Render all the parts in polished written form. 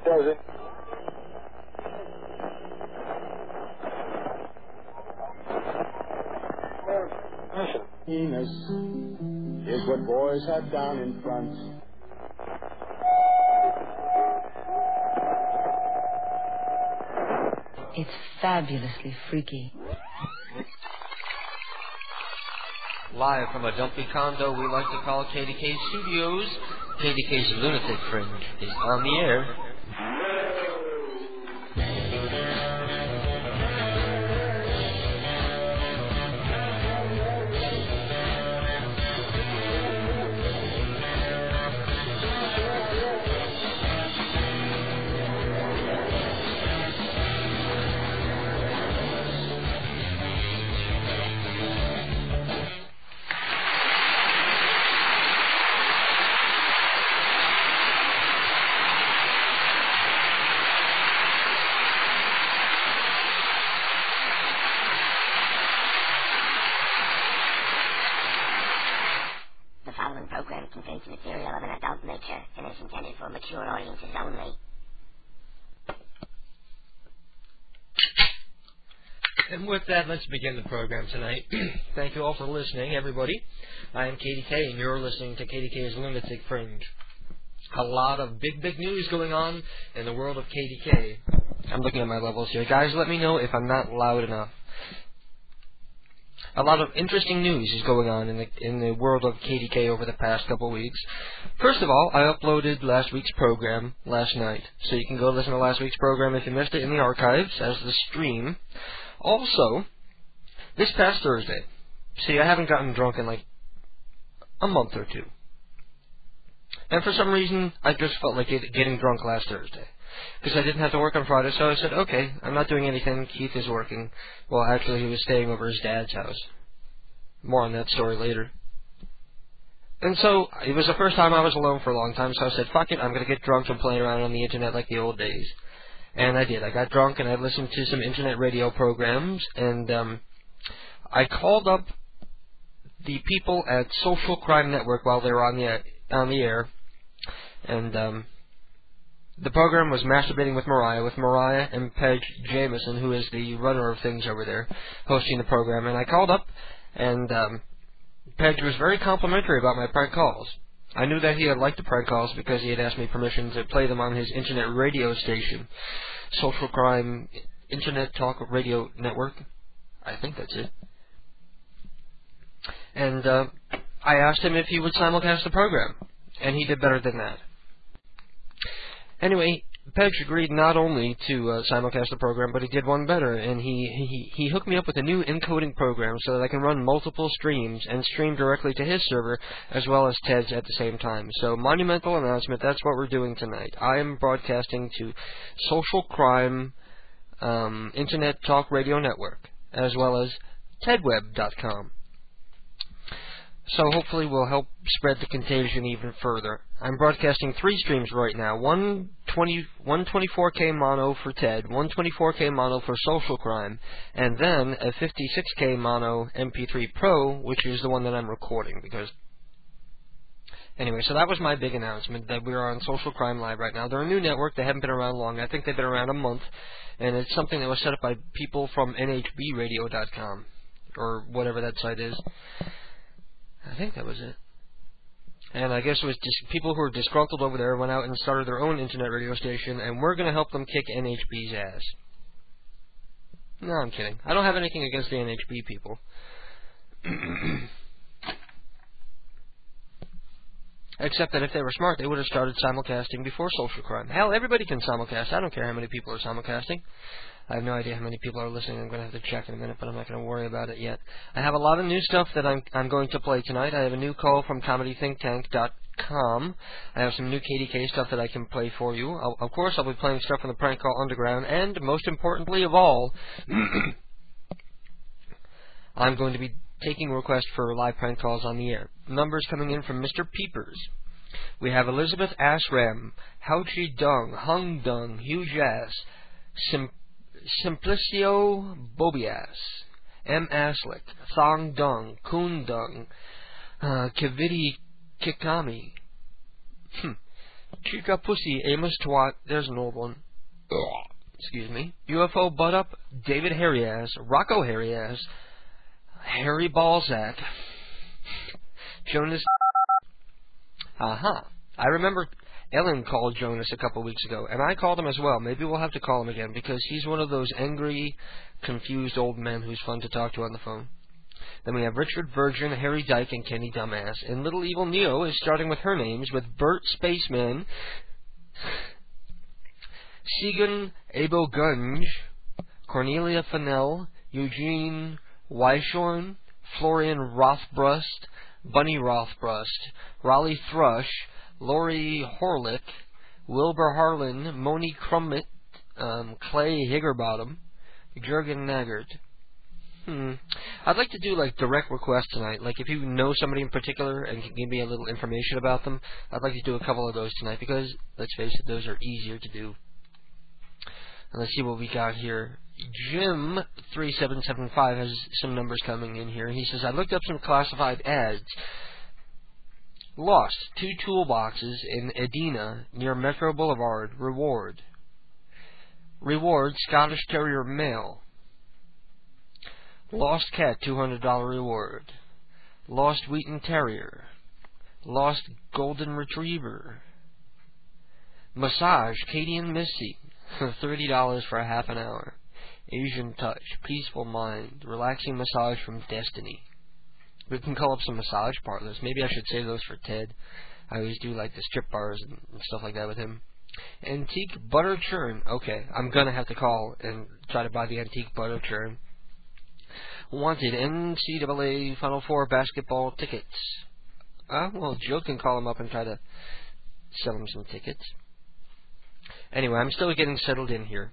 does it. Listen. Venus is what boys have down in front. It's fabulously freaky. Live from a dumpy condo we like to call KDK Studios, KDK's Lunatic Fringe is on the air. The following program contains material of an adult nature and is intended for mature audiences only. And with that, let's begin the program tonight. Thank you all for listening, everybody. I am KDK, and you're listening to KDK's Lunatic Fringe. A lot of big news going on in the world of KDK. I'm looking at my levels here. Guys, let me know if I'm not loud enough. A lot of interesting news is going on in the world of KDK over the past couple of weeks. First of all, I uploaded last week's program last night, so you can go listen to last week's program if you missed it in the archives as the stream. Also, this past Thursday, see, I haven't gotten drunk in like a month or two. And for some reason, I just felt like getting drunk last Thursday. Because I didn't have to work on Friday, so I said, okay, I'm not doing anything. Keith is working. Well, actually, he was staying over his dad's house. More on that story later. And so, it was the first time I was alone for a long time, so I said, fuck it, I'm going to get drunk and play around on the internet like the old days. And I did. I got drunk, and I listened to some internet radio programs, and I called up the people at Social Crime Network while they were on the air, and the program was Masturbating with Mariah and Peg Jameson, who is the runner of things over there, hosting the program. And I called up, and Peg was very complimentary about my prank calls. I knew that he had liked the prank calls because he had asked me permission to play them on his internet radio station, Social Crime Internet Talk Radio Network. I think that's it. And I asked him if he would simulcast the program, and he did better than that. Anyway, Peg agreed not only to simulcast the program, but he did one better, and he hooked me up with a new encoding program so that I can run multiple streams and stream directly to his server as well as Ted's at the same time. So, monumental announcement, that's what we're doing tonight. I am broadcasting to Social Crime Internet Talk Radio Network as well as tedweb.com. So hopefully we'll help spread the contagion even further. I'm broadcasting 3 streams right now. 124K mono for TED, 124K mono for Social Crime, and then a 56K mono MP3 Pro, which is the one that I'm recording. Because anyway, so that was my big announcement, that we're on Social Crime Live right now. They're a new network. They haven't been around long. I think they've been around a month, and it's something that was set up by people from nhbradio.com, or whatever that site is. I think that was it. And I guess it was just people who were disgruntled over there went out and started their own internet radio station, and we're going to help them kick NHB's ass. No, I'm kidding. I don't have anything against the NHB people. Except that if they were smart, they would have started simulcasting before Social Crime. Hell, everybody can simulcast. I don't care how many people are simulcasting. I have no idea how many people are listening. I'm going to have to check in a minute, but I'm not going to worry about it yet. I have a lot of new stuff that I'm going to play tonight. I have a new call from ComedyThinkTank.com. I have some new KDK stuff that I can play for you. Of course, I'll be playing stuff from the Prank Call Underground, and most importantly of all, I'm going to be taking requests for live prank calls on the air. Numbers coming in from Mr. Peepers. We have Elizabeth Ashram, Houchi Dung, Hung Dung, Huge Ass, Simplicio Bobias, M. Aslick, Thong Dung, Kun Dung, Kiviti Kikami, Chica Pussy, Amos Twat, there's an old one. Excuse me. UFO Butt Up, David Hairy Ass, Rocco Hairy Ass, Harry Balzac, Jonas. Aha. I remember Ellen called Jonas a couple weeks ago, and I called him as well. Maybe we'll have to call him again, because he's one of those angry, confused old men who's fun to talk to on the phone. Then we have Richard Virgin, Harry Dyke, and Kenny Dumbass. And Little Evil Neo is starting with her names, with Bert Spaceman, Segan Abel Gunge, Cornelia Fennell, Eugene Weishorn, Florian Rothbrust, Bunny Rothbrust, Raleigh Thrush, Lori Horlick, Wilbur Harlan, Moni Crummett, Clay Higgerbottom, Jurgen Naggart. I'd like to do like direct requests tonight. Like if you know somebody in particular and can give me a little information about them, I'd like to do a couple of those tonight because, let's face it, those are easier to do. And let's see what we got here. Jim3775 has some numbers coming in here. He says, I looked up some classified ads. Lost 2 toolboxes in Edina near Metro Boulevard. Reward. Reward, Scottish Terrier male. Lost cat, $200 reward. Lost Wheaton Terrier. Lost Golden Retriever. Massage, Katie and Missy. $30 for a half an hour. Asian touch, peaceful mind, relaxing massage from Destiny. We can call up some massage parlors. Maybe I should save those for Ted. I always do like the strip bars and stuff like that with him. Antique butter churn. Okay, I'm gonna have to call and try to buy the antique butter churn. Wanted NCAA Final Four basketball tickets. Well, Joe can call him up and try to sell him some tickets. Anyway, I'm still getting settled in here.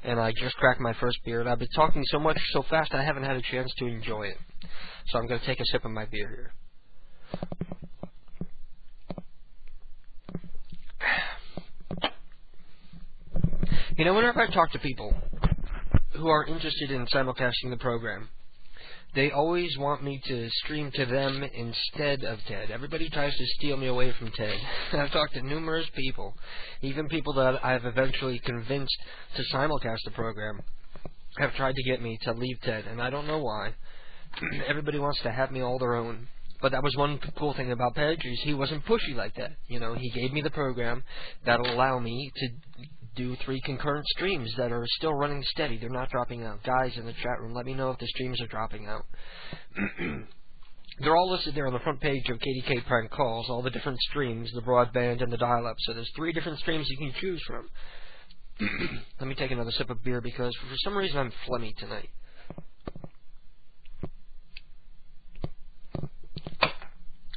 And I just cracked my first beer, and I've been talking so much so fast I haven't had a chance to enjoy it. So I'm going to take a sip of my beer here. You know, whenever I talk to people who are interested in simulcasting the program, they always want me to stream to them instead of Ted. Everybody tries to steal me away from Ted. I've talked to numerous people, even people that I've eventually convinced to simulcast the program, have tried to get me to leave Ted, and I don't know why. Everybody wants to have me all their own. But that was one cool thing about Pedge, is he wasn't pushy like that. You know, he gave me the program that'll allow me to do 3 concurrent streams that are still running steady. They're not dropping out. Guys in the chat room, let me know if the streams are dropping out. They're all listed there on the front page of KDK Prank Calls, all the different streams, the broadband and the dial-up. So there's 3 different streams you can choose from. Let me take another sip of beer because for some reason I'm phlegmy tonight.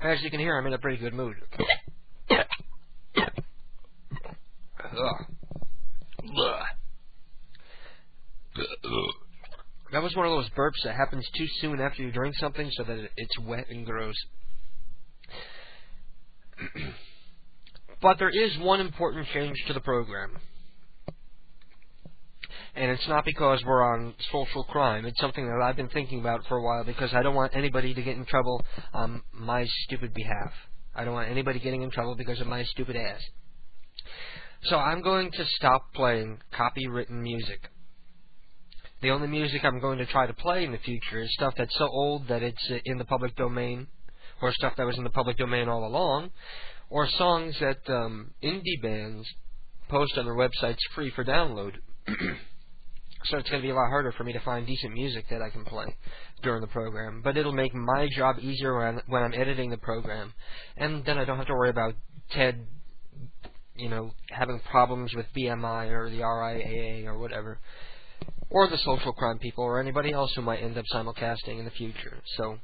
As you can hear, I'm in a pretty good mood. That was one of those burps that happens too soon after you drink something so that it's wet and gross. But there is one important change to the program. And it's not because we're on social crime. It's something that I've been thinking about for a while because I don't want anybody to get in trouble on my stupid behalf. I don't want anybody getting in trouble because of my stupid ass. So I'm going to stop playing copywritten music. The only music I'm going to try to play in the future is stuff that's so old that it's in the public domain, or stuff that was in the public domain all along, or songs that indie bands post on their websites free for download. So it's going to be a lot harder for me to find decent music that I can play during the program. But it'll make my job easier when I'm editing the program. And then I don't have to worry about Ted, you know, having problems with BMI or the RIAA or whatever. Or the social crime people or anybody else who might end up simulcasting in the future. So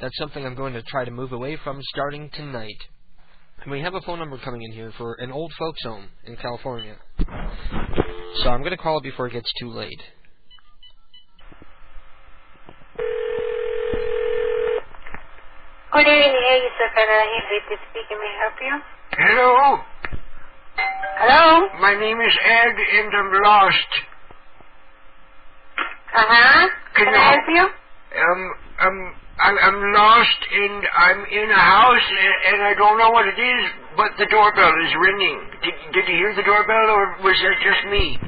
that's something I'm going to try to move away from starting tonight. And we have a phone number coming in here for an old folks home in California. So I'm going to call it before it gets too late. Good evening, sir. Henry speaking. May I help you? Hello. Hello? My name is Ed and I'm lost. Can I help you? I'm lost and I'm in a house and I don't know what it is. but the doorbell is ringing. Did you hear the doorbell, or was that just me?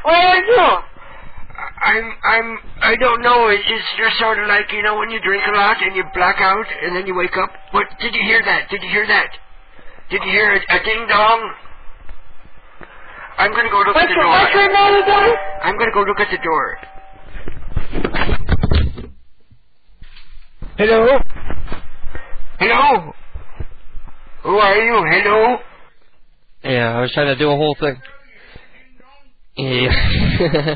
Where are you? I don't know. It's just sort of like, you know, when you drink a lot and you black out and then you wake up. But did you hear that? Did you hear that? Did you hear a ding dong? I'm gonna go look at the door. What's your name again? I'm gonna go look at the door. Hello? Hello? Who are you? Hello? Yeah, I was trying to do a whole thing. Yeah.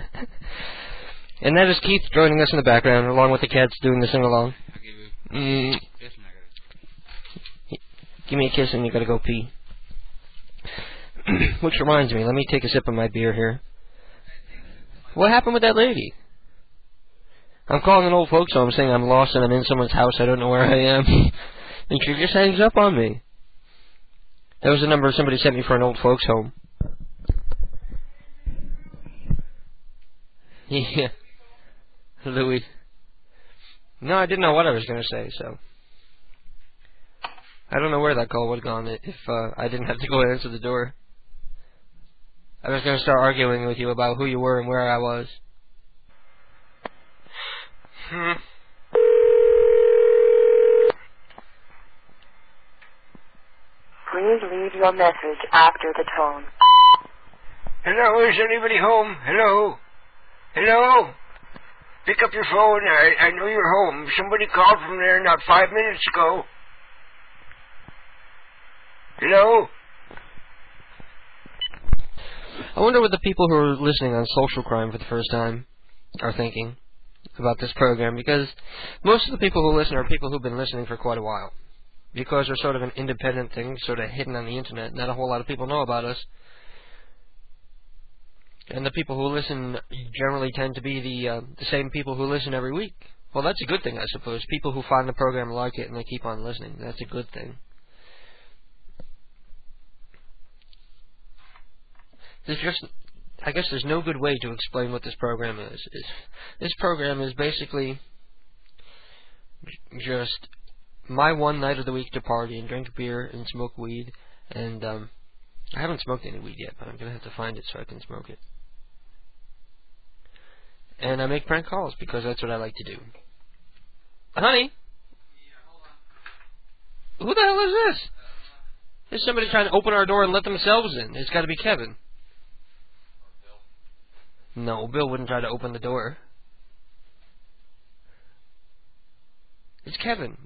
And that is Keith joining us in the background, along with the cats doing the sing-along. Give me a kiss and you gotta go pee. Which reminds me, let me take a sip of my beer here. What happened with that lady? I'm calling an old folks home saying I'm lost and I'm in someone's house, I don't know where I am. And she just hangs up on me. That was the number somebody sent me for an old folks home. Yeah. Louis. No, I didn't know what I was going to say, so. I don't know where that call would have gone if I didn't have to go answer the door. I was going to start arguing with you about who you were and where I was. Please leave your message after the tone. Hello, is anybody home? Hello? Hello? Pick up your phone. I know you're home. Somebody called from there not 5 minutes ago. Hello? I wonder what the people who are listening on Social Crime for the first time are thinking about this program, because most of the people who listen are people who've been listening for quite a while. Because we're sort of an independent thing, sort of hidden on the internet, not a whole lot of people know about us. And the people who listen generally tend to be the same people who listen every week. Well, that's a good thing, I suppose. People who find the program like it and they keep on listening. That's a good thing. I guess there's no good way to explain what this program is. This program is basically just my one night of the week to party and drink beer and smoke weed. And I haven't smoked any weed yet, but I'm going to have to find it so I can smoke it. And I make prank calls because that's what I like to do. Honey? Who the hell is this? There's somebody trying to open our door and let themselves in. It's got to be Kevin. No, Bill wouldn't try to open the door. It's Kevin.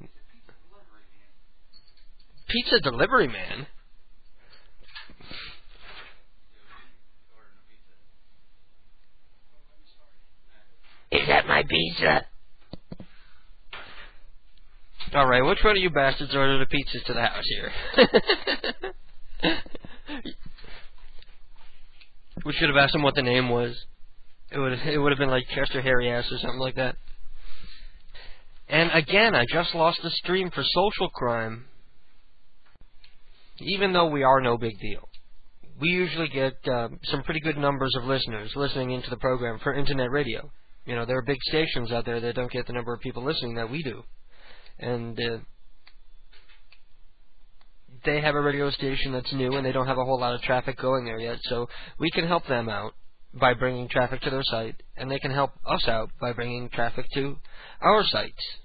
Pizza delivery man? Is that my pizza? Alright, which one of you bastards ordered the pizzas to the house here? We should have asked him what the name was. It would have been like Chester Hairy Ass or something like that. And again, I just lost the stream for Social Crime. Even though we are no big deal. We usually get some pretty good numbers of listeners listening into the program for internet radio. You know, there are big stations out there that don't get the number of people listening that we do. And they have a radio station that's new and they don't have a whole lot of traffic going there yet. So we can help them out by bringing traffic to their site. And they can help us out by bringing traffic to our sites.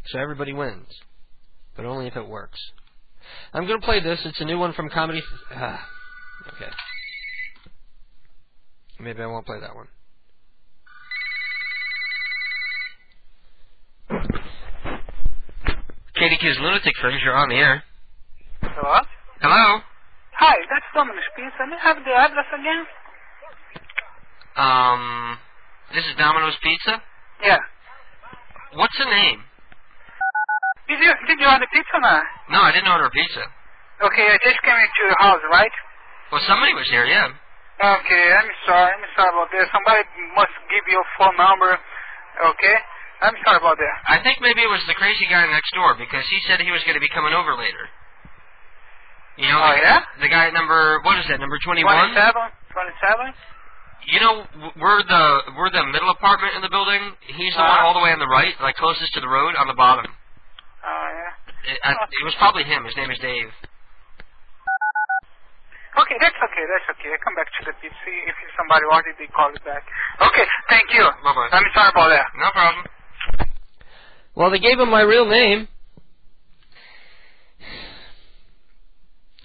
So everybody wins. But only if it works. I'm going to play this. It's a new one from Comedy... okay. Maybe I won't play that one. KDK's Lunatic Fringe, you're on the air. Hello? Hello? Hi, that's Domino's Pizza. May I have the address again? This is Domino's Pizza? Yeah. What's the name? Did you order pizza or not? No, I didn't order a pizza. Okay, I just came into your house, right? Well, somebody was here, yeah. Okay, I'm sorry about this. Somebody must give you a phone number, okay? I'm sorry about that. I think maybe it was the crazy guy next door, because he said he was going to be coming over later. You know, yeah? The guy at number, what is that, number 21? 27? You know, we're the middle apartment in the building. He's the one all the way on the right, like closest to the road, on the bottom. Oh, yeah. It was probably him. His name is Dave. Okay, that's okay. I come back to the beat, see if somebody wanted to call you back. Okay, thank you. Bye-bye. I'm sorry about that. No problem. Well, they gave him my real name.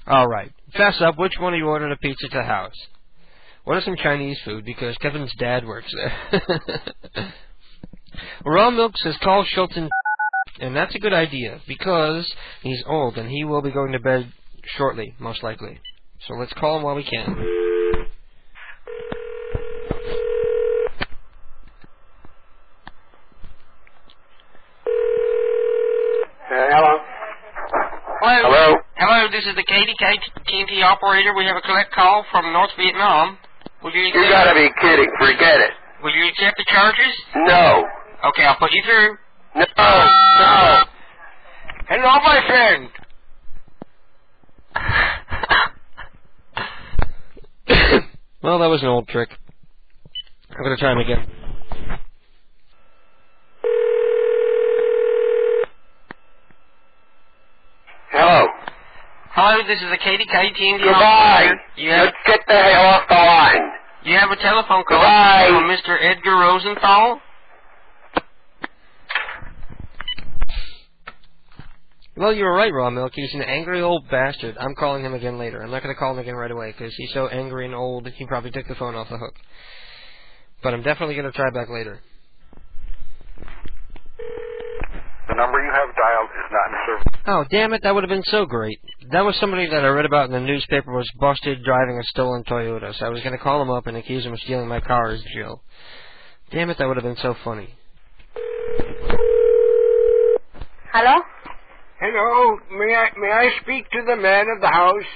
All right. Fess up. Which one of you ordered a pizza to the house? Order some Chinese food because Kevin's dad works there. Raw Milk says call Schulten, and that's a good idea because he's old and he will be going to bed shortly, most likely. So let's call him while we can. Hello. Hello. Hello, this is the KDK TNT operator. We have a collect call from North Vietnam. Will you You gotta be kidding. Forget it. Will you accept the charges? No. Okay, I'll put you through. No. No. Hello, my friend. Well, that was an old trick. I'm going to try him again. Hello. Hello, this is the KDK TNT Goodbye. operator. Let's get the hell off the line. You have a telephone call Goodbye. from Mr. Edgar Rosenthal. Well, you were right, Raw Milk. He's an angry old bastard. I'm calling him again later. I'm not going to call him again right away because he's so angry and old, he probably took the phone off the hook. But I'm definitely going to try back later. The number you have dialed is not in service. Oh, damn it, that would have been so great. That was somebody that I read about in the newspaper was busted driving a stolen Toyota, so I was going to call him up and accuse him of stealing my car as Jill. Damn it, that would have been so funny. Hello? Hello, may I speak to the man of the house?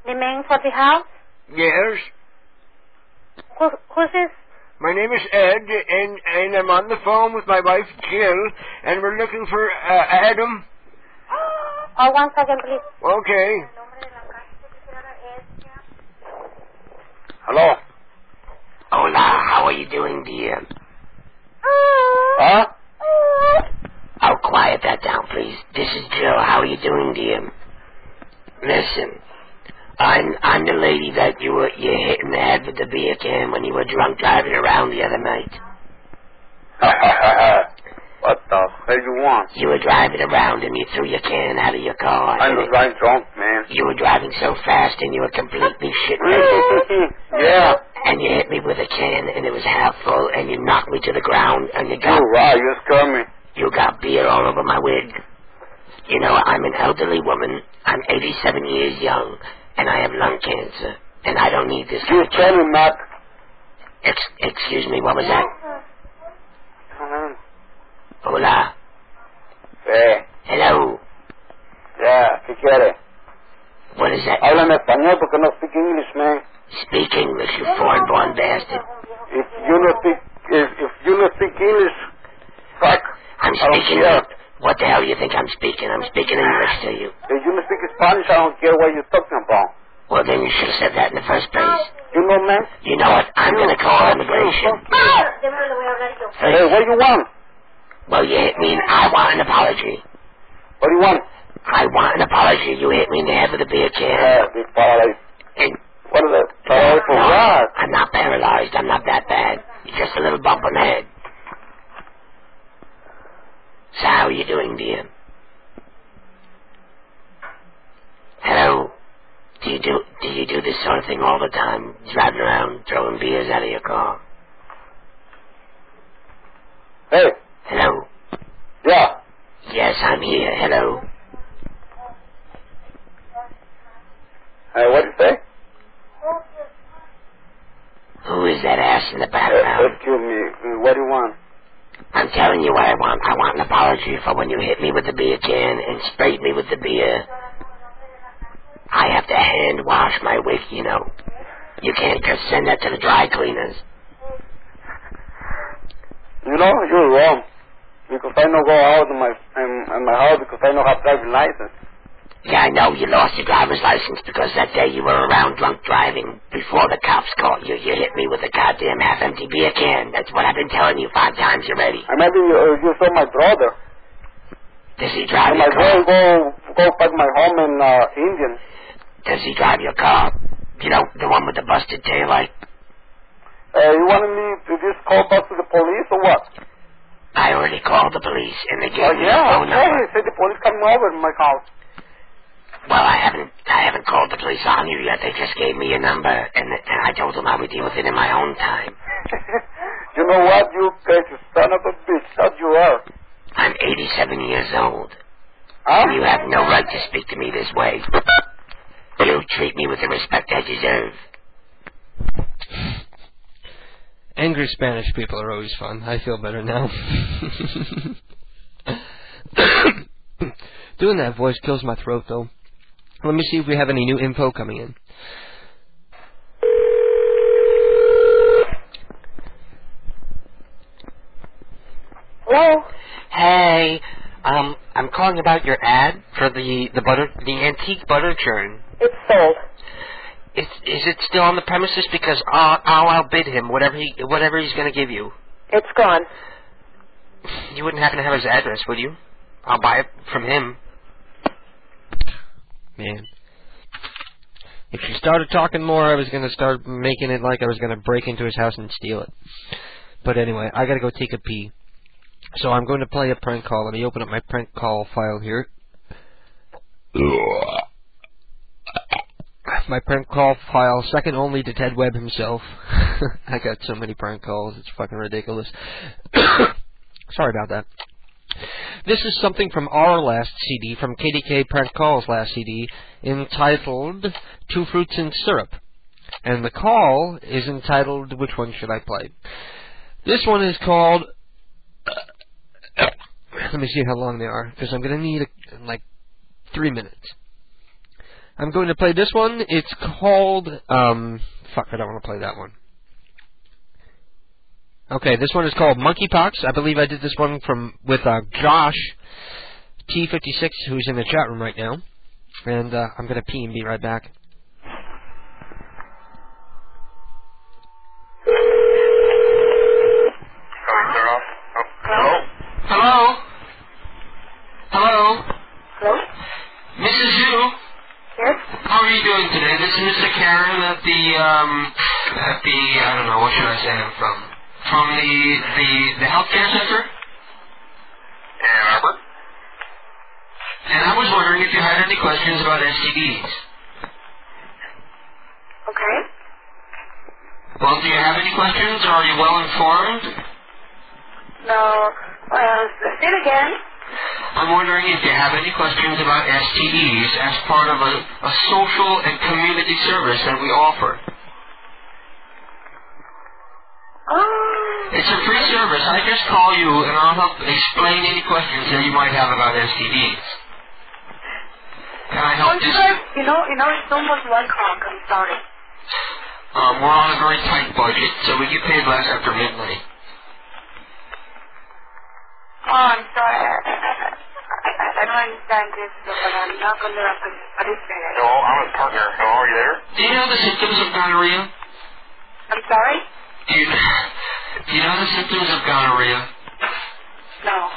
The man for the house? Yes. Who's this? My name is Ed, and I'm on the phone with my wife Jill, and we're looking for Adam. Oh, 1 second, please. Okay. Hello. Hola, how are you doing, dear? Huh? Oh, quiet that down, please. This is Jill. How are you doing, dear? Listen, I'm the lady that you hit in the head with the beer can when you were drunk driving around the other night. What the hell you want? You were driving around and you threw your can out of your car. I was right drunk, man. You were driving so fast and you were completely shit-faced. Yeah. And you hit me with a can and it was half full and you knocked me to the ground and you got... Oh, wow, you scared me. You got beer all over my wig. You know, I'm an elderly woman. I'm 87 years young, and I have lung cancer, and I don't need this kind of... You tell me, Matt. Excuse me, what was that? Hola. Hello. Yeah, ¿qué quiere? What is that? Habla en español porque no speak English, man. Speak English, you foreign-born bastard. If you don't speak English, fuck. I'm speaking... What the hell do you think I'm speaking? I'm speaking English to you. If you don't speak Spanish, I don't care what you're talking about. Well, then you should have said that in the first place. You know, man? You know what? I'm going to call immigration. Hey, what do you want? Well, you hit me and I want an apology. What do you want? I want an apology. You hit me in the head with a beer can. Big paralyzed. And What is it? Paralyzed for what? I'm not paralyzed. I'm not that bad. Just a little bump on the head. So how are you doing, dear? Hello? Do you do this sort of thing all the time? Driving around, throwing beers out of your car? Hey. Hello? Yeah. Yes, I'm here. Hello? Hey, what do you say? Who is that ass in the background? Excuse me. What do you want? I'm telling you what I want. I want an apology for when you hit me with the beer can and sprayed me with the beer. I have to hand wash my wig, you know. You can't just send that to the dry cleaners. You know, you're wrong. Because I don't go out in my house because I don't have driving license. Yeah, I know. You lost your driver's license because that day you were around drunk driving before the cops caught you. You hit me with a goddamn half-empty beer can. That's what I've been telling you 5 times already. And maybe you saw my brother. Does he drive And your my car? boy go back my home in Indian. Does he drive your car? You know, the one with the busted taillight? You wanted me to just call back to the police or what? I already called the police, and they gave me the Yeah, phone okay. number. They said the police coming over to my house. Well, I haven't called the police on you yet. They just gave me your number, and I told them I would deal with it in my own time. You know what, you crazy son of a bitch, that you are. I'm 87 years old. Huh? And you have no right to speak to me this way. You treat me with the respect I deserve. Angry Spanish people are always fun. I feel better now. Doing that voice kills my throat, though. Let me see if we have any new info coming in. Hello? Hey, I'm calling about your ad for the antique butter churn. It's sold. Is it still on the premises? Because I'll outbid him whatever he's going to give you. It's gone. You wouldn't happen to have his address, would you? I'll buy it from him. Man. If she started talking more, I was going to start making it like I was going to break into his house and steal it. But anyway, I got to go take a pee. So I'm going to play a prank call. Let me open up my prank call file here. My prank call file, second only to Ted Webb himself. I got so many prank calls, it's fucking ridiculous. Sorry about that. This is something from our last CD, from KDK Prank Call's last CD, entitled Two Fruits and Syrup. And the call is entitled, which one should I play? This one is called... Let me see how long they are, because I'm going to need, like, 3 minutes. I'm going to play this one. It's called... fuck, I don't want to play that one. Okay, this one is called Monkeypox. I believe I did this one with Josh T56, who's in the chat room right now. And I'm going to pee and be right back. Hello? Hello? Hello? Hello? Mrs. Zhu? Yes? How are you doing today? This is Mr. Karen at the, I don't know, what should I say I'm from? From the healthcare center? Yeah, Robert? And I was wondering if you had any questions about STDs. Okay. Well, do you have any questions? Are you well informed? No. Say it again. I'm wondering if you have any questions about STDs as part of a social and community service that we offer. It's a free service. I just call you and I'll help explain any questions that you might have about STDs. Can I help you? You know, it's almost 1 o'clock. I'm sorry. We're on a very tight budget, so we get paid less after midnight. Oh, I'm sorry. I don't understand this, but I'm not going to participate. Hello, I'm his partner. Hello, are you there? Do you know the symptoms of gonorrhea? I'm sorry? Do you know the symptoms of gonorrhea? No.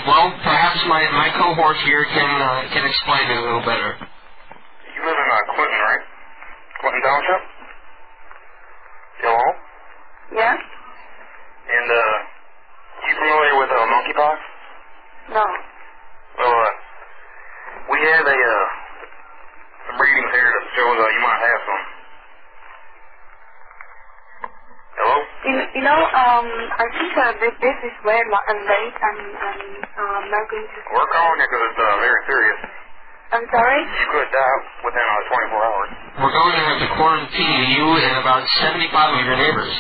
Well, perhaps my cohort here can explain it a little better. You live in Clinton, right? Clinton Township? Hello? Yeah? And, you familiar with monkeypox? No. Well, we have some readings here that shows you might have some. Hello? You know, I think this is very late. I'm not going to... We're calling you because it's very serious. I'm sorry? You could die within 24 hours. We're going to have to quarantine you and about 75 of your neighbors.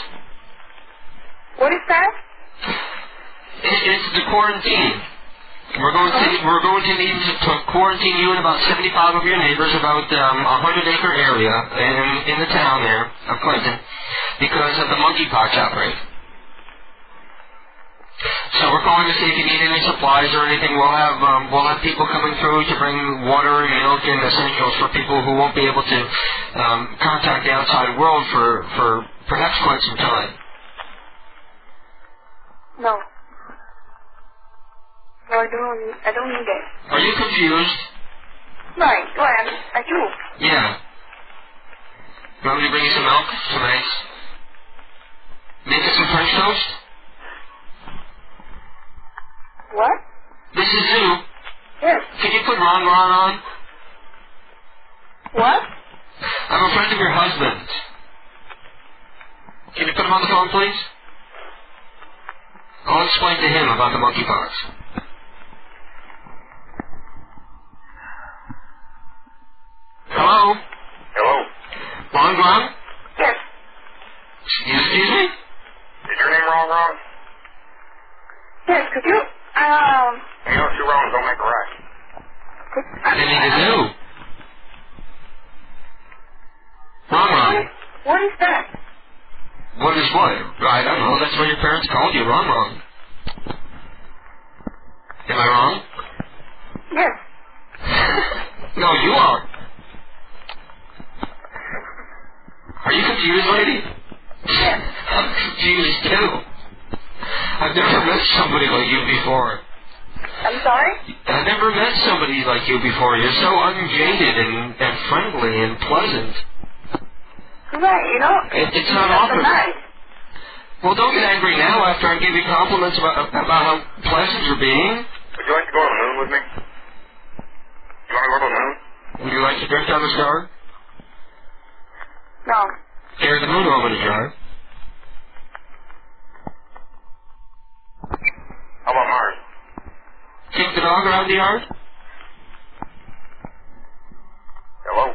What is that? It's the quarantine. We're going to need to quarantine you and about 75 of your neighbors, about 100-acre area in the town there of Clinton, because of the monkeypox outbreak. So we're calling to see if you need any supplies or anything. We'll have people coming through to bring water and milk and essentials for people who won't be able to contact the outside world for perhaps quite some time. No. No, I don't need it. Are you confused? Right, I do. Yeah. You want me to bring you some milk? Some eggs? Make us some French toast? What? This is Zoo. Yes. Can you put Ron on? What? I'm a friend of your husband. Can you put him on the phone, please? I'll explain to him about the monkeypox. Hello? Hello? Ron? Yes. Excuse me? Is your name wrong? Yes, could you, You know two wrongs don't make a right. I didn't need to do. Ron. What is that? What is what? I don't know. That's what your parents called you. Wrong. Am I wrong? Yes. No, you are. Are you confused, lady? Yes. I'm confused, too. I've never met somebody like you before. I'm sorry? I've never met somebody like you before. You're so unjaded and friendly and pleasant. Right, you know. It's not awkward. Nice. Well, don't get angry now after I gave you compliments about how pleasant you're being. Would you like to go to the moon with me? You want to go to the moon? Would you like to drink down the star? No. Air the moon over the jar. How about Mars? Take the dog around the yard? Hello?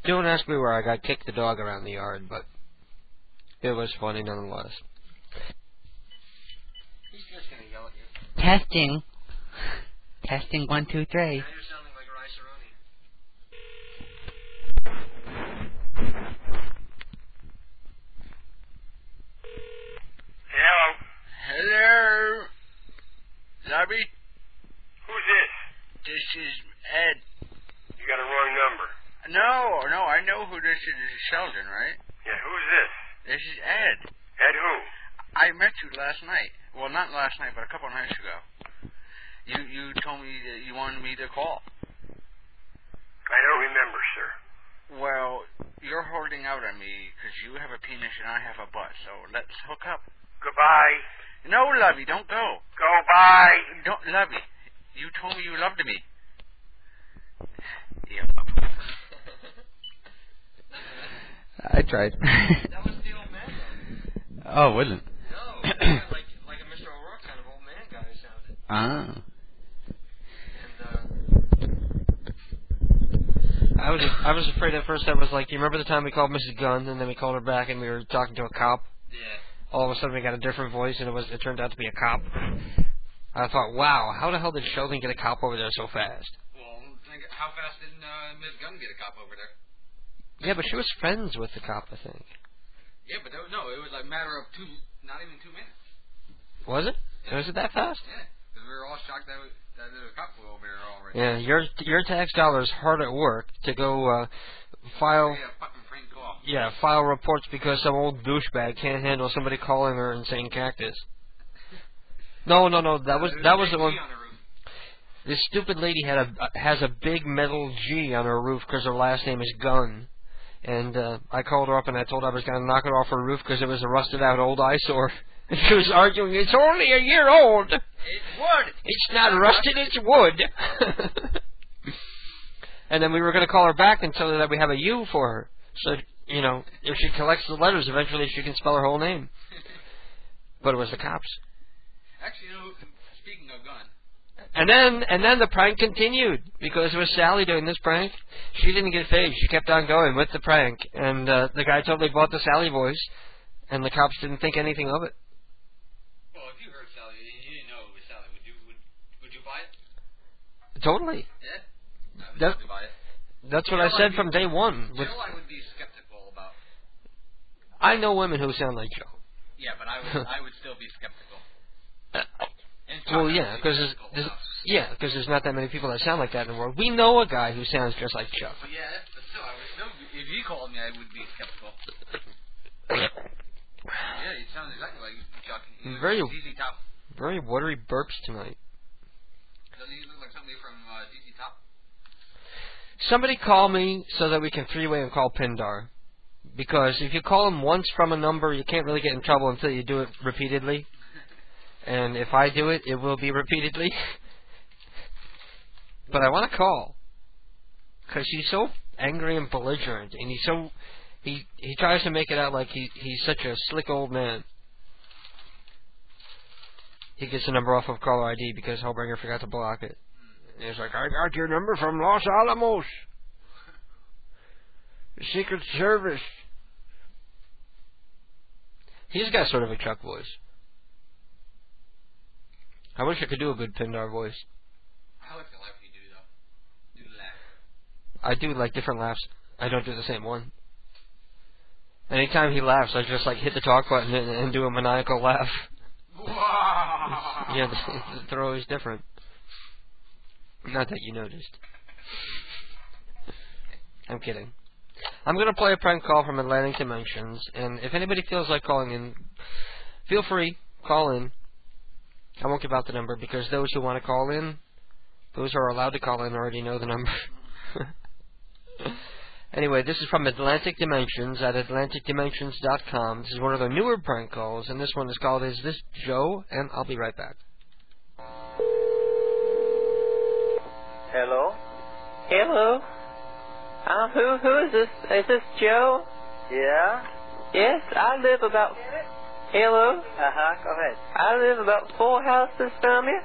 Don't ask me where I got kicked the dog around the yard, but it was funny nonetheless. He's just gonna yell at you. Testing. Testing 1, 2, 3. Now you're sounding like Rice-A-Roni. Hello? Hello? Lobby? Who's this? This is Ed. You got a wrong number. No, I know who this is. This is Sheldon, right? Yeah, who's this? This is Ed. Ed who? I met you last night. Well, not last night, but a couple of nights ago. You told me that you wanted me to call. I don't remember, sir. Well, you're holding out on me because you have a penis and I have a butt, so let's hook up. Goodbye. No, Lovey, don't go. Go bye. Don't, Lovey. You told me you loved me. Yeah. I tried. That was the old man, though. Oh, wasn't? No, like a Mr. O'Rourke kind of old man guy sounded. Ah. And, I was afraid at first. I was like, you remember the time we called Mrs. Gunn, and then we called her back, and we were talking to a cop? Yeah. All of a sudden, we got a different voice, and it turned out to be a cop. I thought, wow, how the hell did Sheldon get a cop over there so fast? Well, how fast did Ms. Gunn get a cop over there? Yeah, but she was friends with the cop, I think. Yeah, but no, it was like a matter of not even 2 minutes. Was it? Yeah. Was it that fast? Yeah, because we were all shocked that there was a cop over there already. Yeah, your tax dollars hard at work to go file. Yeah, fucking Frank call. Yeah, file reports because some old douchebag can't handle somebody calling her and saying cactus. No, that was the one. This stupid lady has a big metal G on her roof because her last name is Gunn. And I called her up and I told her I was going to knock it off her roof because it was a rusted out old eyesore. And she was arguing, it's only a year old. It's wood. It's not rusted, it's wood. And then we were going to call her back and tell her that we have a U for her. So, you know, if she collects the letters, eventually she can spell her whole name. But it was the cops. Actually, you know, speaking of Gunn. And then the prank continued because it was Sally doing this prank. She didn't get phased. She kept on going with the prank, and the guy totally bought the Sally voice, and the cops didn't think anything of it. Well, if you heard Sally, you didn't know it was Sally. Would you buy it? Totally. Yeah, I would definitely buy it. That's what I said from day one. Jill, I would be skeptical about. I know women who sound like Joe. Yeah, but I would still be skeptical. Well, yeah, because there's not that many people that sound like that in the world. We know a guy who sounds just like Chuck. But yeah, but still, I would still. If he called me, I would be skeptical. Yeah, he sounds exactly like Chuck. He's easy tough. very watery burps tonight. Doesn't he look like somebody from DT Top? Somebody call me so that we can three-way and call Pindar. Because if you call him once from a number, you can't really get in trouble until you do it repeatedly. And if I do it, it will be repeatedly. But I want to call. Because he's so angry and belligerent. And he's so... He tries to make it out like he's such a slick old man. He gets the number off of caller ID because Hellbringer forgot to block it. And he's like, I got your number from Los Alamos. The Secret Service. He's got sort of a Chuck voice. I wish I could do a good Pindar voice. I like the laugh you do, though. Do the laugh. I do like different laughs. I don't do the same one. Anytime he laughs, I just like hit the talk button and do a maniacal laugh. Yeah, they're always different. Not that you noticed. I'm kidding. I'm going to play a prank call from Atlantic Dimensions, and if anybody feels like calling in, feel free, call in. I won't give out the number because those who want to call in, those who are allowed to call in already know the number. Anyway, this is from Atlantic Dimensions at AtlanticDimensions.com. This is one of the newer prank calls, and this one is called Is This Joe? And I'll be right back. Hello? Hello? Who is this? Is this Joe? Yeah? Yes, I live about... Hello? Go ahead. I live about 4 houses from you.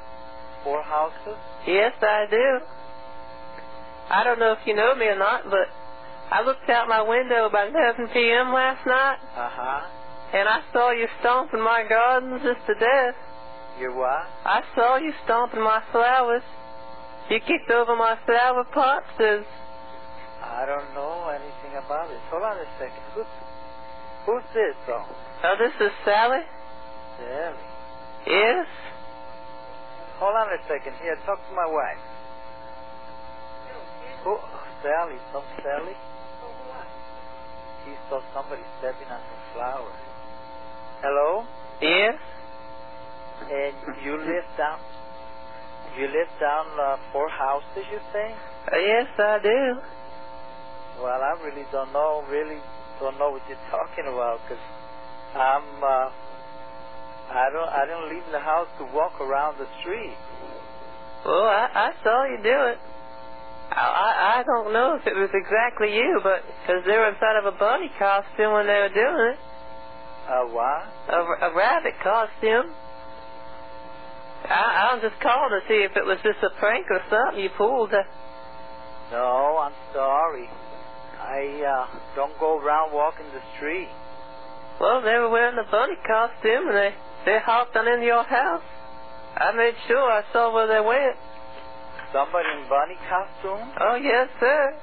4 houses? Yes, I do. I don't know if you know me or not, but I looked out my window about 11 p.m. last night. And I saw you stomping my gardens just to death. You what? I saw you stomping my flowers. You kicked over my flower pots. I don't know anything about it. Hold on a second. Who's this, though? Oh, this is Sally. Sally? Yes? Hold on a second. Here, talk to my wife. Who? Sally. Some Sally? He saw somebody stepping on some flowers. Hello? Yes? And you live down 4 houses, you say? Yes, I do. Well, I really don't know what you're talking about, because I don't leave the house to walk around the street. Well, I saw you do it. I don't know if it was exactly you, but because they were inside of a bunny costume when they were doing it. A what? A rabbit costume. I was just calling to see if it was just a prank or something you pulled. No, I'm sorry. I don't go around walking the street. Well, they were wearing a bunny costume and they hopped on into your house. I made sure I saw where they went. Somebody in bunny costume? Oh, yes, sir.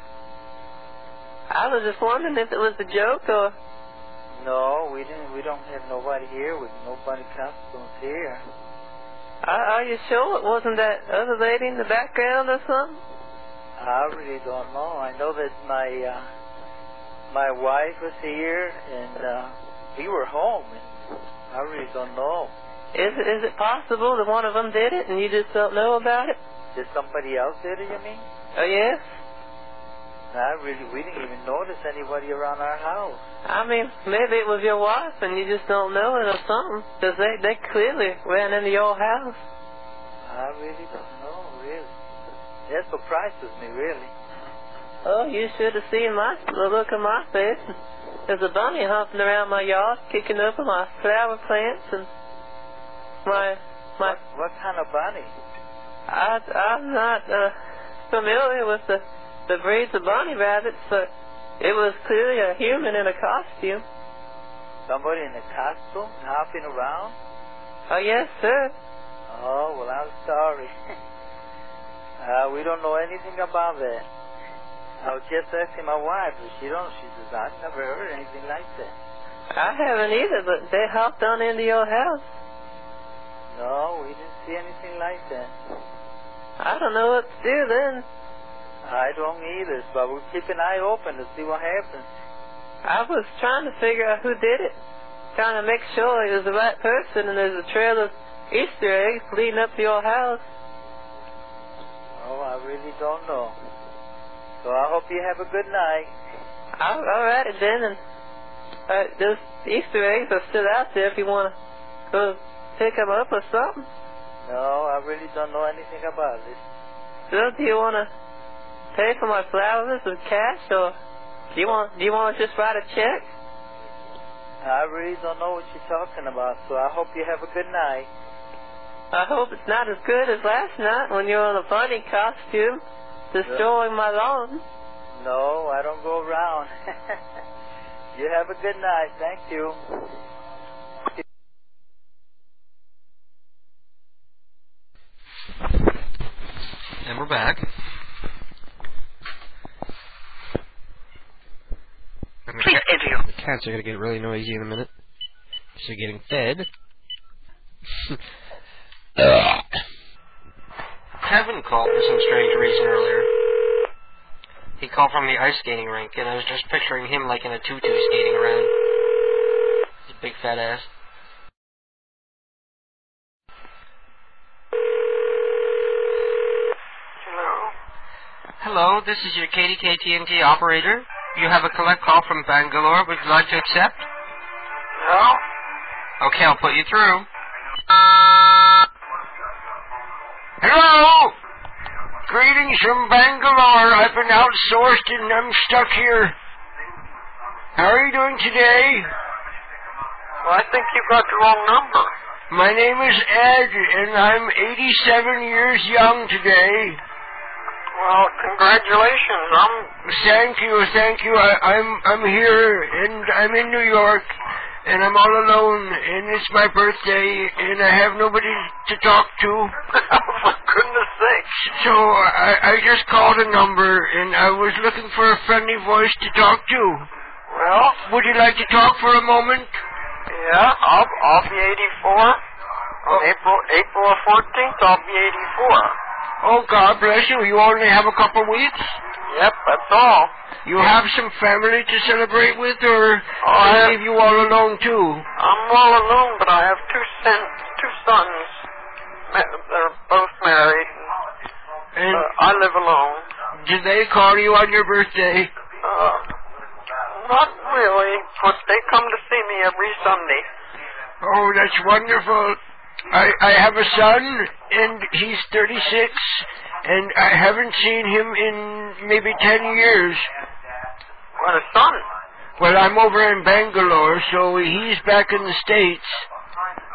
I was just wondering if it was a joke or... No, we don't have nobody here with no bunny costumes here. Are you sure it wasn't that other lady in the background or something? I really don't know. I know that my wife was here and we were home, and I really don't know. Is it possible that one of them did it and you just don't know about it? Did somebody else did it, you mean? Oh, yes? We didn't even notice anybody around our house. I mean, maybe it was your wife and you just don't know it or something, because they clearly ran into your house. I really don't know, really. That surprises me, really. Oh, you should have seen the look on my face. There's a bunny hopping around my yard, kicking over my flower plants and my... What kind of bunny? I'm not familiar with the breeds of bunny rabbits, but it was clearly a human in a costume. Somebody in a costume hopping around? Oh, yes, sir. Oh, well, I'm sorry. We don't know anything about that. I was just asking my wife, but she says, I've never heard anything like that. I haven't either, but they hopped on into your house. No, we didn't see anything like that. I don't know what to do then. I don't either, but we'll keep an eye open to see what happens. I was trying to figure out who did it. Trying to make sure he was the right person, and there's a trail of Easter eggs leading up to your house. Oh, I really don't know. So I hope you have a good night. All right, then. And those Easter eggs are still out there if you want to go pick them up or something. No, I really don't know anything about it. So do you want to pay for my flowers with cash, or do you want to just write a check? I really don't know what you're talking about, so I hope you have a good night. I hope it's not as good as last night when you were in a bunny costume destroying my lawn. No, I don't go around. You have a good night. Thank you. And we're back. Please enter your... The cats are going to get really noisy in a minute. So they're getting fed. Kevin called for some strange reason earlier. He called from the ice skating rink, and I was just picturing him like in a tutu skating around. His big fat ass. Hello? Hello, this is your KDK TNT operator. You have a collect call from Bangalore. Would you like to accept? No? Okay, I'll put you through. Hello? Greetings from Bangalore. I've been outsourced and I'm stuck here. How are you doing today? Well, I think you got the wrong number. My name is Ed, and I'm 87 years young today. Well, congratulations. Thank you. I'm here, and I'm in New York, and I'm all alone, and it's my birthday, and I have nobody to talk to. For goodness sakes. So I just called a number, and I was looking for a friendly voice to talk to. Well, would you like to talk for a moment? Yeah, I'll be 84. On April 14th, I'll be 84. Oh, God bless you. You only have a couple weeks? Yep, that's all. You have some family to celebrate with, or I leave you all alone, too? I'm all alone, but I have two sons. They're both married. And I live alone. Do they call you on your birthday? Not really, but they come to see me every Sunday. Oh, that's wonderful. I have a son, and he's 36, and I haven't seen him in maybe 10 years. What, a son? Well, I'm over in Bangalore, so he's back in the States.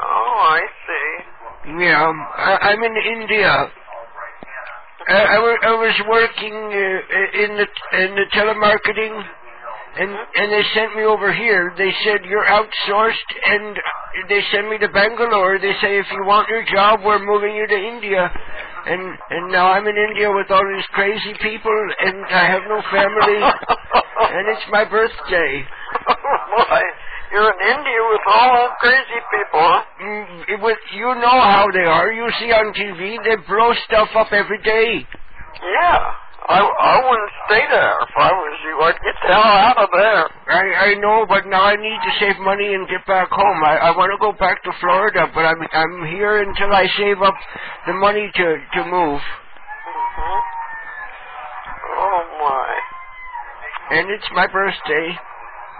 Oh, I see. Yeah, I'm in India. I was working in the telemarketing, and they sent me over here. They said, you're outsourced, and they sent me to Bangalore. They say, if you want your job, we're moving you to India. And now I'm in India with all these crazy people, and I have no family, and it's my birthday. Boy, you're in India with all those crazy people, huh? You know how they are. You see on TV, they blow stuff up every day. Yeah. I wouldn't stay there if I was you. I'd get the hell out of there. I know, but now I need to save money and get back home. I want to go back to Florida, but I'm here until I save up the money to move. Mm-hmm. Oh, my. And it's my birthday.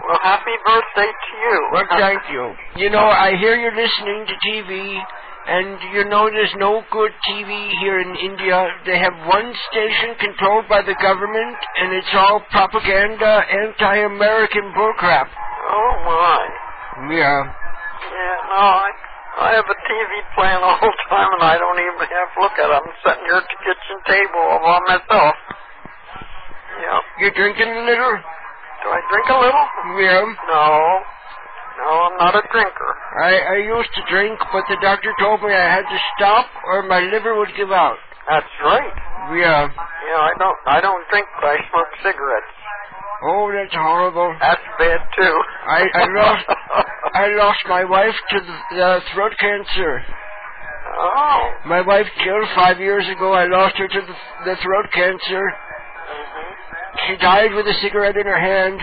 Well, happy birthday to you. Well, thank you. You know, I hear you're listening to TV, and you know there's no good TV here in India. They have one station controlled by the government, and it's all propaganda, anti-American bullcrap. Oh, my. Yeah. Yeah, no, I have a TV playing all the time, and I don't even have to look at it. I'm sitting here at the kitchen table all by myself. Yep. You drinking a little? Do I drink a little? Yeah. No, I'm not a drinker. I used to drink, but the doctor told me I had to stop or my liver would give out. That's right. Yeah. Yeah, I don't drink, but I smoke cigarettes. Oh, that's horrible. That's bad too. I lost my wife to the throat cancer. Oh. My wife killed 5 years ago. I lost her to the throat cancer. Mm-hmm. She died with a cigarette in her hand.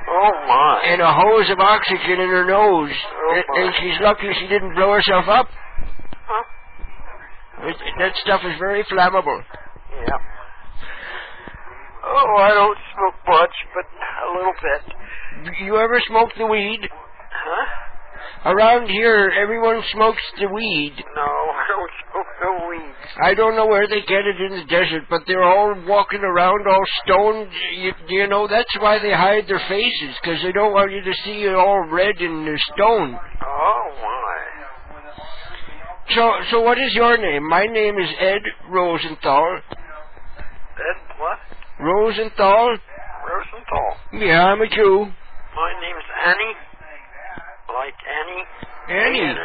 Oh, my. And a hose of oxygen in her nose. Oh, and she's lucky she didn't blow herself up. Huh? That stuff is very flammable. Yeah. Oh, I don't smoke much, but a little bit. You ever smoke the weed? Huh? Around here, everyone smokes the weed. No, I don't smoke no weed. I don't know where they get it in the desert, but they're all walking around all stoned. You know, that's why they hide their faces, because they don't want you to see you all red and stoned. Oh, my. So what is your name? My name is Ed Rosenthal. Ed what? Rosenthal? Rosenthal. Yeah, I'm a Jew. My name's Annie. Like Annie. Annie. Annie.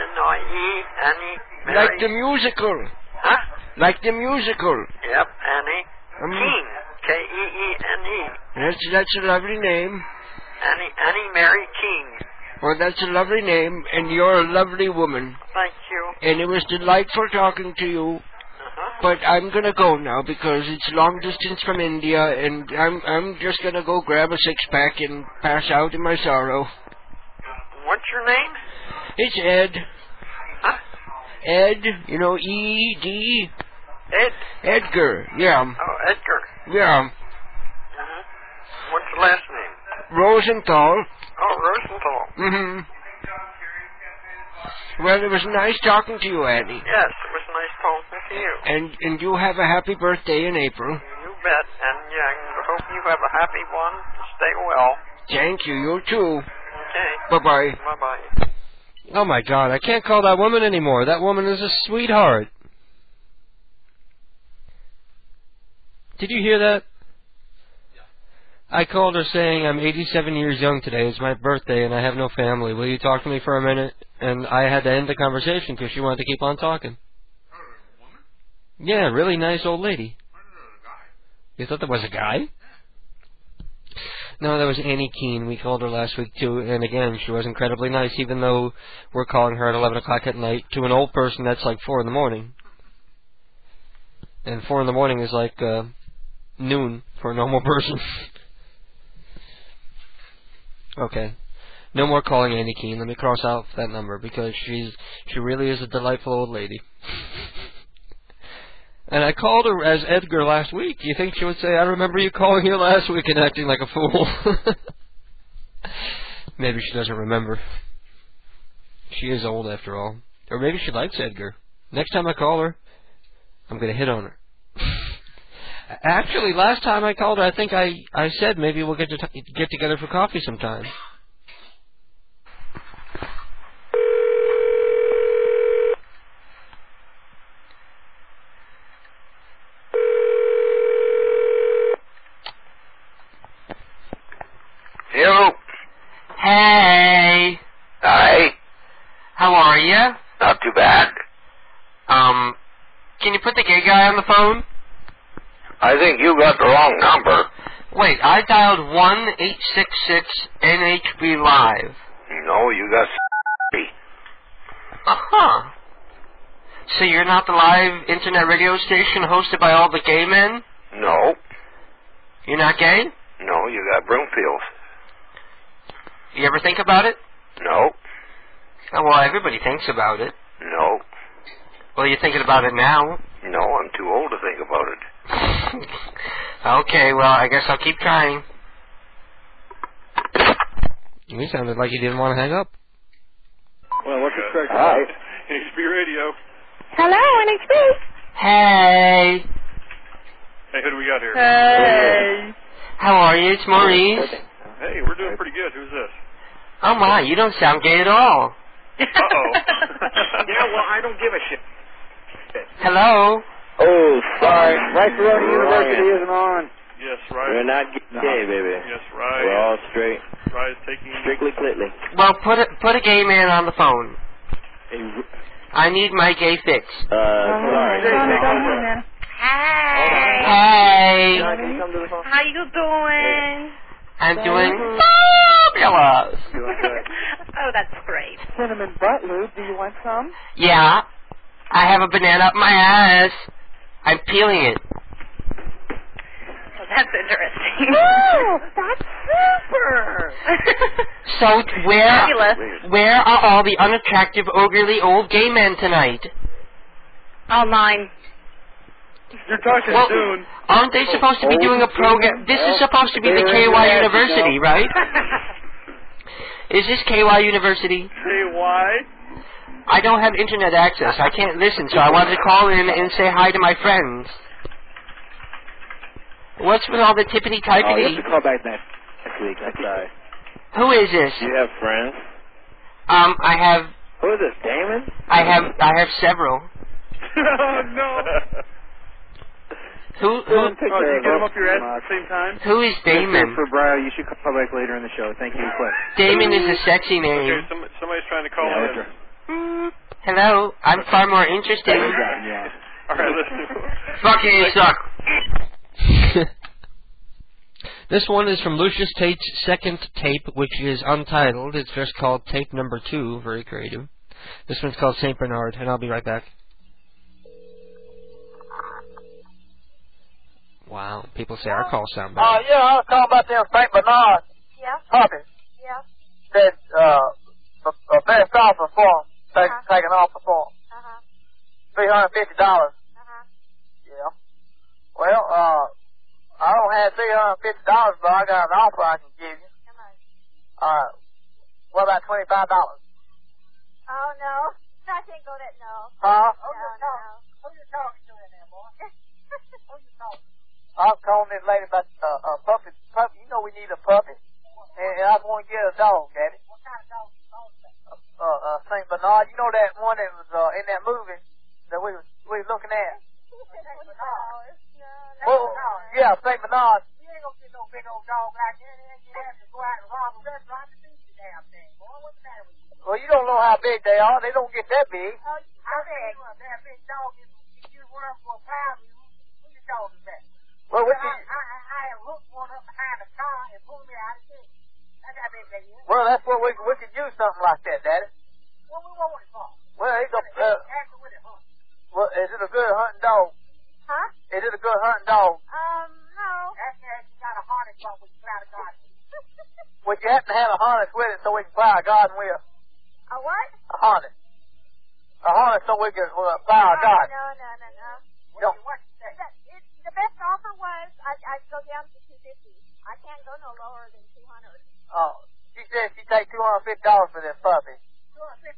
Annie. Mary. Like the musical. Huh? Like the musical. Yep, Annie. King. Keene. That's a lovely name. Annie Mary King. Well, that's a lovely name, and you're a lovely woman. Thank you. And it was delightful talking to you. But I'm gonna go now because it's long distance from India, and I'm just gonna go grab a 6-pack and pass out in my sorrow. What's your name? It's Ed. Huh? Ed, you know, E-D. Ed? Edgar, yeah. Oh, Edgar. Yeah. What's the last name? Rosenthal. Oh, Rosenthal. Mm-hmm. Well, it was nice talking to you, Annie. Yes, it was nice talking to you. And you have a happy birthday in April. You bet. And yeah, I hope you have a happy one. Stay well. Thank you. You too. Okay. Bye-bye. Bye-bye. Oh my God, I can't call that woman anymore. That woman is a sweetheart. Did you hear that? I called her saying I'm 87 years young today. It's my birthday and I have no family. Will you talk to me for a minute? And I had to end the conversation because she wanted to keep on talking. Yeah, really nice old lady. You thought that was a guy? No, that was Annie Keene. We called her last week too, and again, she was incredibly nice, even though we're calling her at 11 o'clock at night. To an old person, that's like 4 in the morning. And 4 in the morning is like noon for a normal person. Okay. No more calling Annie Keene. Let me cross out that number because she really is a delightful old lady. And I called her as Edgar last week. Do you think she would say, I remember you calling here last week and acting like a fool? Maybe she doesn't remember. She is old after all. Or maybe she likes Edgar. Next time I call her, I'm going to hit on her. Actually, last time I called her, I think I said maybe we'll get together for coffee sometime. Hello. Hey. Hi. How are you? Not too bad. Can you put the gay guy on the phone? I think you got the wrong number. Wait, I dialed 1-866-NHB Live. No, you got Uh-huh. So you're not the live internet radio station hosted by all the gay men? No. You're not gay? No, you got Broomfield. You ever think about it? No. Oh, well, everybody thinks about it. No. Well, you're thinking about it now. No, I'm too old to think about it. Okay, well, I guess I'll keep trying. You sounded like you didn't want to hang up. Well, what's your correct? Hi. NHB Radio. Hello, NHB. Hey. Hey, who do we got here? Hey. How are you? It's Maurice. Hey, we're doing pretty good. Who's this? Oh, my, you don't sound gay at all. Uh-oh. Yeah, well, I don't give a shit. Hello? Oh, sorry. Right Corona University isn't on. Yes, right. We're not gay, baby. Yes, right. We're all straight. Right, taking... Strictly clitly. Well, put a gay man on the phone. I need my gay fix. Sorry. Hey. Hey. How you doing? I'm doing fabulous. Oh, that's great. Cinnamon butt lube. Do you want some? Yeah. I have a banana up my ass. I'm peeling it. Oh, that's interesting. Oh, that's super. So Fabulous. where are all the unattractive, ogurely old gay men tonight? All 9. You're talking soon. Aren't they supposed to be doing a program? This is supposed to be the KY University, right? Is this KY University? KY? I don't have internet access. I can't listen, so I wanted to call in and say hi to my friends. What's with all the tippity-typity? Oh, you have to call back next week. I'm sorry. Who is this? Do you have friends? I have... Who is this, Damon? I have several. Oh, no. Who do you get him up your ass at the same time? Who is Damon? For Briar, you should call back later in the show. Thank you. Quick. Damon is a sexy name. Okay, somebody's trying to call in. Hello, I'm far more interesting. All right, listen. Fuck you, you suck. This one is from Lucius Tate's second tape, which is untitled. It's just called tape number 2. Very creative. This one's called St. Bernard, and I'll be right back. Wow, people say our calls sound bad. Yeah, I was talking about them St. Bernard puppies. Yeah. That, best offer for them. Taking offer for them. $350. Yeah. Well, I don't have $350, but I got an offer I can give you. What about $25? Oh, no. I can't go that, no. Huh? Who you talking to in there, boy? Who you talking? I'm calling this lady about a puppy. You know we need a puppy. And I want to get a dog, Daddy. What kind of dog you talking about? St. Bernard. You know that one that was in that movie that we was looking at? Well, yeah, St. Bernard. You ain't gonna get no big old dog like that, and you have to go out and rob a restaurant to feed the damn thing, boy. What's the matter with you? Well, you don't know how big they are. They don't get that big. Oh, how big? That big dog, if you run for a pound, who you talking about? Well, I have hooked one up behind the car and pulled me out of the thing. That's how big they is. Well, that's what we could use something like that, Daddy. What we want it for? Well, it's After with it, huh? well, is it a good hunting dog? Huh? Is it a good hunting dog? No. After you got a harness on with you out of garden. Would you happen to have a harness with it so we can plow a garden with? A what? A harness. A harness so we can plow a garden. No. What you say? The best offer was I'd go down to $250. I can't go no lower than $200. Oh, she said she'd take $250 for this puppy. $250?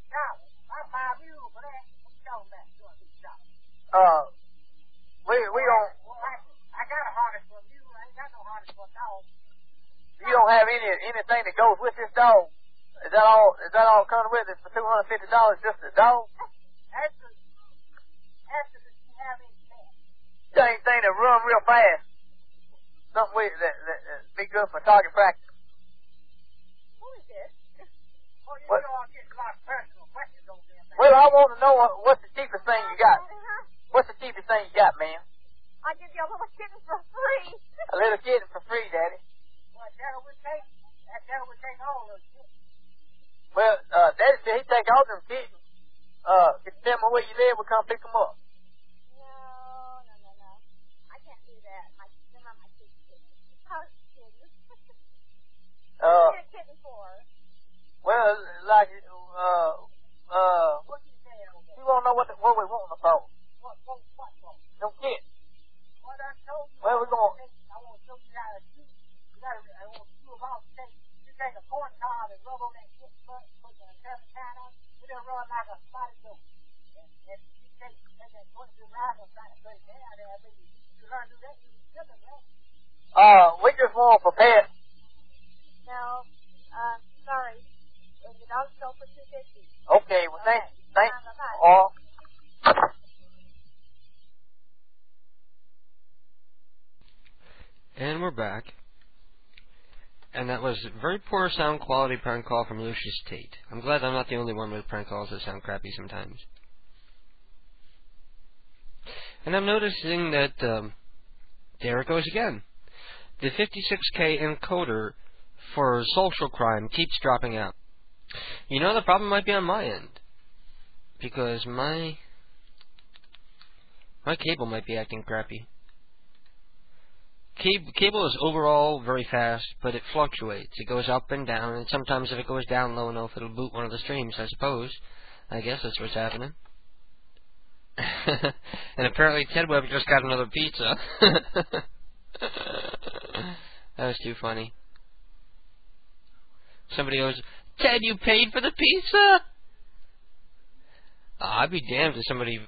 I'll buy you for that. What you talking about? $250? We don't. I got a harness from you. I ain't got no harness for a dog. You don't have anything that goes with this dog. Is that all coming with it for $250? Just the dog? After you have anything. Anything that run real fast. Something that be good for target practice. Who is this? Oh, you know I'm getting a lot of personal questions over there, man. Well, I want to know what's the cheapest thing you got. What's the cheapest thing you got, ma'am? I'll give you a little kitten for free. A little kitten for free, Daddy. Well, that would take all those kittens. Well, Daddy said he'd take all them kittens. Can you tell me where you live? We'll come pick them up. No. I can't do that. They're not my kids' kittens. House kittens. What do you need a kitten for? Well, like, What you saying over there? you want to know what we want them for? What for? Them kittens. What I told you. Well, we're going. I want to show you how to do. I want you about to take a corn cob and rub on that kitten butt, put the antenna down on it. You're gonna run like a spotted goat. And you take that 22 rifle and try to put it down there. I think you learn to do that. You can right? We just want for pets. No. Sorry. And the dog's sold for $250. Okay. Well, thanks. Bye-bye. And we're back. And that was a very poor sound quality prank call from Lucius Tate. I'm glad I'm not the only one with prank calls that sound crappy sometimes. And I'm noticing that there it goes again. The 56K encoder for social crime keeps dropping out. You know, the problem might be on my end, because my cable might be acting crappy. Cable is overall very fast, but it fluctuates. It goes up and down, and sometimes if it goes down low enough, it'll boot one of the streams, I suppose. I guess that's what's happening. And apparently Ted Webb just got another pizza. That was too funny. Somebody goes, Ted, you paid for the pizza? I'd be damned if somebody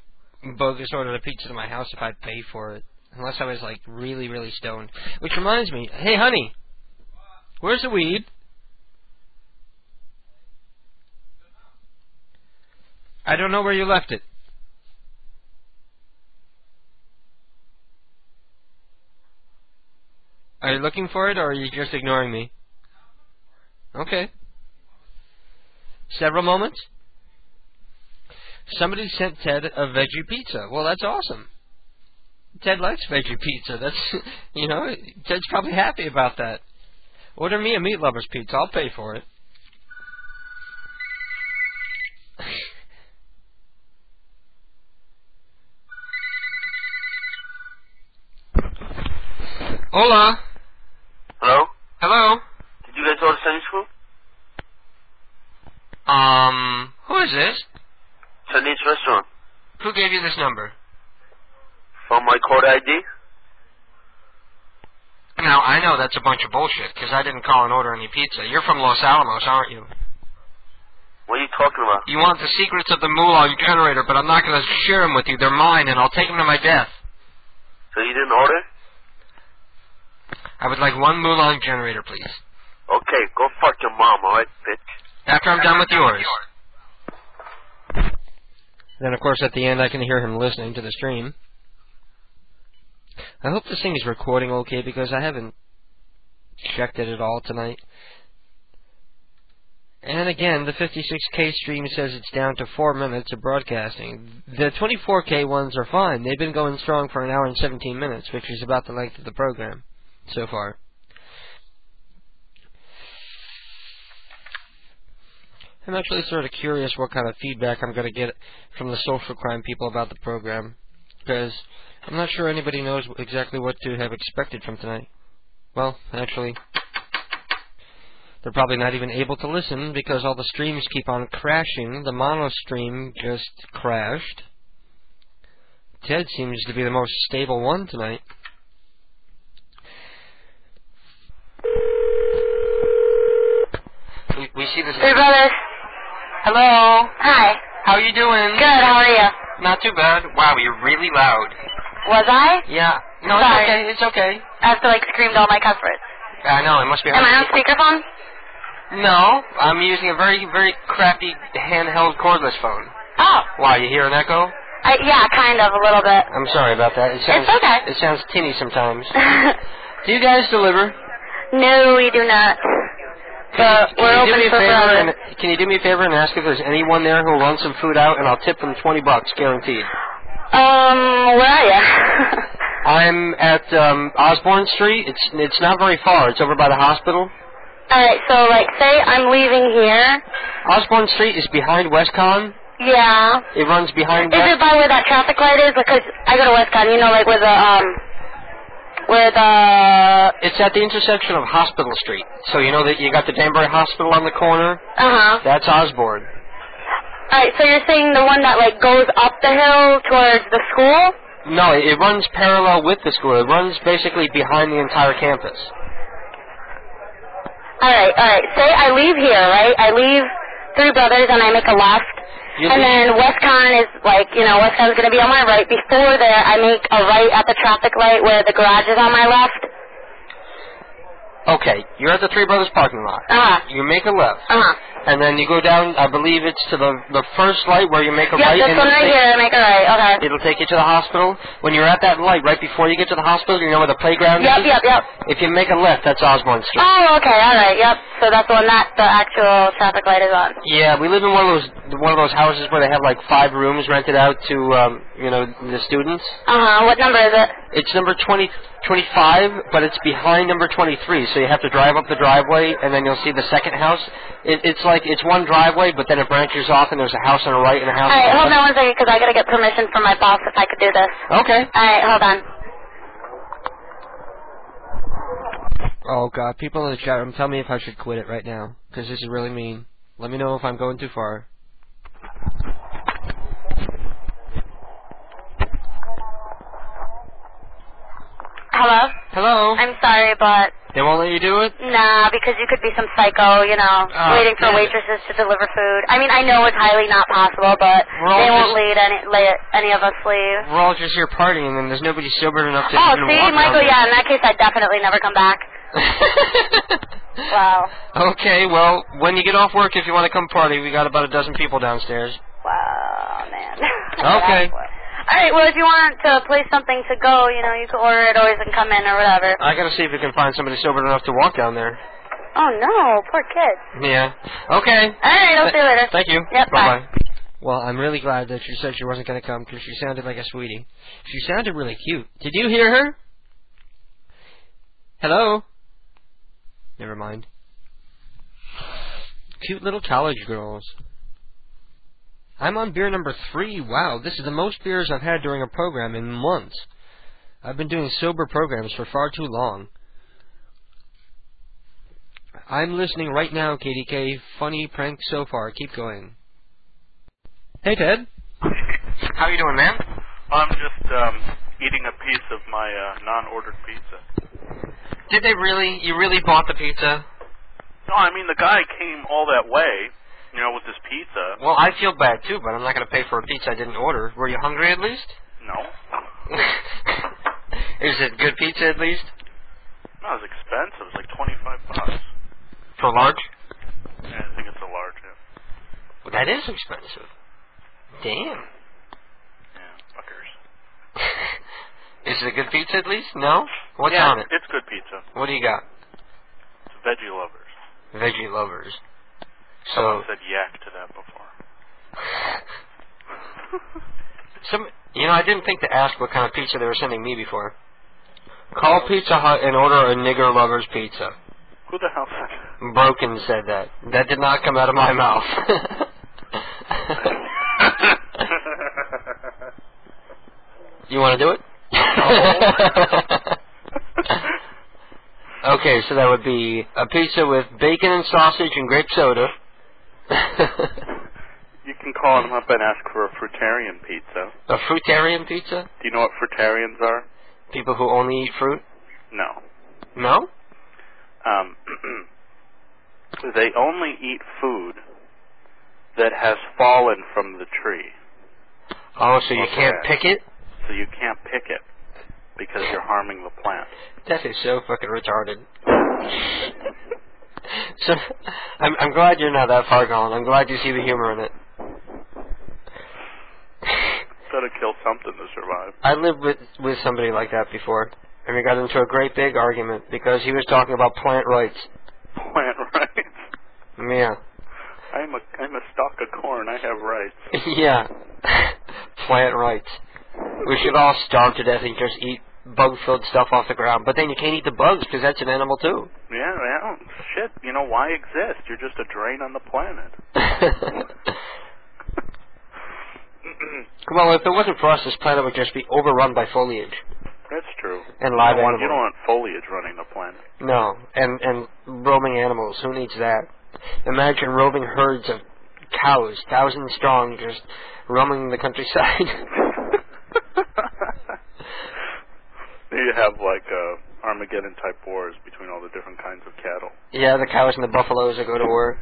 bogus ordered a pizza to my house if I'd pay for it. Unless I was, like, really, really stoned. Which reminds me, hey, honey, where's the weed? I don't know where you left it. Are you looking for it, or are you just ignoring me? Okay. Several moments? Somebody sent Ted a veggie pizza. Well, that's awesome. Ted likes veggie pizza. That's, you know, Ted's probably happy about that. Order me a meat lover's pizza. I'll pay for it. Hola. Hello? Hello? Did you guys order Chinese food? Who is this? Chinese restaurant. Who gave you this number? From my code ID? Now, I know that's a bunch of bullshit, because I didn't call and order any pizza. You're from Los Alamos, aren't you? What are you talking about? You want the secrets of the Moulin generator, but I'm not going to share them with you. They're mine, and I'll take them to my death. So you didn't order? I would like one Moulin generator, please. Okay, go fuck your mom, alright, bitch? After I'm done with yours. Then, of course, at the end, I can hear him listening to the stream. I hope this thing is recording okay, because I haven't checked it at all tonight. And again, the 56K stream says it's down to 4 minutes of broadcasting. The 24K ones are fine. They've been going strong for 1 hour and 17 minutes, which is about the length of the program so far. I'm actually sort of curious what kind of feedback I'm going to get from the social crime people about the program, because I'm not sure anybody knows exactly what to have expected from tonight. Well, actually, they're probably not even able to listen because all the streams keep on crashing. The mono stream just crashed. Ted seems to be the most stable one tonight. We see this. Hey, brothers. Hello. Hi. How are you doing? Good, how are you? Not too bad. Wow, you're really loud. Was I? Yeah. No, Sorry. it's okay. I have to, screamed all my cuss words. I know, it must be hard. Am I on speakerphone? No, I'm using a very, very crappy handheld cordless phone. Oh. Wow, you hear an echo? Yeah, kind of, a little bit. I'm sorry about that. It's okay. It sounds tinny sometimes. Do you guys deliver? No, we do not. But we're open for brother. Can you do me a favor and ask if there's anyone there who'll run some food out, and I'll tip them $20, guaranteed. Where are you? I'm at Osborne Street. It's not very far. It's over by the hospital. Alright, so, say I'm leaving here. Osborne Street is behind WestCon. Yeah. It runs behind Is it by where that traffic light is? Because I go to WestCon, It's at the intersection of Hospital Street. So you know that you got the Danbury Hospital on the corner? Uh-huh. That's Osborne. Alright, so you're saying the one that, goes up the hill towards the school? No, it runs parallel with the school. It runs basically behind the entire campus. Alright. Say I leave here, right? I leave Three Brothers and I make a left. Then WestCon is, WestCon's going to be on my right. Before there, I make a right at the traffic light where the garage is on my left. Okay, you're at the Three Brothers parking lot. Uh-huh. You make a left. Uh-huh. And then you go down, I believe it's to the first light where you make a right. Yep, this one right here, make a right, okay. It'll take you to the hospital. When you're at that light, right before you get to the hospital, you know where the playground is? Yep. If you make a left, that's Osborne Street. Oh, okay, alright, yep. So that's the one that the actual traffic light is on. Yeah, we live in one of those houses where they have 5 rooms rented out to, the students. Uh-huh, what number is it? It's number 25, but it's behind number 23, so you have to drive up the driveway, and then you'll see the second house. It's one driveway, but then it branches off, and there's a house on the right and a house on the left. Alright, hold on one second, because I got to get permission from my boss if I could do this. Okay. Alright, hold on. Oh, God, people in the chat room, tell me if I should quit it right now, because this is really mean. Let me know if I'm going too far. Hello? I'm sorry, but... They won't let you do it? Nah, because you could be some psycho, you know, waiting for waitresses to deliver food. I mean, I know it's highly not possible, but they won't let any of us leave. We're all just here partying, and there's nobody sober enough to Oh, even see, walk Michael, down yeah, in that case, I'd definitely never come back. Wow. Okay, well, when you get off work, if you want to come party, we got about a dozen people downstairs. Wow, man. Okay. All right, well, if you want to play something to go, you know, you can order it, or you can come in or whatever. I got to see if we can find somebody sober enough to walk down there. Oh, no, poor kid. Yeah. Okay. All right, I'll see you later. Thank you. Yep, Bye-bye. Well, I'm really glad that she said she wasn't going to come because she sounded like a sweetie. She sounded really cute. Did you hear her? Hello? Never mind. Cute little college girls. I'm on beer number 3. Wow, this is the most beers I've had during a program in months. I've been doing sober programs for far too long. I'm listening right now, KDK. Funny prank so far. Keep going. Hey, Ted. How you doing, man? I'm just eating a piece of my non-ordered pizza. Did they really? You really bought the pizza? No, I mean, the guy came all that way, you know, with this pizza. Well, I feel bad, too, but I'm not going to pay for a pizza I didn't order. Were you hungry, at least? No. Is it good pizza, at least? No, it was expensive. It was like $25. For a large? Yeah, I think it's a large, yeah. Well, that is expensive. Damn. Yeah, fuckers. Is it a good pizza, at least? No? What's yeah, on it? It's good pizza. What do you got? It's veggie lovers. Veggie lovers. Someone said yak to that before. I didn't think to ask what kind of pizza they were sending me before. Call Pizza Hut and order a nigger lover's pizza. Who the hell said that? Broken said that. That did not come out of my mouth. You want to do it? Okay, so that would be a pizza with bacon and sausage and grape soda. You can call them up and ask for a fruitarian pizza. A fruitarian pizza? Do you know what fruitarians are? People who only eat fruit? No. No? They only eat food that has fallen from the tree. Oh, so you can't pick it? So you can't pick it because you're harming the plant. That is so fucking retarded. So, I'm glad you're not that far gone. I'm glad you see the humor in it. Gotta kill something to survive. I lived with somebody like that before, and we got into a great big argument because he was talking about plant rights. Plant rights? Yeah. I'm a stalk of corn. I have rights. Yeah. Plant rights. We should all starve to death and just eat bug-filled stuff off the ground. But then you can't eat the bugs because that's an animal too. Yeah, well, shit. You know, why exist? You're just a drain on the planet. Well, if it wasn't for us, this planet would just be overrun by foliage. That's true. And live animals. You don't want foliage running the planet. No, and roaming animals. Who needs that? Imagine roving herds of cows, thousands strong, just roaming the countryside. You have like Armageddon-type wars between all the different kinds of cattle. Yeah, the cows and the buffaloes that go to war.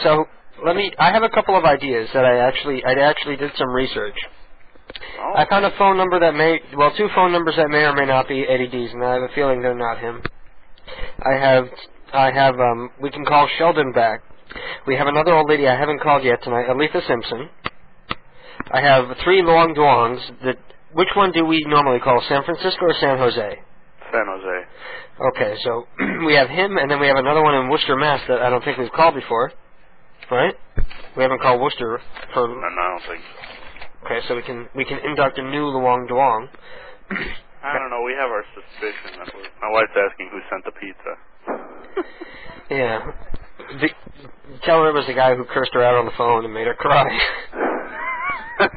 So I have a couple of ideas that I actually did some research. Oh. I found a phone number two phone numbers that may or may not be Eddie D's, and I have a feeling they're not him. We can call Sheldon back. We have another old lady I haven't called yet tonight, Aletha Simpson. I have 3 long duongs. Which one do we normally call, San Francisco or San Jose? San Jose. Okay, so we have him, and then we have another one in Worcester, Mass. that I don't think we've called before. Right? We haven't called Worcester for... No, I don't think so. Okay, so we can induct a new Luong Duong. I don't know. We have our suspicion. My wife's asking who sent the pizza. Yeah. Tell her it was the guy who cursed her out on the phone and made her cry. I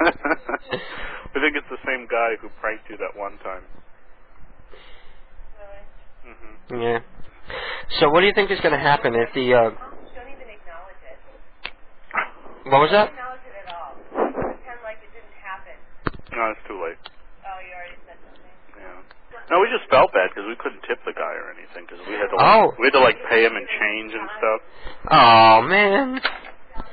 think it's the same guy who pranked you that one time. Really? Mm-hmm. Yeah. So what do you think is going to happen if the... Don't even acknowledge it. What was that? Don't acknowledge it at all. Pretend like it didn't No, it's too late. Oh, you already said something. Yeah. No, we just felt bad because we couldn't tip the guy or anything because we had to like pay him in change and stuff. Oh man.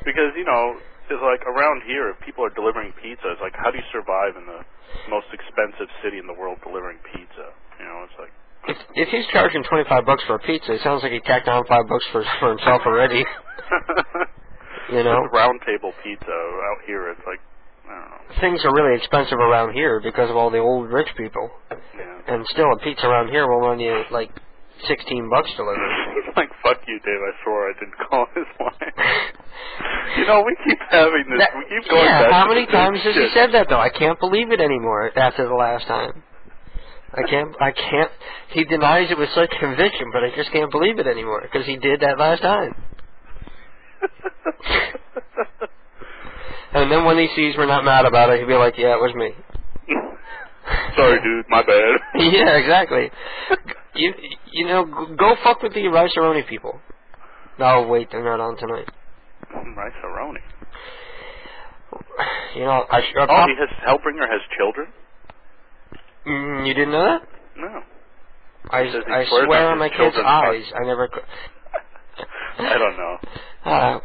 Because it's like around here, if people are delivering pizza, it's like how do you survive in the most expensive city in the world delivering pizza? It's like. If he's charging $25 for a pizza, it sounds like he tacked on $5 for himself already. Round table pizza out here, it's like, I don't know. Things are really expensive around here because of all the old rich people. Yeah. And still, a pizza around here will run you like $16 delivered. Like, fuck you, Dave. I swore I didn't call his line. We keep having this. We keep going back. How many times has he said that though? I can't believe it anymore after the last time. I can't. He denies it with such conviction, but I just can't believe it anymore because he did that last time. And then when he sees we're not mad about it, he'll be like, "Yeah, it was me." Sorry, dude. My bad. Yeah, exactly. Go fuck with the Rice-A-Roni people. Oh wait, they're not on tonight. Rice-A-Roni. Hellbringer has children. You didn't know that? No. I swear on my kid's eyes. I never. I don't know.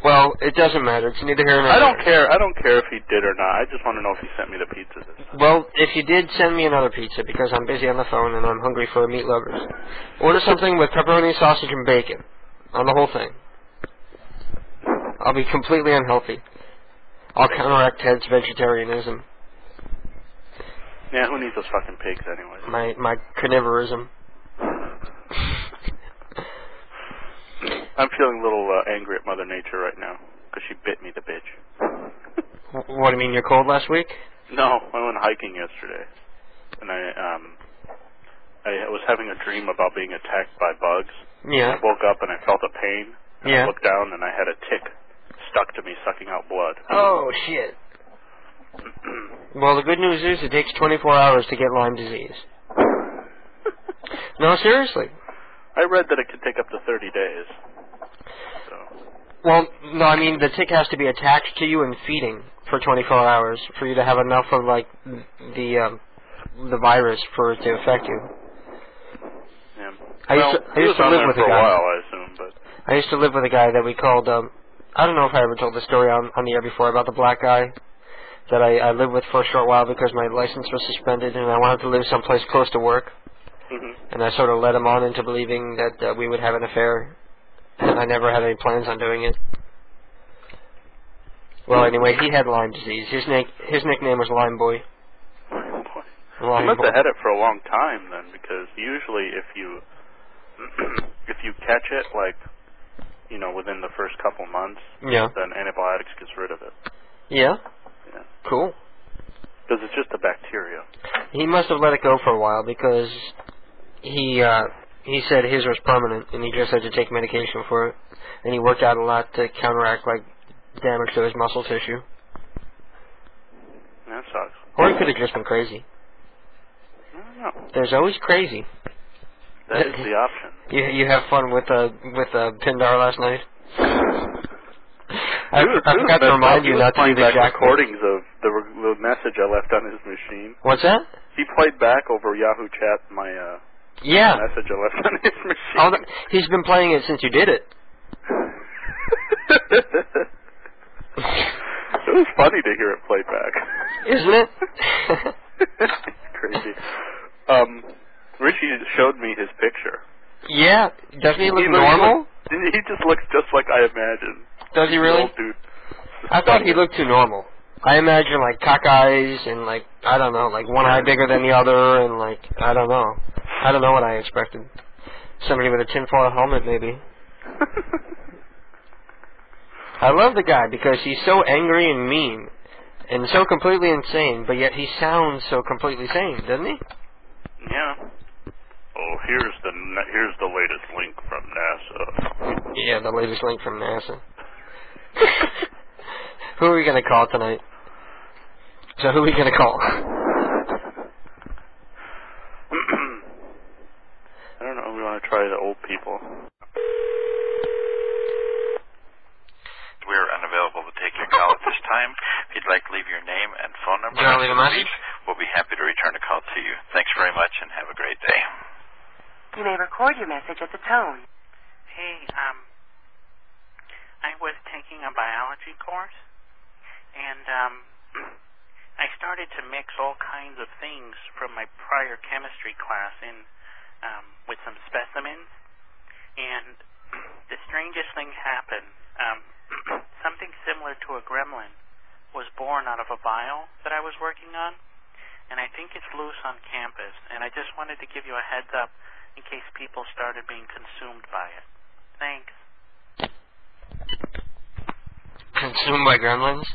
Well, it doesn't matter. It's neither here nor there. I don't care if he did or not. I just want to know if he sent me the pizza this time. Well, if you did, send me another pizza because I'm busy on the phone and I'm hungry for meat lovers. Order something with pepperoni, sausage, and bacon on the whole thing. I'll be completely unhealthy. I'll counteract Ted's vegetarianism. Yeah, who needs those fucking pigs anyway? My carnivorism. I'm feeling a little angry at Mother Nature right now because she bit me, the bitch. What do you mean? You're cold last week? No, I went hiking yesterday, and I was having a dream about being attacked by bugs. Yeah. I woke up and I felt a pain. And I looked down and I had a tick stuck to me, sucking out blood. Oh shit. Well, the good news is it takes 24 hours to get Lyme disease. No, seriously. I read that it could take up to 30 days. So. Well, no, I mean the tick has to be attached to you and feeding for 24 hours for you to have enough of like the virus for it to affect you. Yeah. I used to live with a guy. For a while, I assume, but I used to live with a guy that we called. I don't know if I ever told the story on the air before about the black guy that I lived with for a short while because my license was suspended and I wanted to live someplace close to work. Mm-hmm. And I sort of led him on into believing that we would have an affair, and I never had any plans on doing it. Well, anyway, he had Lyme disease. His nickname was Lyme Boy. You must have had it for a long time then, because usually if you catch it, like, within the first couple months, then antibiotics gets rid of it. Yeah? Yeah. Cool. Because it's just a bacteria. He must have let it go for a while because he said his was permanent and he just had to take medication for it. And he worked out a lot to counteract, like, damage to his muscle tissue. That sucks. Or he could have just been crazy. I don't know. There's always crazy. That is the option. You have fun with Pindar last night? I forgot to remind you not to do the jack recordings of the message I left on his machine. What's that? He played back over Yahoo Chat my message I left on his machine. Oh, he's been playing it since you did it. It was funny to hear it played back. Isn't it? It's crazy. Richie showed me his picture. Yeah. Doesn't he look normal? He just looks just like I imagined. Does he really? Old dude. I thought he looked too normal. I imagine like cock eyes and like, I don't know, like one eye bigger than the other and like, I don't know. I don't know what I expected. Somebody with a tinfoil helmet maybe. I love the guy because he's so angry and mean and so completely insane, but yet he sounds so completely sane, doesn't he? Yeah. Oh, here's the latest link from NASA. Yeah, the latest link from NASA. Who are we going to call tonight? So who are we going to call? I don't know. We want to try the old people. We're unavailable to take your call at this time. If you'd like to leave your name and phone number, Do you want to leave a message? We'll record your message at the tone. Hey, I was taking a biology course, and I started to mix all kinds of things from my prior chemistry class in with some specimens, and the strangest thing happened. Something similar to a gremlin was born out of a vial that I was working on, and I think it's loose on campus, and I just wanted to give you a heads up in case people started being consumed by it. Thanks. Consumed by gremlins?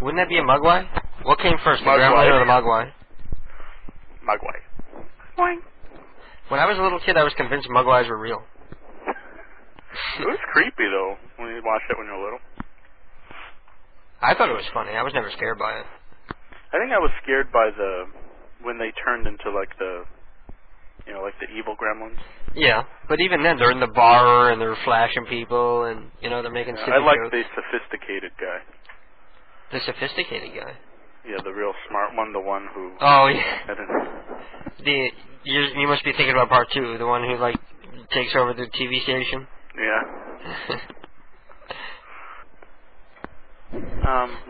Wouldn't that be a mugwai? What came first, the gremlin or the mugwai? Mugwai. When I was a little kid, I was convinced mugwais were real. It was creepy, though, when you watched it when you were little. I thought it was funny. I was never scared by it. I think I was scared by when they turned into, like the evil gremlins. Yeah, but even then, they're in the bar, and they're flashing people, and, they're making silly I like jokes. the sophisticated guy. The sophisticated guy? Yeah, the real smart one, the one who... Oh, yeah. You must be thinking about part 2, the one who, takes over the TV station? Yeah.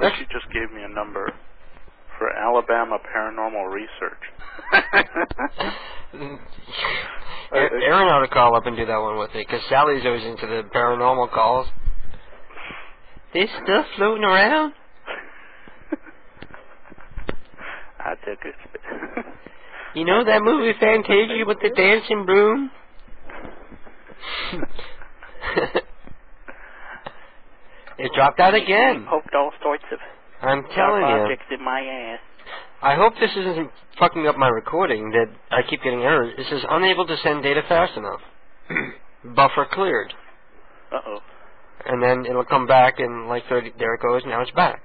Richie just gave me a number for Alabama Paranormal Research. Aaron ought to call up and do that one with me, because Sally's always into the paranormal calls. There's stuff floating around? I took it. You know that movie Fantasia with the dancing broom? It dropped out again. Poked all sorts of I'm telling you. objects in my ass. I hope this isn't fucking up my recording that I keep getting errors. It says unable to send data fast enough. Buffer cleared. Uh-oh. And then it'll come back in 30... There it goes. Now it's back.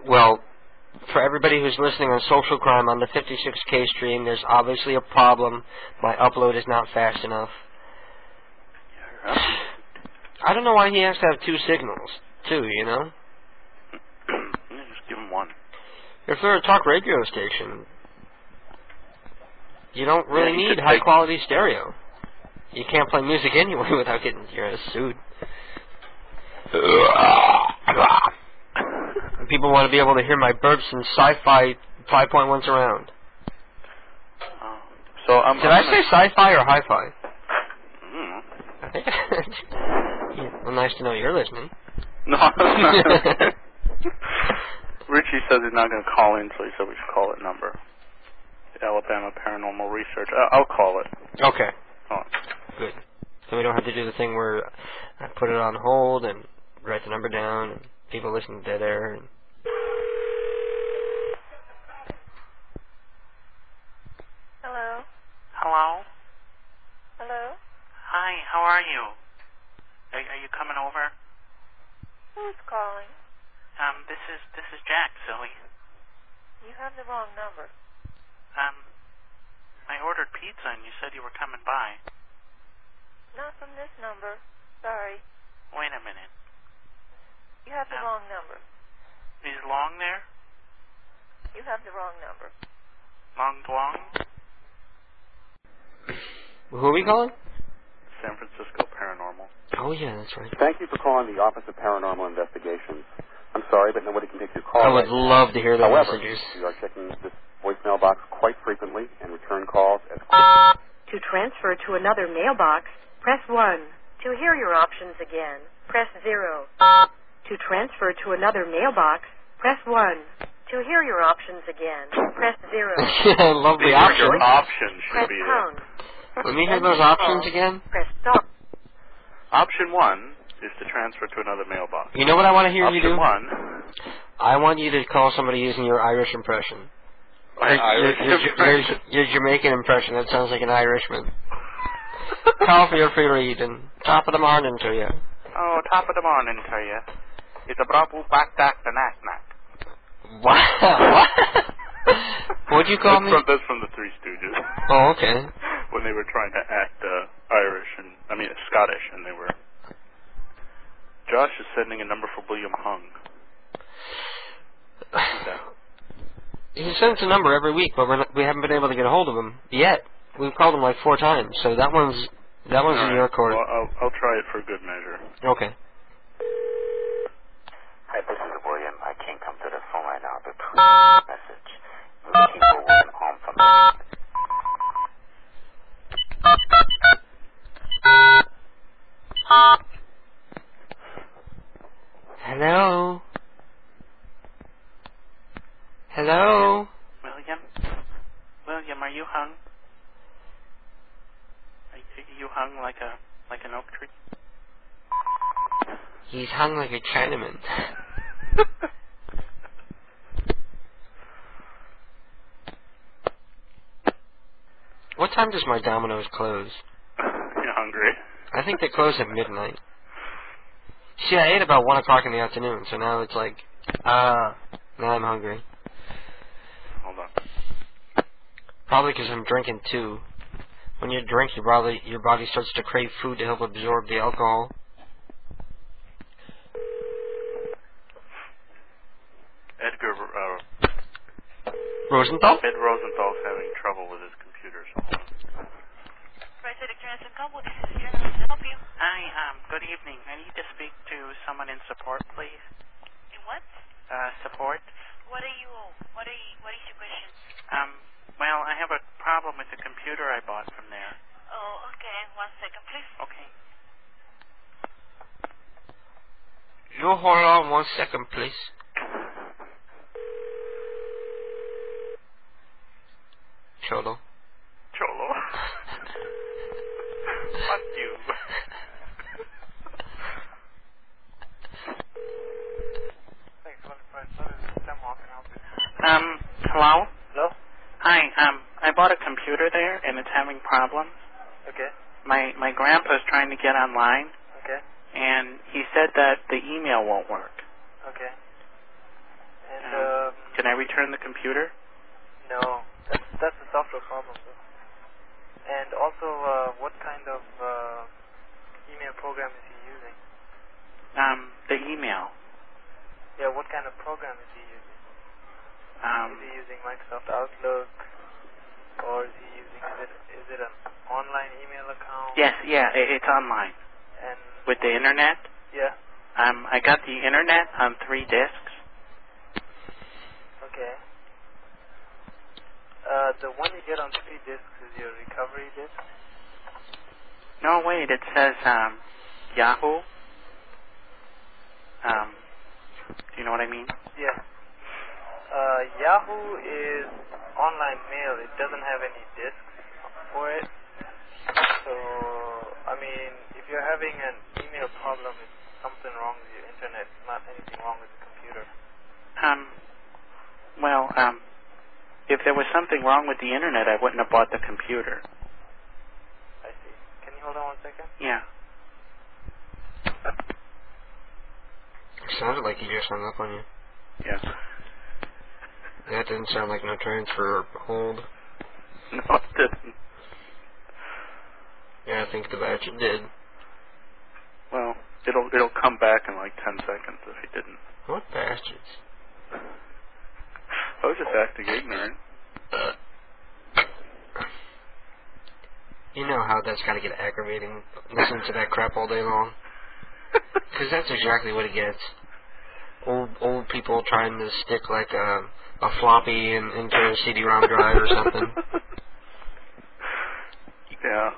Well, for everybody who's listening on Social Crime on the 56K stream, there's obviously a problem. My upload is not fast enough. I don't know why he has to have 2 signals, too, Just give him one. If they're a talk radio station, you don't really need could high-quality stereo. You can't play music anyway without getting your ass sued. People want to be able to hear my burps in sci-fi 5.1 surround. Did I say sci-fi or hi-fi? Well, nice to know you're listening. No, I'm not. Richie says he's not going to call in, so he said we should call that number. Alabama Paranormal Research. I'll call it. Okay. Oh. Good. So we don't have to do the thing where I put it on hold and write the number down, and people listen to dead air. And... Hello? Hello? Hello? Hi, how are you? Are you coming over? Who's calling? This is Jack, silly. You have the wrong number. I ordered pizza and you said you were coming by. Not from this number. Sorry. Wait a minute. You have the wrong number. Is Long there? You have the wrong number. Long? Who are we calling? San Francisco Paranormal. Oh, yeah, that's right. Thank you for calling the Office of Paranormal Investigations. I'm sorry, but nobody can take your call. I would love to hear the However, messages. we are checking this voicemail box quite frequently and return calls as To transfer to another mailbox, press 1. To hear your options again, press 0. To transfer to another mailbox, press 1. To hear your options again, press 0. I love the options. Your options should Press be pound. Let me hear those options again. Press stop. Option 1 is to transfer to another mailbox. You know what I want to hear you do? Option 1. I want you to call somebody using your Irish impression. Your Jamaican impression. That sounds like an Irishman. Coffee or free reading. Top of the morning to you. Oh, top of the morning to you. It's a brabu back the knack. Wow. What'd you call me? That's from the Three Stooges. Oh, okay. When they were trying to act Scottish, and they were... Josh is sending a number for William Hung. He sends a number every week, but we haven't been able to get a hold of him yet. We've called him like 4 times, so that one's in your court. Well, I'll try it for good measure. Okay. Hi, this is William. I can't come to the phone right now, but please message. People will home from Hello? Hello? William, are you hung? Are you hung like an oak tree? He's hung like a Chinaman. What time does my Domino's close? You're hungry? I think they close at midnight. See, I ate about 1 o'clock in the afternoon, so now it's like, now I'm hungry. Hold on. Probably because I'm drinking too. When you drink, your body starts to crave food to help absorb the alcohol. Edgar Rosenthal? Ed Rosenthal's having trouble with his computer. Help you? Hi, good evening. I need to speak to someone in support, please. In what? Support. What is your question? Well, I have a problem with the computer I bought from there. Oh, okay. 1 second, please. Okay. You hold on 1 second, please. Cholo. Fuck you. Hello? Hello? Hi, I bought a computer there, and it's having problems. Okay. My grandpa's trying to get online, Okay. and he said that the email won't work. Okay. And, Can I return the computer? no. That's a software problem, though. And also, what kind of, email program is he using? The email. Yeah, what kind of program is he using? Is he using Microsoft Outlook, or is it an online email account? Yes, it's online. And with the internet? Yeah. I got the internet on 3 discs. Okay. The one you get on 3 discs is your recovery disc? No, wait, it says, Yahoo. Do you know what I mean? Yeah. Yahoo is online mail. It doesn't have any discs for it. So, I mean, if you're having an email problem, it's something wrong with your internet. It's not anything wrong with the computer. If there was something wrong with the internet, I wouldn't have bought the computer. I see. Can you hold on 1 second? Yeah. It sounded like he just hung up on you. Yeah. That didn't sound like no transfer or hold. No, it didn't. Yeah, I think the batch it did. Well, it'll come back in like 10 seconds if he didn't. What bastards? I was just acting ignorant. You know how that's got to get aggravating, listening to that crap all day long? Because that's exactly what it gets. Old people trying to stick like a floppy into a CD-ROM drive or something. Yeah.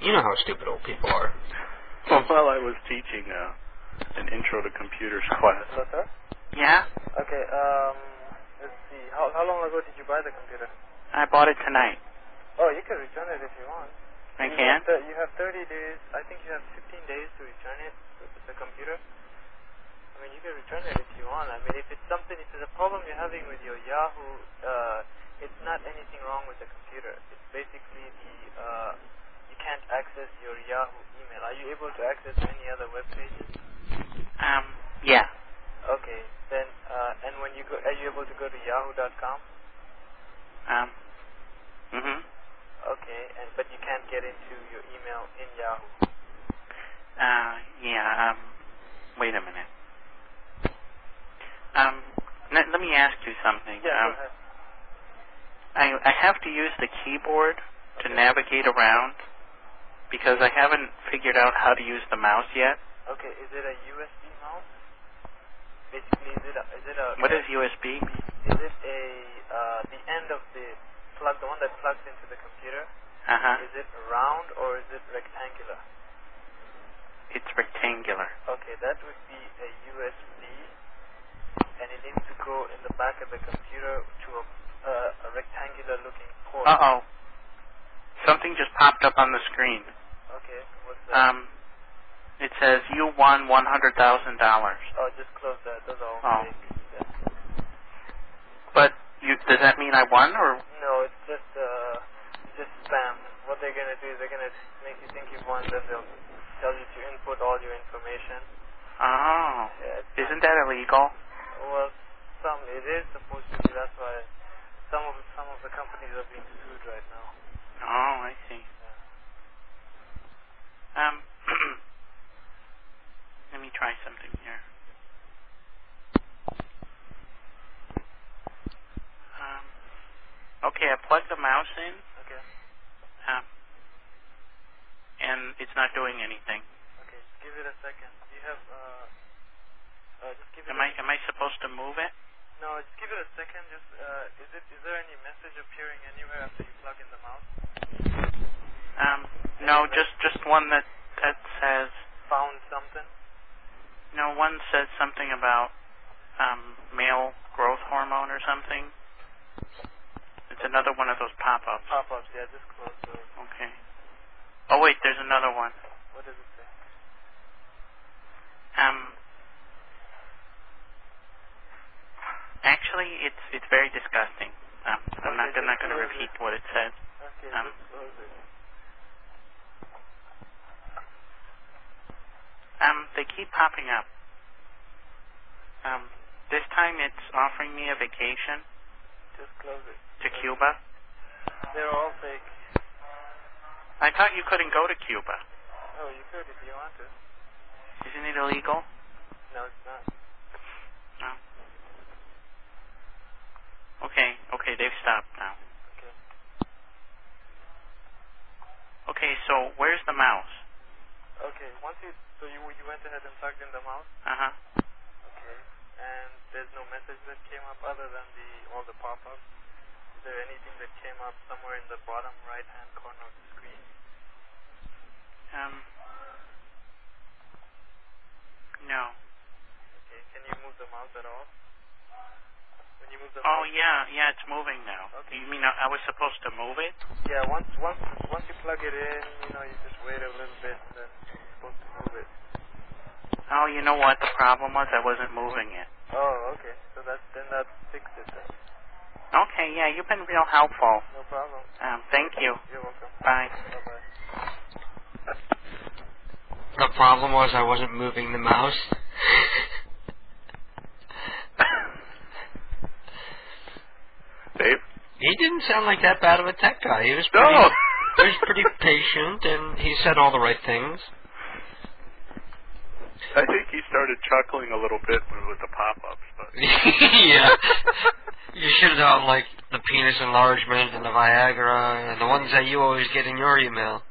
You know how stupid old people are. Well, while I was teaching an intro to computers class. Hello, sir? Yeah? Okay, let's see. How long ago did you buy the computer? I bought it tonight. Oh, you can return it if you want. I can? You have 30 days. I think you have 15 days to return it, the computer. I mean, you can return it if you want. I mean, if it's a problem you're having with your Yahoo, it's not anything wrong with the computer. It's basically you can't access your Yahoo email. Are you able to access any other web pages? Yeah. Okay, then, and when you go, are you able to go to yahoo.com? Okay, but you can't get into your email in Yahoo. Wait a minute. Let me ask you something. Yeah, go ahead. I have to use the keyboard to navigate around because I haven't figured out how to use the mouse yet. Okay, is it a USB mouse? Basically, is it a... What is USB? Is it the end of the plug, the one that plugs into the computer? Uh-huh. Is it round or is it rectangular? It's rectangular. Okay, that would be a USB, and it needs to go in the back of the computer to a rectangular-looking port. Uh-oh. Something just popped up on the screen. Okay, what's that? It says you won $100,000. Oh, just close that. Those are all fake. Yeah. But does that mean I won, or? No, it's just spam. What they're gonna do is they're gonna make you think you won, then they'll tell you to input all your information. Oh. Yeah, Isn't that illegal? Well, it is supposed to be. That's why some of the companies are being sued right now. Oh, I see. Yeah. Let me try something here. Okay, I plugged the mouse in. Okay. And it's not doing anything. Okay, just give it a second. You have just give it. Am I supposed to move it? No, just give it a second. Just is there any message appearing anywhere after you plug in the mouse? No, just one that says found something. No, one says something about male growth hormone or something. It's another one of those pop-ups. Pop-ups, yeah, just close those. Okay. Oh wait, there's another one. What does it say? Actually, it's very disgusting. I'm not going to repeat what it says. Okay, just close it. They keep popping up. This time it's offering me a vacation. Just close it. To Cuba. They're all fake. I thought you couldn't go to Cuba. Oh, you could if you want to. Isn't it illegal? No, it's not. No. Okay, they've stopped now. Okay. Okay, so where's the mouse? Okay, so you went ahead and plugged in the mouse? Uh-huh. Okay. And there's no message that came up other than all the pop-ups? Is there anything that came up somewhere in the bottom right-hand corner of the screen? No. Okay, can you move the mouse at all? When you move the mouse? Oh, yeah, it's moving now. Okay. You mean I was supposed to move it? Yeah, once you plug it in, you just wait a little bit and then you're supposed to move it. Oh, you know what? The problem was I wasn't moving it. Oh, okay. So that fixed it then. Okay, yeah, you've been real helpful. No problem. Thank you. You're welcome. Bye. Bye-bye. The problem was I wasn't moving the mouse. Dave? He didn't sound like that bad of a tech guy. He was pretty patient, and he said all the right things. I think he started chuckling a little bit with the pop-ups, but... Yeah. You should have done, like, the penis enlargement and the Viagra and the ones that you always get in your email.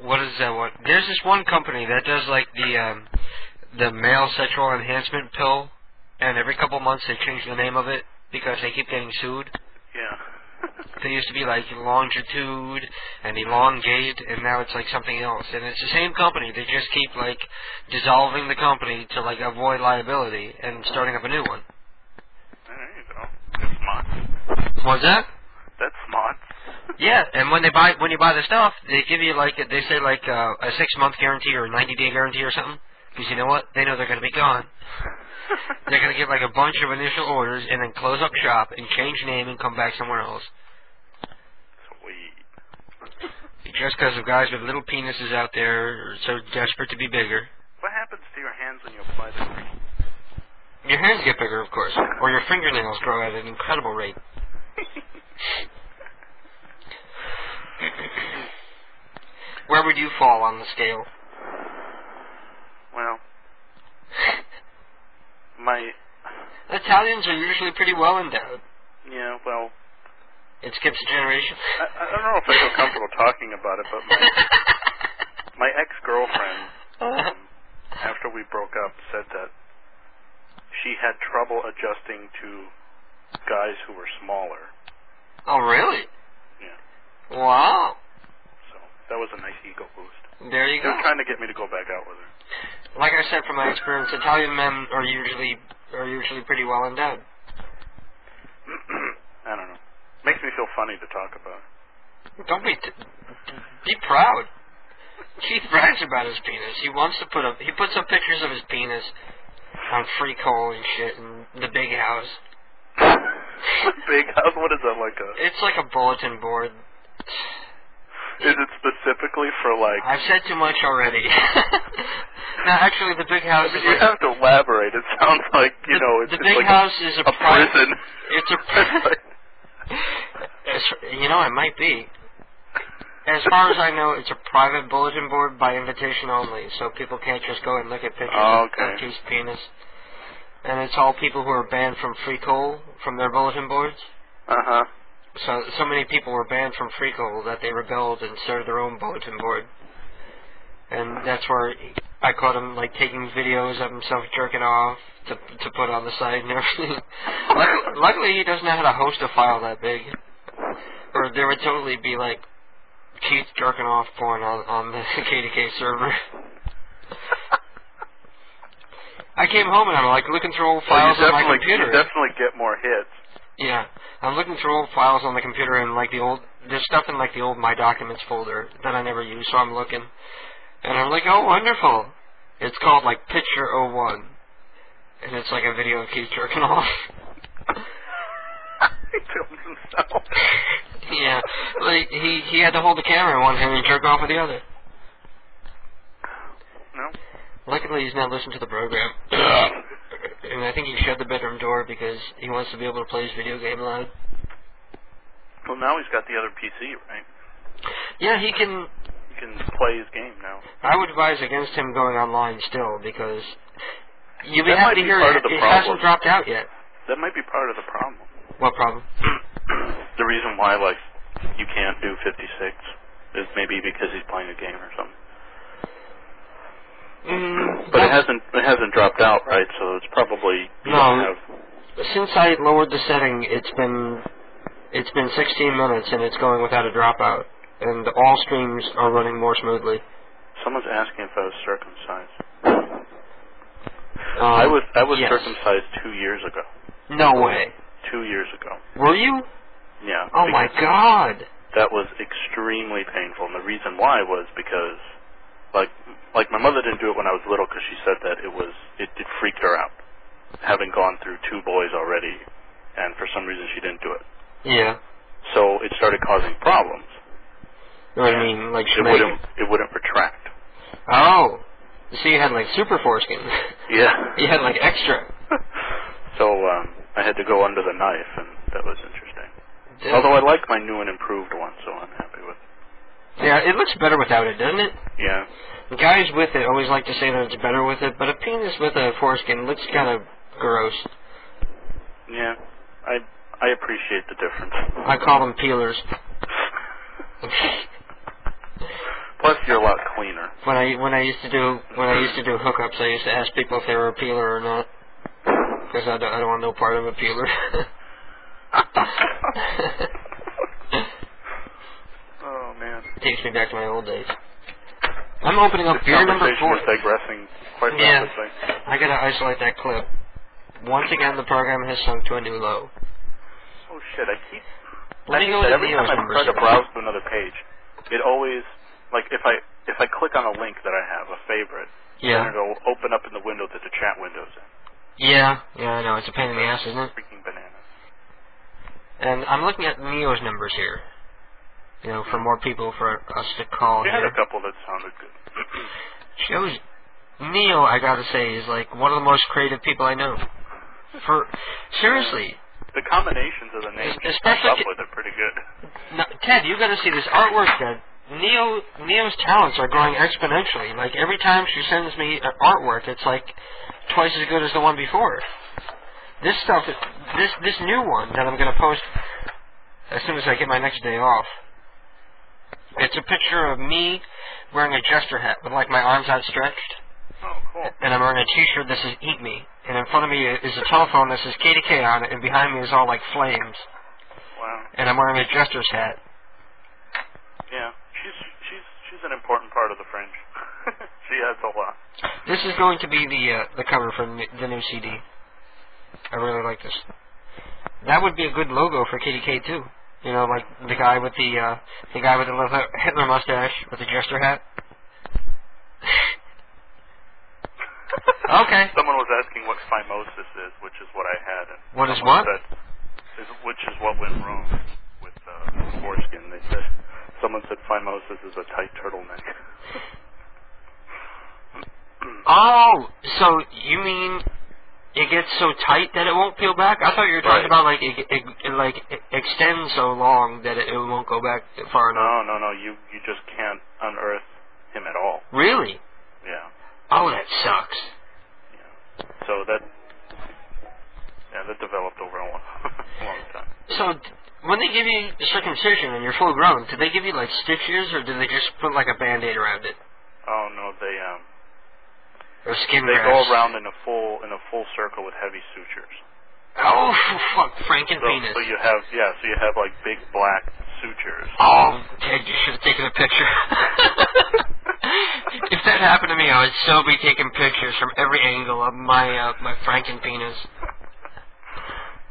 What is that one? There's this one company that does, like, the male sexual enhancement pill, and every couple months they change the name of it because they keep getting sued. Yeah. They used to be like longitude and elongate, and now it's like something else. And it's the same company. They just keep like dissolving the company to like avoid liability and starting up a new one. There you go. That's smart. What's that? That's smart. Yeah, and when you buy the stuff, they give you like they say like a 6-month guarantee or a 90-day guarantee or something. Because you know what? They know they're going to be gone. They're going to get like a bunch of initial orders and then close up shop and change name and come back somewhere else. Sweet. Just because of guys with little penises out there are so desperate to be bigger. What happens to your hands when you apply the cream? Your hands get bigger, of course. Or your fingernails grow at an incredible rate. Where would you fall on the scale? Well, Italians are usually pretty well endowed. Yeah, well... It skips a generation. I don't know if I feel comfortable talking about it, but my ex-girlfriend, after we broke up, said that she had trouble adjusting to guys who were smaller. Oh, really? Yeah. Wow. So that was a nice ego boost. There you go. They were trying to get me to go back out with her. Like I said, from my experience, Italian men are usually pretty well endowed. I don't know. Makes me feel funny to talk about. Don't be proud. Keith brags about his penis. He puts up pictures of his penis on Freecall and shit in the big house. Big house? What is that, like a... It's like a bulletin board. Is it specifically for, like... I've said too much already. No, actually, the big house is you like... have to elaborate. It sounds like, it's the big like house is a prison. It's a... it might be. As far as I know, it's a private bulletin board by invitation only, so people can't just go and look at pictures of Keith's penis. And it's all people who are banned from Freecall, from their bulletin boards. Uh-huh. So many people were banned from Freecall that they rebelled and started their own bulletin board. And that's where I caught him, like, taking videos of himself jerking off to put on the site and everything. Luckily, he doesn't know how to host a file that big. Or there would totally be, like, Keith jerking off porn on the KDK server. I came home and I'm, like, looking through old files on my computer. You definitely get more hits. Yeah. I'm looking through old files on the computer and, like, there's stuff in, like, the old My Documents folder that I never use, so I'm looking. And I'm like, oh, wonderful. It's called, like, Picture 01. And it's like a video of Keith jerking off. He filmed himself. Yeah. Like, he had to hold the camera in one hand and jerk off with the other. No. Luckily, he's not listening to the program. And I think he shut the bedroom door because he wants to be able to play his video game loud. Well, now he's got the other PC, right? Yeah, he can play his game now. I would advise against him going online still because you'll be That happy to might be hear part it. of the It problem. hasn't dropped out yet. That might be part of the problem. What problem? The reason why, like, you can't do 56 is maybe because he's playing a game or something. But it hasn't dropped out, right? So it's probably Since I lowered the setting, it's been 16 minutes and it's going without a dropout, and all streams are running more smoothly. Someone's asking if I was circumcised. I was yes. circumcised 2 years ago. No way. 2 years ago. Were you? Yeah. Oh my God. That was extremely painful, and the reason why was because, like my mother didn't do it when I was little because she said that it freaked her out, having gone through 2 boys already, and for some reason she didn't do it. Yeah. So it started causing problems. What do you mean, like it wouldn't retract. Oh. So you had like super foreskin. Yeah. You had like extra. So I had to go under the knife, and that was interesting. Yeah. Although I like my new and improved one, so I'm happy with it. Yeah, it looks better without it, doesn't it? Yeah. Guys with it always like to say that it's better with it, but a penis with a foreskin looks kind of gross. Yeah. I appreciate the difference. I call them peelers. Plus, you're a lot cleaner. When I used to do hookups, I used to ask people if they were a peeler or not, because I don't want no part of a peeler. Oh man! It takes me back to my old days. I'm opening up beer number 4. Is digressing quite yeah, rapidly. I gotta isolate that clip. Once again, the program has sunk to a new low. Oh shit! Let me go to every Neo's time I numbers. try to browse to another page, it always, like, if I click on a link that I have, a favorite, yeah, then it'll open up in the window that the chat window's in. Yeah, I know. It's a pain in the ass, isn't it? Freaking bananas. And I'm looking at Neo's numbers here. You know, for more people for us to call You here. had a couple that sounded good. Shows Neo, I gotta say, is like one of the most creative people I know. Seriously. The combinations of the names especially up with are pretty good. No, Ted, you gotta see this artwork, Ted. Neo's talents are growing exponentially. Like, every time she sends me artwork, it's like twice as good as the one before. This stuff, this new one that I'm going to post as soon as I get my next day off, it's a picture of me wearing a jester hat with like my arms outstretched. Oh, cool. And I'm wearing a t-shirt that says Eat Me. And in front of me is a telephone that says KDK on it, and behind me is all like flames. Wow. And I'm wearing a jester's hat. Yeah, she's an important part of the Fringe. She has a lot. This is going to be the cover for the new CD. I really like this. That would be a good logo for KDK too. You know, like the guy with the little Hitler mustache with the jester hat. Okay. Someone was asking what phimosis is, which is what I had. And what is what? Which is what went wrong with foreskin. They said someone said phimosis is a tight turtleneck. Oh, so you mean it gets so tight that it won't peel back? I thought you were talking about like it extends so long that it won't go back far enough. No. You just can't unearth him at all. Really? Yeah. Oh, that sucks. Yeah. So that developed over a long time. So when they give you circumcision and you're full grown, do they give you like stitches or do they just put like a Band-Aid around it? Oh no, they or skin They grafts. go around in a full circle with heavy sutures. Oh fuck, Frankenpenis. So you have like big black sutures. Oh, Ted, you should have taken a picture. If that happened to me, I would so be taking pictures from every angle of my Frankenpenis.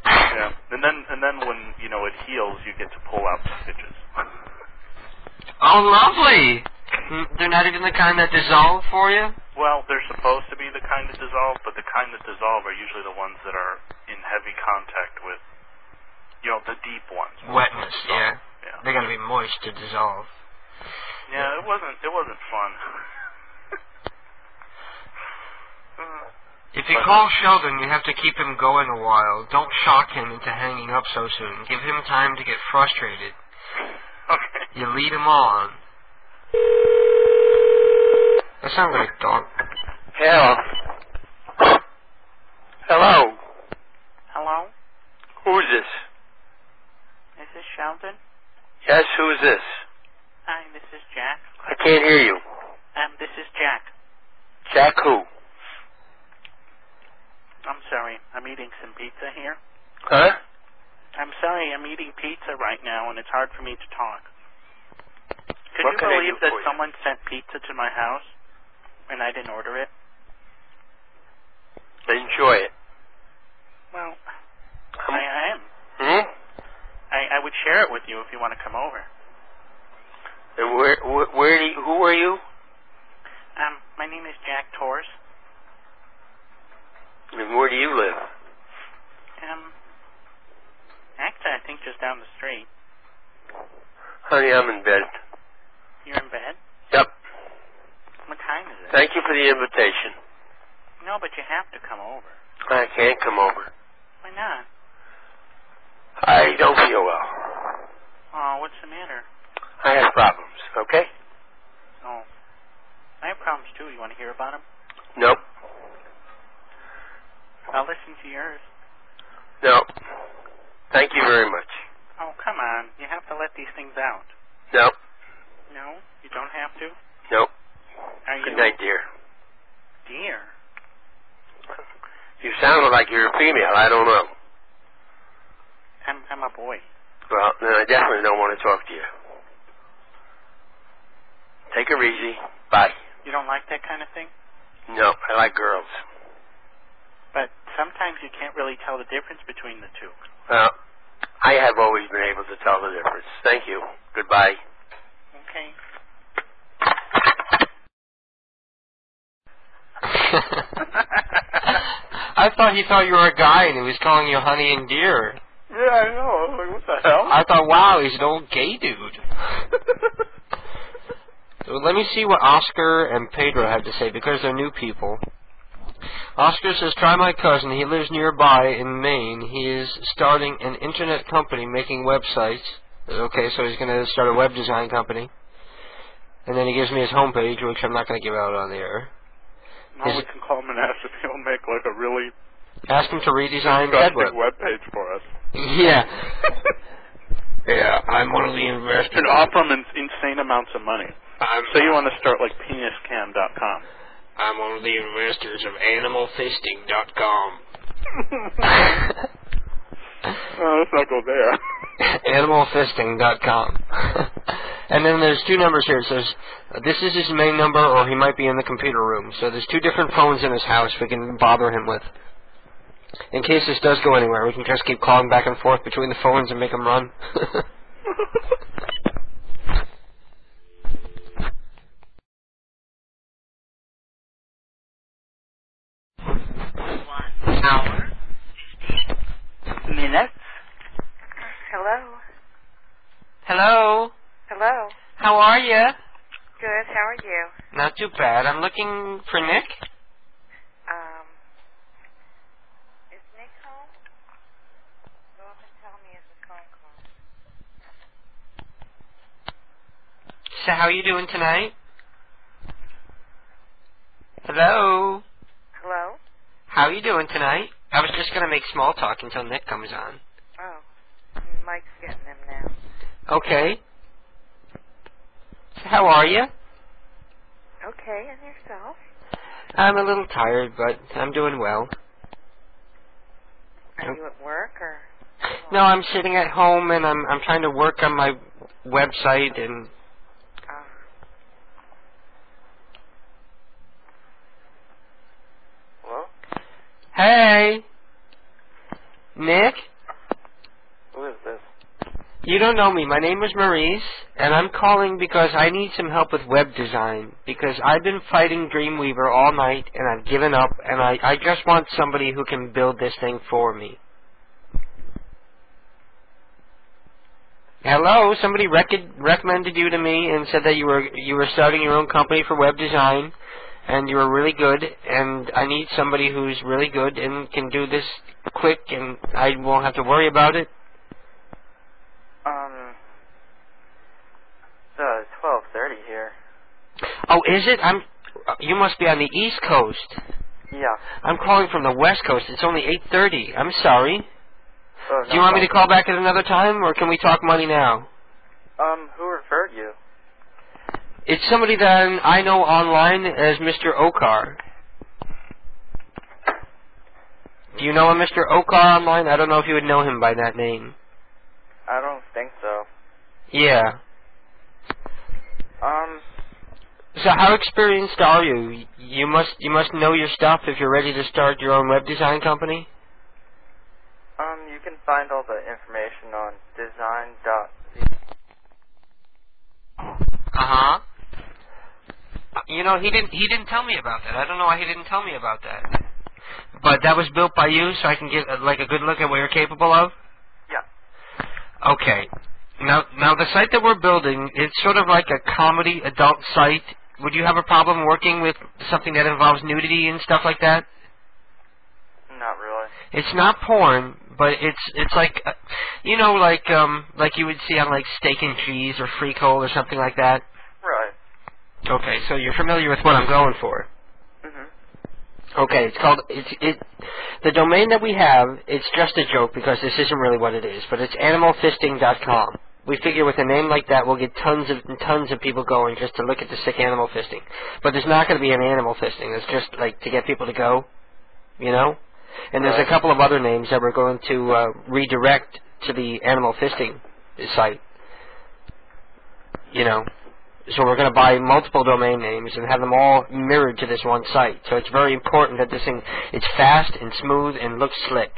Yeah, and then when it heals, you get to pull out the stitches. Oh, lovely! They're not even the kind that dissolve for you? Well, they're supposed to be the kind that dissolve, but the kind that dissolve are usually the ones that are in heavy contact with, the deep ones. Wetness, yeah. They gotta be moist to dissolve. Yeah, it wasn't fun. If you call Sheldon, you have to keep him going a while. Don't shock him into hanging up so soon. Give him time to get frustrated. Okay. You lead him on. That sounds like a dog. Hello. Hello. Hello? Who's this? Is this Sheldon? Yes, who's this? Hi, this is Jack. I can't hear you. This is Jack. Jack who? I'm sorry, I'm eating some pizza here. Huh? I'm sorry, I'm eating pizza right now, and it's hard for me to talk. Could What you can I believe do that for you? someone sent pizza to my house, and I didn't order it? Enjoy it. Well, I am. Hmm? I would share it with you if you want to come over. And who are you? My name is Jack Torres. And where do you live? Actually, I think just down the street. Honey, I'm in bed. You're in bed? Yep. What time is it? Thank you for the invitation. No, but you have to come over. I can't come over. Why not? I don't feel well. Oh, what's the matter? I have problems, okay? Oh. I have problems too. You want to hear about them? Nope. I'll listen to yours. No. Thank you very much. Oh, come on. You have to let these things out. Nope. No? You don't have to? Nope. Are Good you... night, dear. Dear? You sounded like you're a female. I don't know. I'm a boy. Well, then I definitely don't want to talk to you. Take her easy. Bye. You don't like that kind of thing? No, I like girls. But sometimes you can't really tell the difference between the two. Well, I have always been able to tell the difference. Thank you. Goodbye. Okay. I thought he thought you were a guy and he was calling you honey and dear. Yeah, I know. I was like, what the hell? I thought, wow, he's an old gay dude. So let me see what Oscar and Pedro have to say, because they're new people. Oscar says, try my cousin. He lives nearby in Maine. He is starting an internet company making websites. Okay, so he's going to start a web design company. And then he gives me his homepage, which I'm not going to give out on the air. No, we can call him and ask if he'll make like a really Ask him to redesign disgusting Deadwood. web page for us. Yeah. Yeah, I'm one of the investors. And offer him insane amounts of money. Say you want to start like peniscam.com. I'm one of the investors of animalfisting.com. Let's not go there. Animalfisting.com. And then there's two numbers here. It says, this is his main number, or he might be in the computer room. So there's two different phones in his house we can bother him with. In case this does go anywhere, we can just keep calling back and forth between the phones and make them run. Hour, 15 minutes. Hello. Hello. Hello. How are you? Good. How are you? Not too bad. I'm looking for Nick. Is Nick home? Go up and tell me if his phone call. So how are you doing tonight? Hello. Hello. How are you doing tonight? I was just going to make small talk until Nick comes on. Oh, Mike's getting them now. Okay. So how are you? Okay, and yourself? I'm a little tired, but I'm doing well. Are you at work or? No, I'm sitting at home and I'm trying to work on my website and. Hello? Hey, Nick. Who is this? You don't know me. My name is Maurice, and I'm calling because I need some help with web design. Because I've been fighting Dreamweaver all night, and I've given up, and I just want somebody who can build this thing for me. Hello, somebody recommended you to me and said that you were starting your own company for web design, and you were really good, and I need somebody who's really good and can do this quick, and I won't have to worry about it. It's 12:30 here. Oh, is it? You must be on the East Coast. Yeah. I'm calling from the West Coast. It's only 8:30. I'm sorry. Oh, Do you want me to call back at another time, or can we talk money now? Who referred you? It's somebody that I know online as Mr. Okar. Do you know a Mr. Okar online? I don't know if you would know him by that name. I don't think so. Yeah. So how experienced are you? You must know your stuff if you're ready to start your own web design company? You can find all the information on design.z. Uh-huh. You know, he didn't tell me about that. I don't know why he didn't tell me about that. But that was built by you, so I can get like a good look at what you're capable of? Yeah. Okay. Now the site that we're building, it's sort of like a comedy adult site. Would you have a problem working with something that involves nudity and stuff like that? Not really. It's not porn, but it's like, you know, like you would see on like Steak and Cheese or Freako or something like that. Right. Okay, so you're familiar with what I'm going for. Mhm. Okay, it's called the domain that we have. It's just a joke because this isn't really what it is, but it's animalfisting.com. We figure with a name like that, we'll get tons of people going just to look at the sick animal fisting. But there's not going to be an animal fisting. It's just like to get people to go, you know. And there's a couple of other names that we're going to redirect to the animal fisting site. You know. So we're going to buy multiple domain names and have them all mirrored to this one site. So it's very important that this thing, it's fast and smooth and looks slick.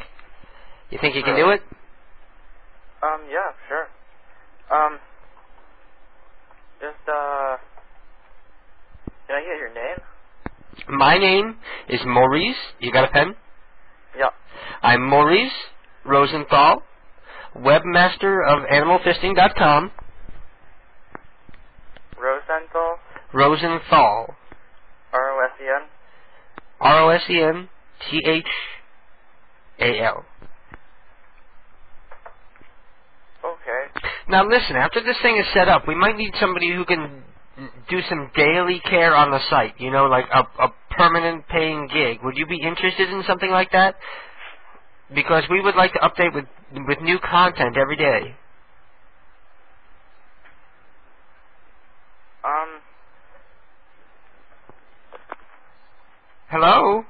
You think you can do it? Yeah, sure. Can I get your name? My name is Maurice. You got a pen? Yeah. I'm Maurice Rosenthal, webmaster of animalfisting.com. Rosenthal? Rosenthal. R-O-S-E-N? R-O-S-E-N-T-H-A-L. Okay. Now listen, after this thing is set up, we might need somebody who can do some daily care on the site, you know, like a permanent paying gig. Would you be interested in something like that? Because we would like to update with new content every day. Hello?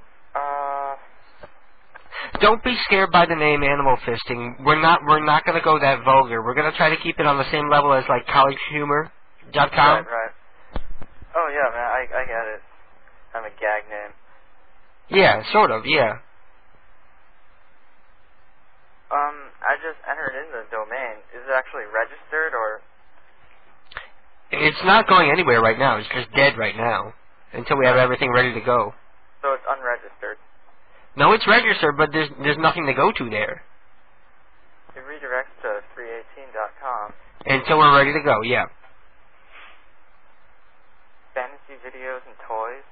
Don't be scared by the name Animal Fisting. We're not going to go that vulgar. We're going to try to keep it on the same level as like collegehumor.com. Right. Oh yeah, man, I get it. I'm a gag name. Yeah, sort of, yeah. I just entered in the domain. Is it actually registered or? It's not going anywhere right now. It's just dead right now until we have everything ready to go. So it's unregistered. No, it's registered, but there's nothing to go to there. It redirects to 318.com. Until we're ready to go, yeah. Fantasy videos and toys.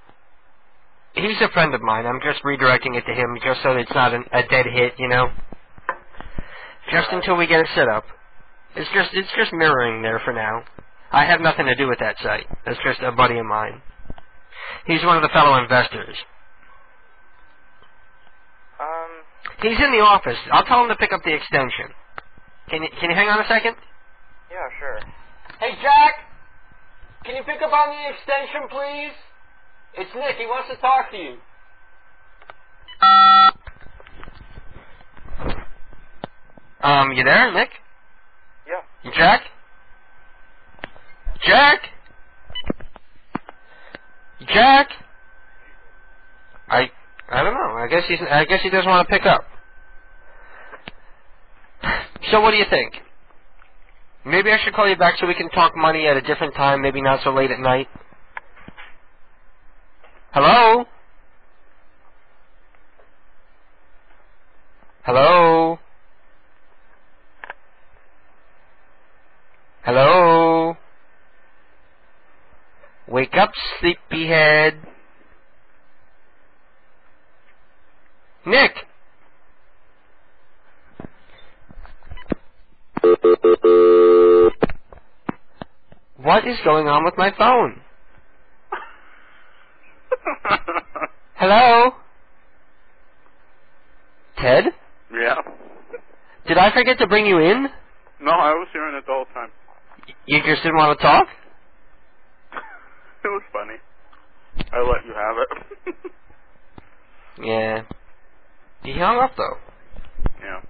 He's a friend of mine. I'm just redirecting it to him just so it's not a dead hit, you know? Just until we get it set up. It's just mirroring there for now. I have nothing to do with that site. That's just a buddy of mine. He's one of the fellow investors. He's in the office. I'll tell him to pick up the extension. Can you hang on a second? Yeah, sure. Hey, Jack! Can you pick up on the extension, please? It's Nick. He wants to talk to you. You there, Nick? Yeah. Jack? Jack? Jack? I don't know. I guess he doesn't want to pick up. So what do you think? Maybe I should call you back so we can talk money at a different time, maybe not so late at night. Hello? Hello? Hello? Wake up, sleepyhead. Nick! What is going on with my phone? Hello? Ted? Yeah. Did I forget to bring you in? No, I was hearing it the whole time. You just didn't want to talk? It was funny. I let you have it. Yeah. He hung up, though. Yeah.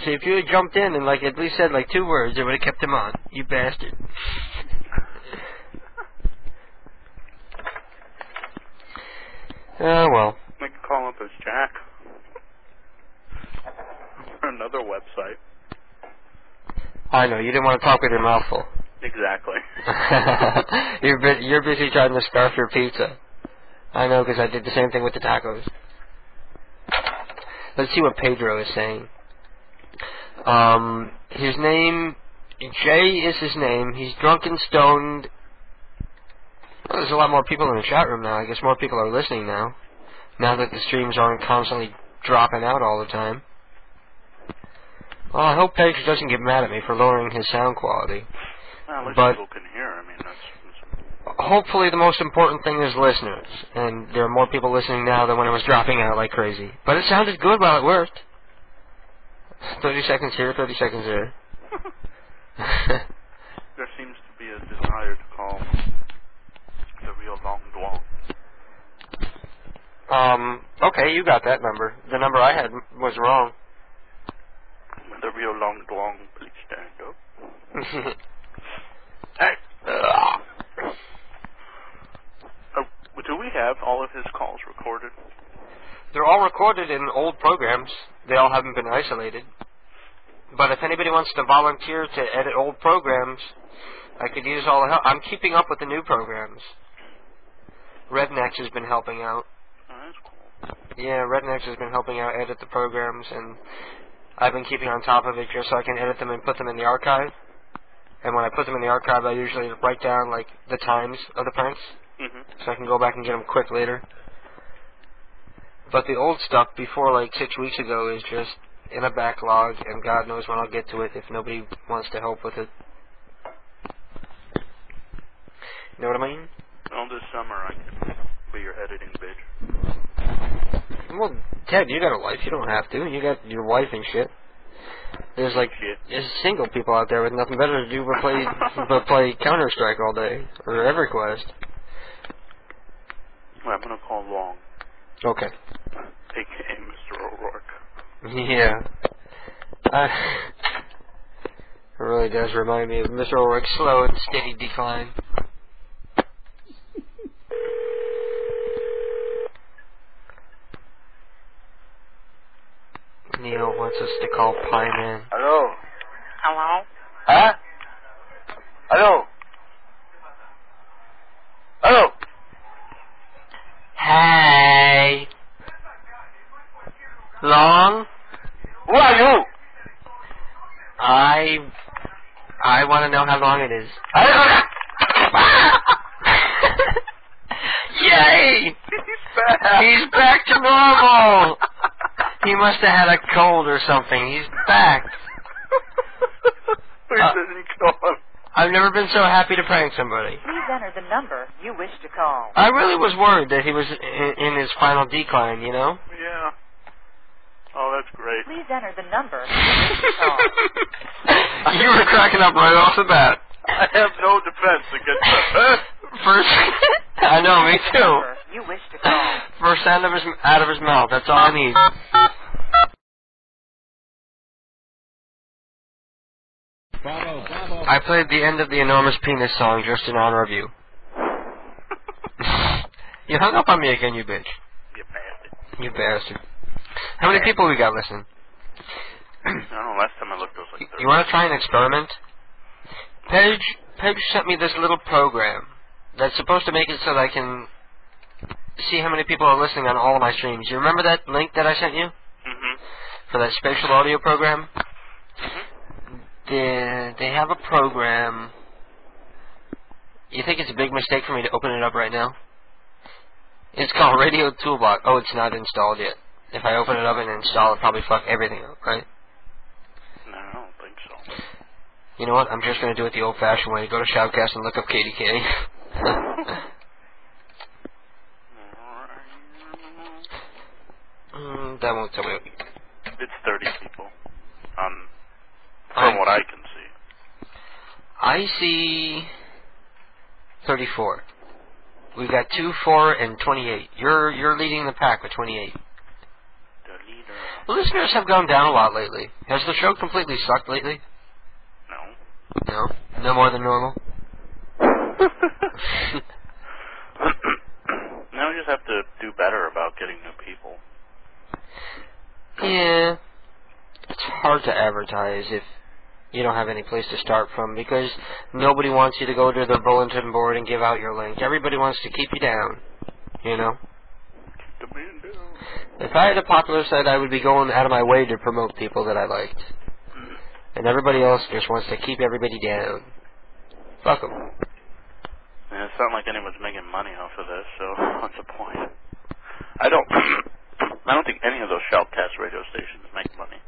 See, if you had jumped in and, at least said, 2 words, it would have kept him on. You bastard. Oh, well. I could call up as Jack. Or another website. I know, you didn't want to talk with your mouth full. Exactly. You're busy trying to scarf your pizza. I know, because I did the same thing with the tacos. Let's see what Pedro is saying. His name, Jay is his name. He's drunk and stoned. Well, there's a lot more people in the chat room now. I guess more people are listening now. Now that the streams aren't constantly dropping out all the time. Well, I hope Pedro doesn't get mad at me for lowering his sound quality. Well, at least people can hear. I mean, that's... Hopefully the most important thing is listeners. And there are more people listening now than when it was dropping out like crazy. But it sounded good while it worked. 30 seconds here, 30 seconds there. There seems to be a desire to call the real long dwong. Okay, you got that number. The number I had was wrong. The real long dwong, please stand up. Do we have all of his calls recorded? They're all recorded in old programs. They all haven't been isolated. But if anybody wants to volunteer to edit old programs, I could use all the help. I'm keeping up with the new programs. Rednex has been helping out. Oh, that's cool. Yeah, Rednex has been helping out edit the programs, and I've been keeping on top of it just so I can edit them and put them in the archive. And when I put them in the archive, I usually write down, the times of the prints, so I can go back and get them quick later. But the old stuff before, 6 weeks ago is just in a backlog, and God knows when I'll get to it if nobody wants to help with it. You know what I mean? Well, this summer I can be your editing bitch. Well, Ted, you got a life. You don't have to. You got your wife and shit. There's single people out there with nothing better to do but play Counter-Strike all day or EverQuest. Well, I'm gonna call Long. Okay. AKA Mr. O'Rourke. Yeah. It really does remind me of Mr. O'Rourke's slow and steady decline. Neil wants us to call Pie Man. Hello? Hello? Huh? Hello? Hello? Hey! Long? Who are you? I want to know how long it is. Yay! He's back to normal! He must have had a cold or something. He's back. I've never been so happy to prank somebody. Please enter the number you wish to call. I really was worried that he was in his final decline, you know? Yeah. Oh, that's great. Please enter the number you wish to call. You were cracking up right off the bat. I have no defense against that. First, I know, me too. You wish to call. First sound out of his mouth. That's all I need. I played the end of the Enormous Penis song just in honor of you. You hung up on me again, you bitch. You bastard. You bastard. How many people we got listening? I don't know, last time I looked it was like 30. You want to try an experiment? Paige sent me this little program that's supposed to make it so that I can see how many people are listening on all of my streams. You remember that link that I sent you? Mm-hmm. For that spatial audio program? Mm-hmm. They have a program. You think it's a big mistake for me to open it up right now? It's called Radio Toolbox. Oh, it's not installed yet. If I open it up and install it, probably fuck everything up, right? No, I don't think so. You know what? I'm just going to do it the old-fashioned way. Go to Shoutcast and look up KDK. That won't tell me. It's 30 people. From what I can see. I see 34. We've got 2, 4, and 28. You're leading the pack with 28. The listeners have gone down a lot lately. Has the show completely sucked lately? No. No? No more than normal? Now we just have to do better about getting new people. Yeah. It's hard to advertise if you don't have any place to start from because nobody wants you to go to their bulletin board and give out your link. Everybody wants to keep you down, you know? Keep the man down. If I had a popular site, I would be going out of my way to promote people that I liked. And everybody else just wants to keep everybody down. Fuck them. Yeah, it's not like anyone's making money off of this, so what's the point? I don't think any of those shoutcast radio stations make money.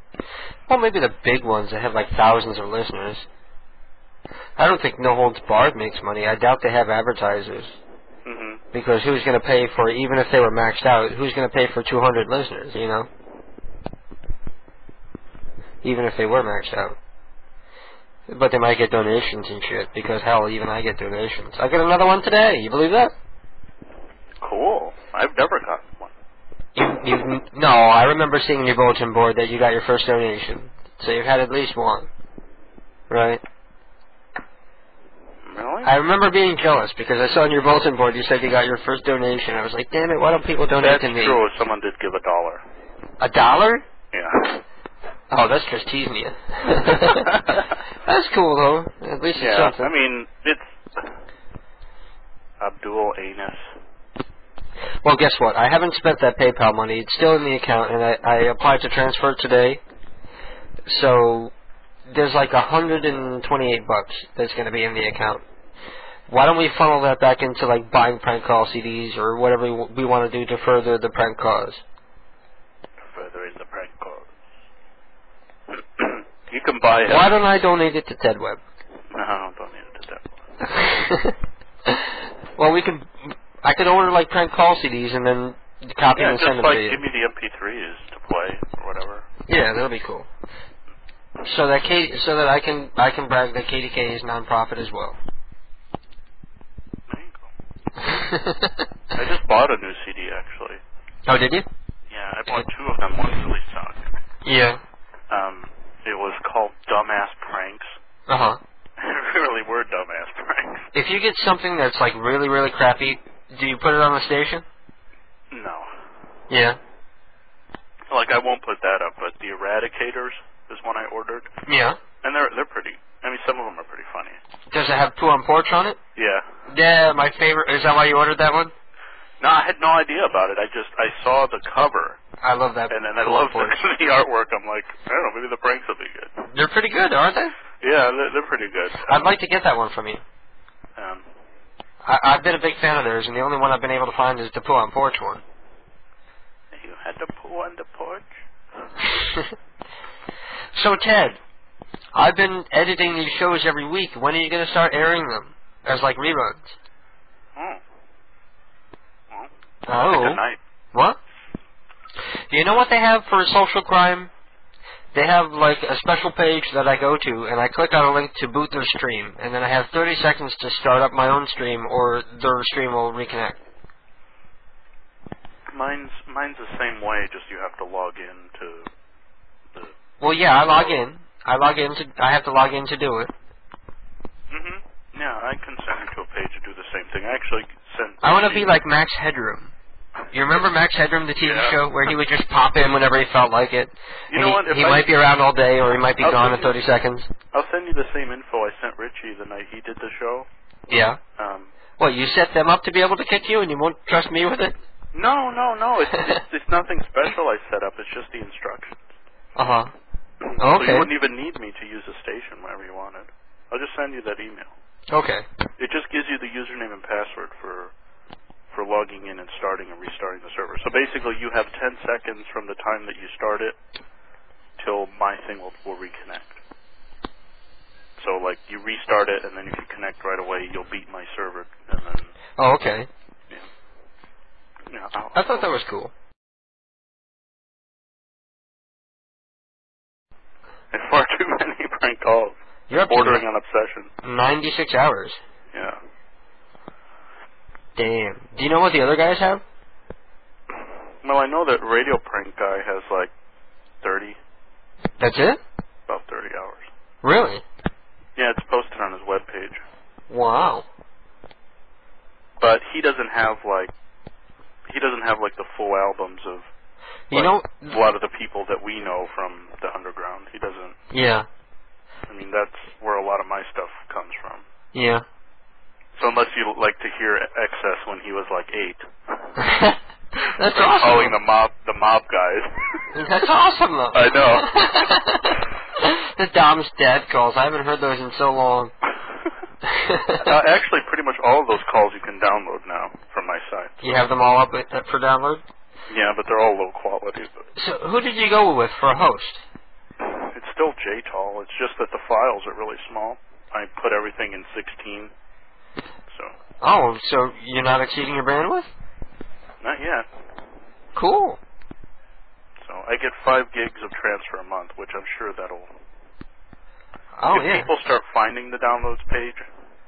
Well, maybe the big ones that have like thousands of listeners. I don't think No Holds Barred makes money. I doubt they have advertisers. Mm-hmm. Because who's going to pay for, even if they were maxed out, who's going to pay for 200 listeners, you know? Even if they were maxed out. But they might get donations and shit, because hell, even I get donations. I got another one today, you believe that? Cool. I've never gotten one. No, I remember seeing in your bulletin board that you got your first donation. So you've had at least one. Right? Really? I remember being jealous, because I saw on your bulletin board you said you got your first donation. I was like, damn it, why don't people donate to me? That's true, someone did give $1. $1? Yeah. Oh, that's just teasing you. That's cool, though. At least it's something. I mean, it's Abdul Anus. Well, guess what? I haven't spent that PayPal money. It's still in the account, and I applied to transfer it today. So there's like $128 that's going to be in the account. Why don't we funnel that back into like buying prank call CDs or whatever we want to do to further the prank cause? Furthering the prank cause. You can buy it. Why don't I donate it to Ted Webb? No, don't donate it to Ted Webb. Well, I could order like prank call CDs and then copy them and just send them like to you. give me the MP3s to play or whatever. Yeah, that'll be cool. So that I can brag that KDK is non-profit as well. There you go. I just bought a new CD actually. Oh, did you? Yeah, I bought 2 of them. One really sucked. Yeah. It was called Dumbass Pranks. Uh-huh. It really were dumbass pranks. If you get something that's like really, really crappy, do you put it on the station? No. Yeah. Like I won't put that up, but the Eradicators is one I ordered. Yeah. And they're pretty. I mean, some of them are pretty funny. Does it have Poo on Porch on it? Yeah. Yeah, my favorite. Is that why you ordered that one? No, I had no idea about it. I saw the cover. I love that. And then I love the artwork. I'm like, I don't know, maybe the pranks will be good. They're pretty good, aren't they? Yeah, they're pretty good. I'd like to get that one from you. I've been a big fan of theirs, and the only one I've been able to find is the Poo on Porch one. You had to poo on the porch? So, Ted, I've been editing these shows every week. When are you going to start airing them as, like, reruns? Oh. Good night. What? Do you know what they have for social crime? They have, like, a special page that I go to, and I click on a link to boot their stream, and then I have 30 seconds to start up my own stream, or their stream will reconnect. Mine's the same way, just you have to log in to the... Well, yeah, I log in. I have to log in to do it. Mm-hmm. Yeah, I can send you to a page to do the same thing. I actually sent... I want to be like Max Headroom. You remember Max Headroom, the TV show, where he would just pop in whenever he felt like it? You know what? He might be around all day, or he might be gone in 30 seconds. I'll send you the same info I sent Richie the night he did the show. Yeah. What, you set them up to be able to kick you, and you won't trust me with it? No. It's nothing special I set up. It's just the instructions. Uh-huh. So Okay. you wouldn't even need me to use the station whenever you wanted. I'll just send you that email. Okay. It just gives you the username and password for logging in and starting and restarting the server. So basically you have 10 seconds from the time that you start it till my thing will reconnect. So like you restart it, and then if you connect right away, you'll beat my server, and then... Oh, okay. Yeah, I thought that was cool. It's far too many prank calls. You're up bordering on obsession. 96 hours. Yeah. Damn. Do you know what the other guys have? Well, I know that Radio Prank Guy has like 30. That's it? About 30 hours. Really? Yeah, it's posted on his webpage. Wow. But he doesn't have like the full albums of a lot of the people that we know from the underground. He doesn't. Yeah. I mean, that's where a lot of my stuff comes from. Yeah. So unless you like to hear Excess when he was like 8. That's awesome. Calling the mob guys. That's awesome though. I know. The Dom's dad calls. I haven't heard those in so long. Actually, pretty much all of those calls you can download now from my site. So. You have them all up for download? Yeah, but they're all low quality. So who did you go with for a host? It's still JTAL. It's just that the files are really small. I put everything in 16. Oh, so you're not exceeding your bandwidth? Not yet. Cool. So I get 5 gigs of transfer a month, which I'm sure that'll... Oh, if people start finding the downloads page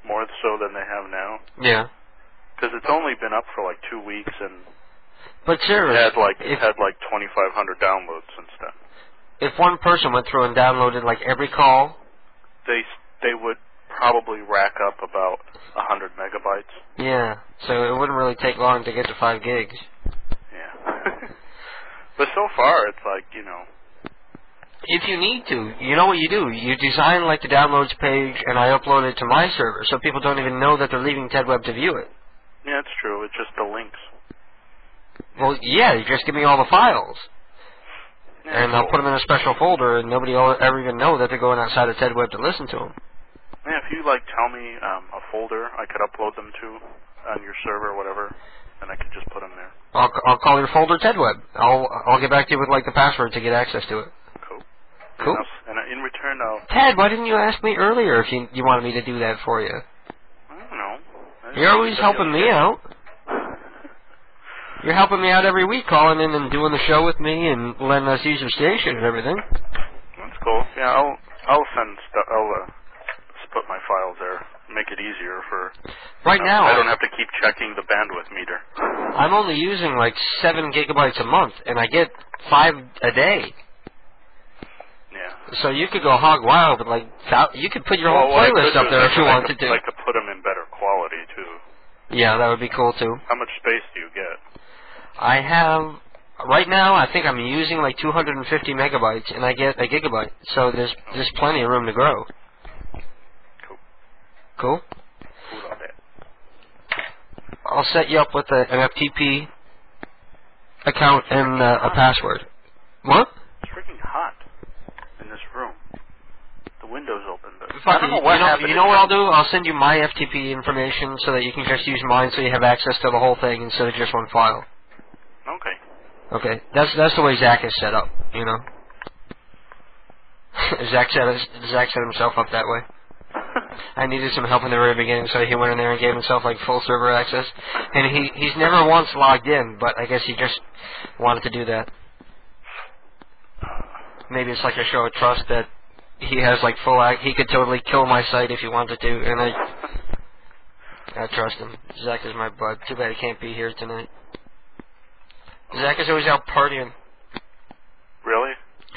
more so than they have now. Yeah. Because it's only been up for like 2 weeks, and but seriously, it had like 2,500 downloads since then. If one person went through and downloaded like every call, they would probably rack up about 100 megabytes. Yeah, so it wouldn't really take long to get to 5 gigs. Yeah. But so far, it's like, you know... If you need to, you know what you do. You design like the downloads page, and I upload it to my server, so people don't even know that they're leaving TEDWeb to view it. Yeah, it's true. It's just the links. Well, yeah, you just give me all the files. Yeah, and I'll put them in a special folder, and nobody will ever even know that they're going outside of TEDWeb to listen to them. Yeah, if you, like, tell me a folder I could upload them to on your server or whatever, then I could just put them there. I'll call your folder TEDWeb. I'll get back to you with, like, the password to get access to it. Cool. And in return, I'll... Ted, why didn't you ask me earlier if you wanted me to do that for you? I don't know. You're always helping me out. You're helping me out every week, calling in and doing the show with me and letting us use your station and everything. That's cool. Yeah, I'll send stuff. I'll put my files there. Make it easier for. Right now, I don't have to keep checking the bandwidth meter. I'm only using like 7 gigabytes a month, and I get 5 a day. Yeah. So you could go hog wild, but like you could put your whole playlist up there if you wanted to. I could put them in better quality too. Yeah, that would be cool too. How much space do you get? I have right now. I think I'm using like 250 megabytes, and I get a gigabyte. So there's plenty of room to grow. Cool. I'll set you up with an FTP account and a password. What? It's freaking hot in this room. The window's open. I don't know what happened. You know what I'll do? I'll send you my FTP information so that you can just use mine, so you have access to the whole thing instead of just one file. Okay. Okay. That's the way Zach is set up. You know. Zach set himself up that way. I needed some help in the very beginning, so he went in there and gave himself like full server access. And he's never once logged in, but I guess he just wanted to do that. Maybe it's like a show of trust that he has like full he could totally kill my site if he wanted to, and I trust him. Zach is my bud. Too bad he can't be here tonight. Zach is always out partying. Really?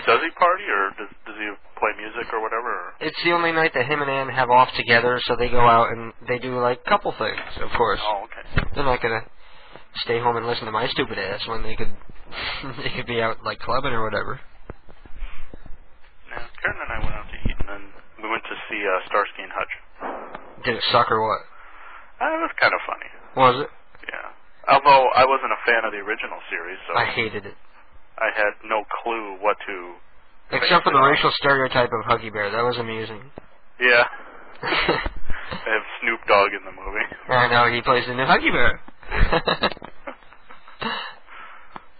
Does he party, or does he play music or whatever? Or? It's the only night that him and Ann have off together, so they go out and they do like couple things, of course. Oh, okay. They're not gonna stay home and listen to my stupid ass when they could be out like clubbing or whatever. Yeah, Karen and I went out to eat, and then we went to see Starsky and Hutch. Did it suck or what? It was kind of funny. Was it? Yeah. Although I wasn't a fan of the original series, so I hated it. I had no clue what to. Except for the racial stereotype of Huggy Bear. That was amusing. Yeah. They have Snoop Dogg in the movie. I know, he plays the new Huggy Bear.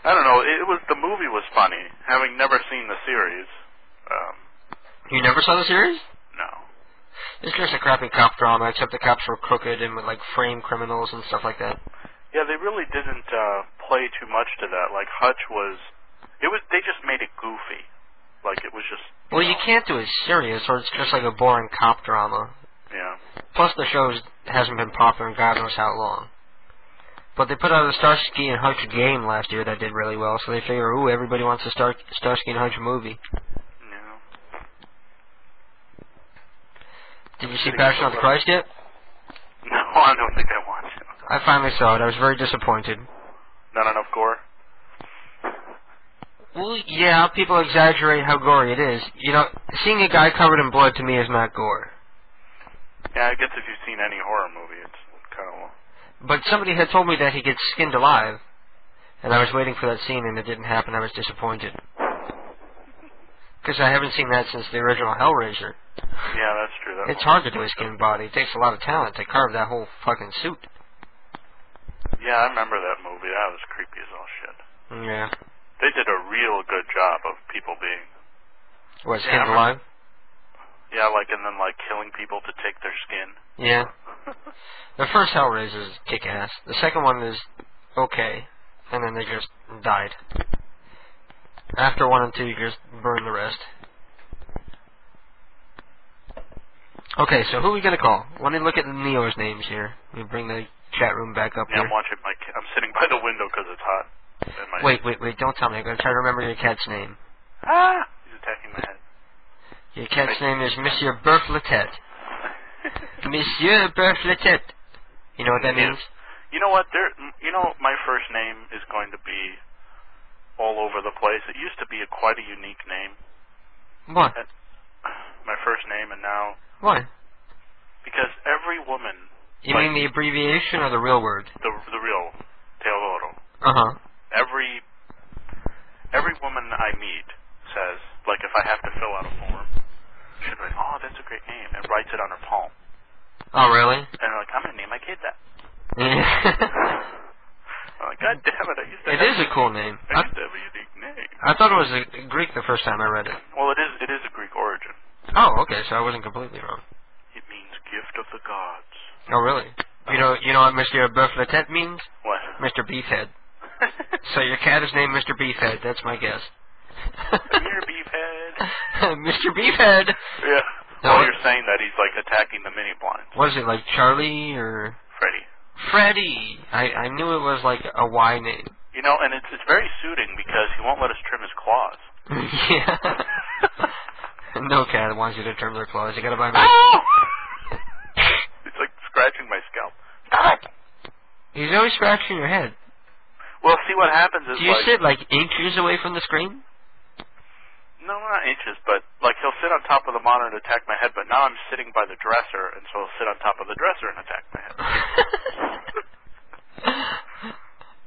I don't know, the movie was funny, having never seen the series. You never saw the series? No. It's just a crappy cop drama, except the cops were crooked and would like frame criminals and stuff like that. Yeah, they really didn't play too much to that. Like Hutch they just made it goofy. Like it was just. Well, you can't do it serious, or it's just like a boring cop drama. Yeah. Plus, the show hasn't been popular in God knows how long. But they put out a Starsky and Hutch game last year that did really well, so they figure, ooh, everybody wants a Starsky and Hutch movie. Yeah. Did you see Passion of the Christ yet? No, I don't think I want to. I finally saw it. I was very disappointed. Not enough gore? Well, yeah, people exaggerate how gory it is. You know, seeing a guy covered in blood to me is not gore. Yeah, I guess if you've seen any horror movie, it's kind of. But somebody had told me that he gets skinned alive, and I was waiting for that scene, and it didn't happen. I was disappointed. Because I haven't seen that since the original Hellraiser. Yeah, that's true. It's hard to do a skinned body. It takes a lot of talent to carve that whole fucking suit. Yeah, I remember that movie. That was creepy as all shit. Yeah. They did a real good job of people being... What, skinned alive? Yeah, and then killing people to take their skin. Yeah. The first Hellraiser is kick-ass. The second one is okay. And then they just died. After 1 and 2, you just burn the rest. Okay, so who are we going to call? Let me look at the Neo's names here. Let me bring the chat room back up here. I'm watching I'm sitting by the window because it's hot. Wait, don't tell me. I'm going to try to remember your cat's name. Ah! He's attacking my head. Your cat's name is Monsieur Berfletet. Monsieur Berfletet. You know what that means? You know what? My first name is going to be all over the place. It used to be quite a unique name. What? My first name, and now... Why? Because every woman... You mean the abbreviation or the real word? The real. Teodoro. Uh-huh. Every woman I meet says, if I have to fill out a form, she'll be like, oh, that's a great name, and writes it on her palm. Oh, really? And I'm like, I'm going to name my kid that. Yeah. I'm like, God damn it, I used to It is a cool name. I used to have a unique name. I thought it was Greek the first time I read it. Well, it is a Greek origin. Oh, okay, so I wasn't completely wrong. It means gift of the gods. Oh, really? You know what Monsieur Berfletet means? What? Mr. Beefhead. So your cat is named Mr. Beefhead. That's my guess. Here, Beefhead. Mr. Beefhead. Yeah. No, Well, you're saying that he's like attacking the mini blinds. what is it, like Charlie or Freddy. Freddy? I knew it was like a Y name. You know, and it's very suiting because he won't let us trim his claws. Yeah. No cat wants you to trim their claws. You gotta buy me. It's like scratching my scalp. Stop it! He's always scratching your head. Well, see what happens is Do you like... sit like inches away from the screen? No, not inches, but like he'll sit on top of the monitor and attack my head, but now I'm sitting by the dresser, and so he'll sit on top of the dresser and attack my head.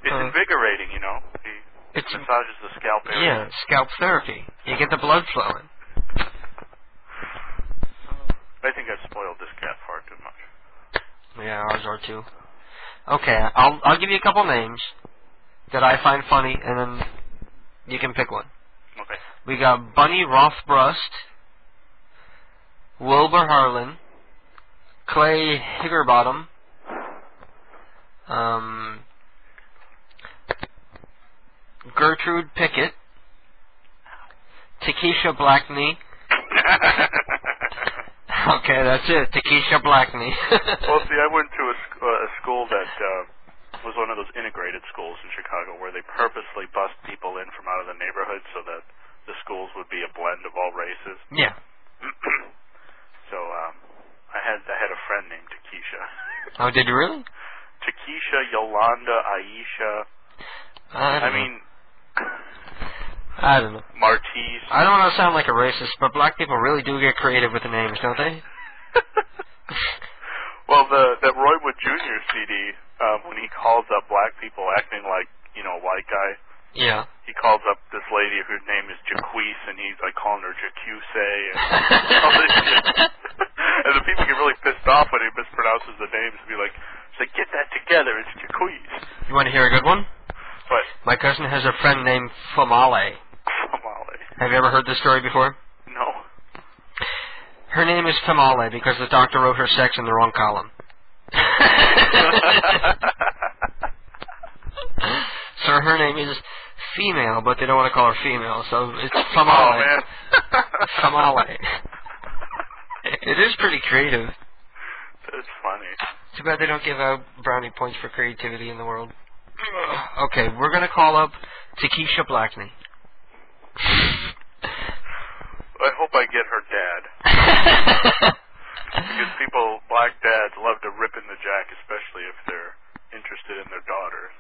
It's invigorating, you know. He massages the scalp area. Yeah, scalp therapy. You get the blood flowing. I think I've spoiled this cat far too much. Yeah, ours are too. Okay, I'll give you a couple names that I find funny, and then you can pick one. Okay. We got Bunny Rothbrust, Wilbur Harlan, Clay Higgerbottom, Gertrude Pickett, Takesha Blackney. Okay, that's it. Takesha Blackney. Well, see, I went to a school that was one of those integrated schools in Chicago where they purposely bust people in from out of the neighborhood so that the schools would be a blend of all races. Yeah. So I had a friend named Takesha. Oh, did you really? Takesha, Yolanda, Aisha. I don't know. Martise. I don't want to sound like a racist, but black people really do get creative with the names, don't they? Well, that Roy Wood Jr. CD, when he calls up black people acting like, you know, a white guy. Yeah. He calls up this lady whose name is Jaquise, and he's like calling her Jacuse and all this shit. And the people get really pissed off when he mispronounces the names and be like, get that together, it's Jaquise. You want to hear a good one? What? My cousin has a friend named Famale. Famale. Have you ever heard this story before? No. Her name is Famale because the doctor wrote her sex in the wrong column. So her name is female, but they don't want to call her female, so it's Famale. Oh, man. Famale. It is pretty creative. It's funny. Too bad they don't give out brownie points for creativity in the world. Okay, we're going to call up Takesha Blackney. I hope I get her dad. Because people, black dads, love to rip in the jack, especially if they're interested in their daughters.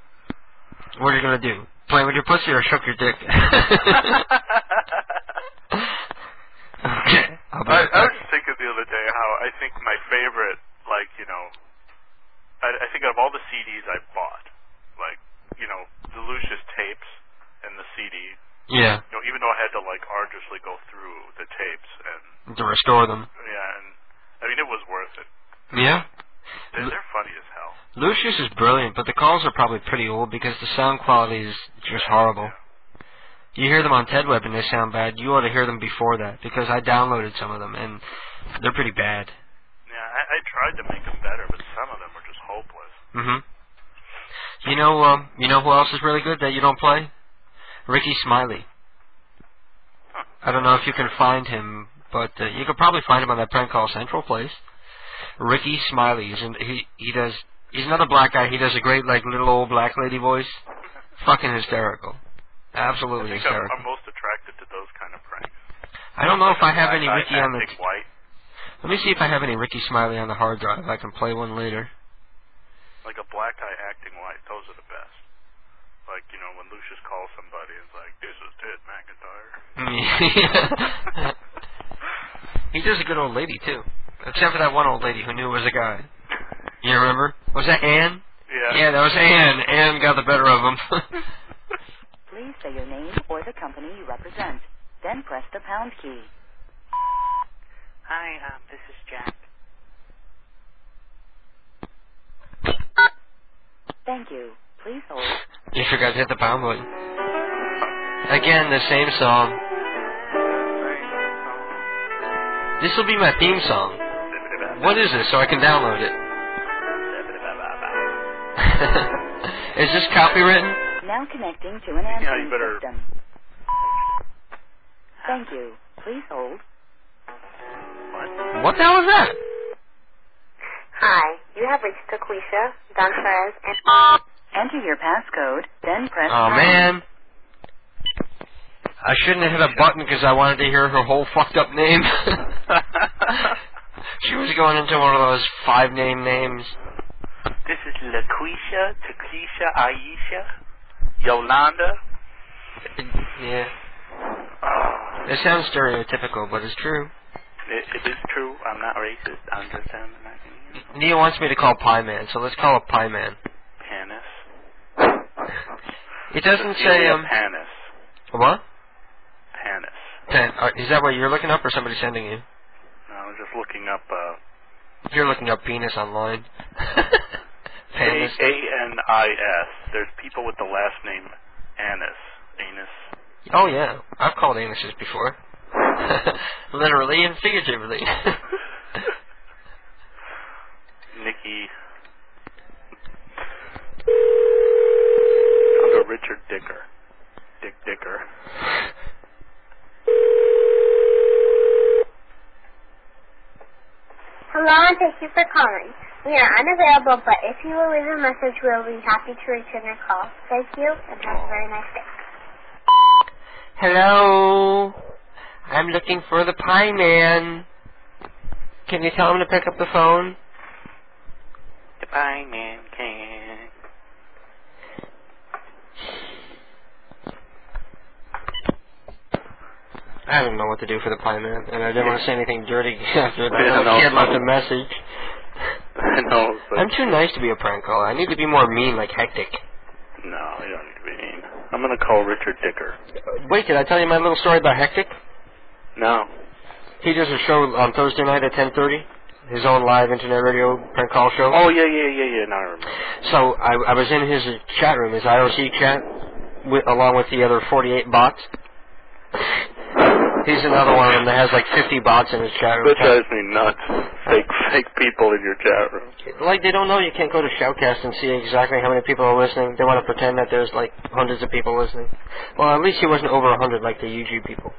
What are you going to do? Play with your pussy or shook your dick? Okay. I was just thinking the other day how I think my favorite, like, you know, I think out of all the CDs I bought, like, you know, the Lucius tapes and the CD. Yeah. You know, even though I had to, like, arduously go through the tapes and... To restore them. Yeah, and, I mean, it was worth it. Yeah? They're funny as hell. Lucius is brilliant, but the calls are probably pretty old because the sound quality is just horrible. You hear them on TEDweb and they sound bad. You ought to hear them before that because I downloaded some of them and they're pretty bad. Yeah, I tried to make them better, but some of them were just hopeless. Mm-hmm. You know who else is really good that you don't play? Ricky Smiley. Huh. I don't know if you can find him, but you could probably find him on that Prank Call Central place. Ricky Smiley, he's another black guy. He does a great, like, little old black lady voice. Fucking hysterical. Absolutely I think hysterical. I'm most attracted to those kind of pranks. I don't know if I have any Ricky on the... White. Let me see if I have any Ricky Smiley on the hard drive. I can play one later. Like a black guy acting white, those are the best. Like, you know, when Lucius calls somebody, it's like, this is Ted McIntyre. He does a good old lady, too. Except for that one old lady who knew it was a guy. You remember? Was that Ann? Yeah. Yeah, that was Ann. Ann got the better of him. Please say your name or the company you represent. Then press the pound key. Hi, this is Jack. Thank you. Please hold. You forgot to hit the pound button. Again, the same song. This will be my theme song. What is this so I can download it? Is this copywritten? Now connecting to an answering system. Thank you. Please hold. What the hell is that? Hi, you have reached Taquisha, Dontrez, and... Enter your passcode, then press Oh, pound. man. I shouldn't have hit a button because I wanted to hear her whole fucked up name. She was going into one of those 5-name names. This is LaQuisha, Taquisha, Aisha, Yolanda. Yeah. It sounds stereotypical, but it's true. It is true. I'm not racist. I'm just saying. Neil wants me to call Pie Man, so let's call it Pie Man. Panis. It doesn't say Panis. What? Panis. Is that what you're looking up, or somebody sending you? No, I was just looking up. You're looking up penis online. Panis. A-N-I-S. There's people with the last name Anus. Oh yeah, I've called anuses before. Literally and figuratively. Nikki. I'll go Richard Dicker. Dick Dicker. Hello, and thank you for calling. We are unavailable, but if you will leave a message, we'll be happy to return your call. Thank you, and have a very nice day. Hello. I'm looking for the Pie Man. Can you tell him to pick up the phone? The Pie Man can. I don't know what to do for the Pie Man, and I didn't want to say anything dirty after that. I can't left a message. I know. I'm too nice to be a prank caller. I need to be more mean, like Hectic. No, you don't need to be mean. I'm going to call Richard Dicker. Wait, did I tell you my little story about Hectic? No. He does a show on Thursday night at 10:30. His own live internet radio prank call show. Oh, yeah. Now I remember. So I was in his chat room, his IRC chat, along with the other 48 bots. He's another one of them that has like 50 bots in his chat room. That drives me nuts. Fake people in your chat room. Like, they don't know you can't go to Shoutcast and see exactly how many people are listening. They want to pretend that there's like hundreds of people listening. Well, at least he wasn't over 100 like the UG people.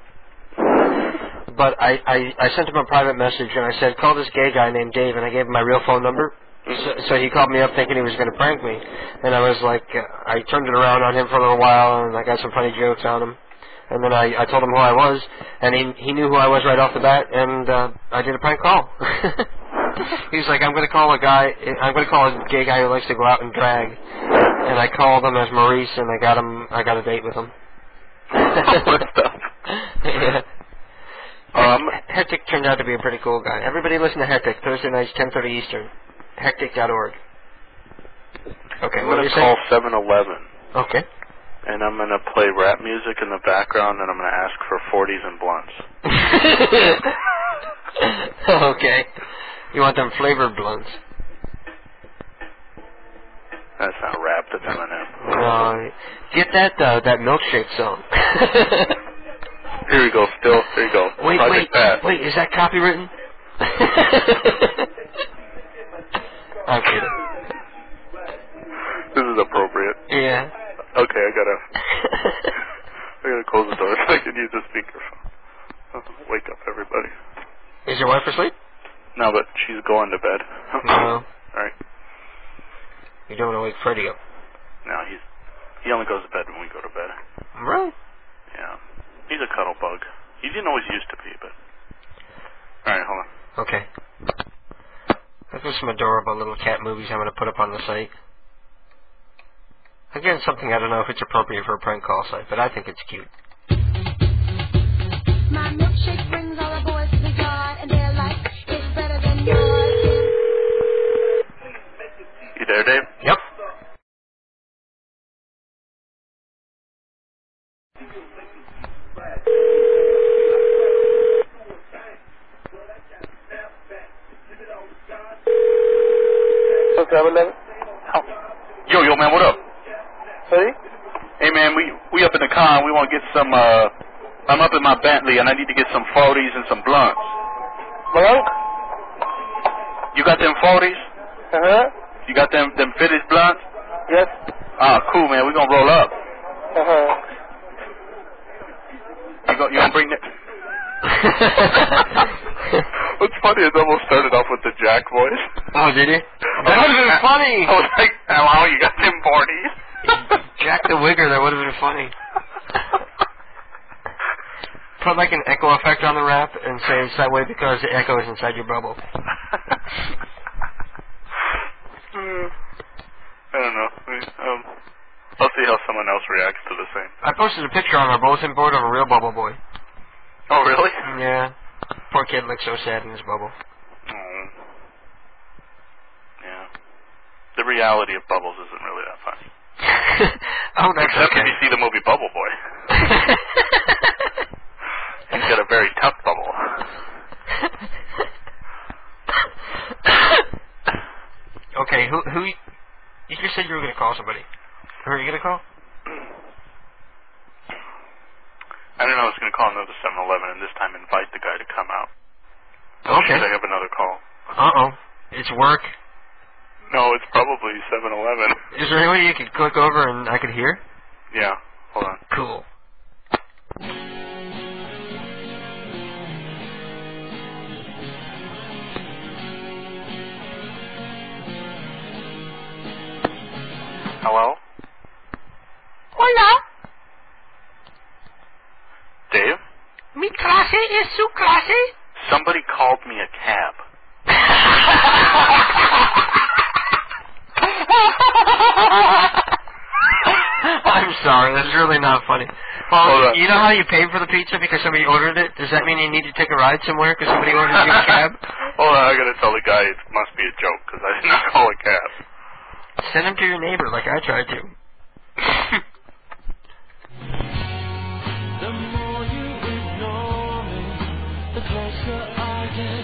But I sent him a private message and I said, call this gay guy named Dave, and I gave him my real phone number. So he called me up thinking he was going to prank me. And I was like, I turned it around on him for a little while, and I got some funny jokes on him. And then I told him who I was, and he knew who I was right off the bat, and I did a prank call. He's like, I'm going to call a gay guy who likes to go out and drag. And I called him as Maurice, and I got a date with him. Yeah. Hectic turned out to be a pretty cool guy. Everybody listen to Hectic, Thursday nights, 10:30 Eastern. Hectic.org. Okay, I'm what do going you to say? call 7-Eleven. Okay. And I'm going to play rap music in the background, and I'm going to ask for 40s and blunts. Okay. You want them flavored blunts? That's not rap, that's Eminem. Get that milkshake song. Here we go, still. Here you go. Wait, is that copywritten? I'm kidding. This is appropriate. Yeah. Okay, I gotta close the door so I can use the speakerphone. Wake up everybody. Is your wife asleep? No, but she's going to bed. No. Alright. You don't want to wake Freddie up. No, he only goes to bed when we go to bed. Really? Yeah. He's a cuddle bug. He didn't always used to be, but... Alright, hold on. Okay. There's some adorable little cat movies I'm going to put up on the site. Again, something I don't know if it's appropriate for a prank call site, but I think it's cute. My milkshake brings all the boys to the yard, and they're like, it's better than yours. You there, Dave? Yep. What's up, 11? Yo, man, what up? Hey? Hey, man, we up in the car and we want to get some, I'm up in my Bentley and I need to get some 40s and some blunts. Blanc? You got them 40s? Uh-huh. You got them fitted blunts? Yes. Ah, cool, man. We're going to roll up. You gonna bring it? What's funny is I almost started off with the Jack voice. Oh, did he? That would have been funny. I was like, hello, you got them parties. Jack the Wigger, that would have been funny. Put like an echo effect on the rap and say it's that way because the echo is inside your bubble. I don't know. I'll see how someone else reacts to the same. I posted a picture on our bulletin board of a real bubble boy. Oh, really? Yeah. Poor kid looks so sad in his bubble. Oh. Yeah. The reality of bubbles isn't really that funny. Oh, that's Except okay. if you see the movie Bubble Boy. He's got a very tough bubble. Okay, who you just said you were going to call somebody. Who are you going to call? I don't know, I was going to call another 7-Eleven and this time invite the guy to come out. Okay. Should I have another call? Uh-oh. It's work. No, it's probably 7-Eleven. Is there any way you could click over and I could hear? Yeah, hold on. Cool. Hello? Hola. Dave? Mi clase es su clase. Somebody called me a cab. I'm sorry, that's really not funny. Well, you know how you paid for the pizza because somebody ordered it? Does that mean you need to take a ride somewhere because somebody ordered you a cab? Hold on, I gotta tell the guy it must be a joke because I did not call a cab. Send him to your neighbor like I tried to. The more you ignore me, the closer I get.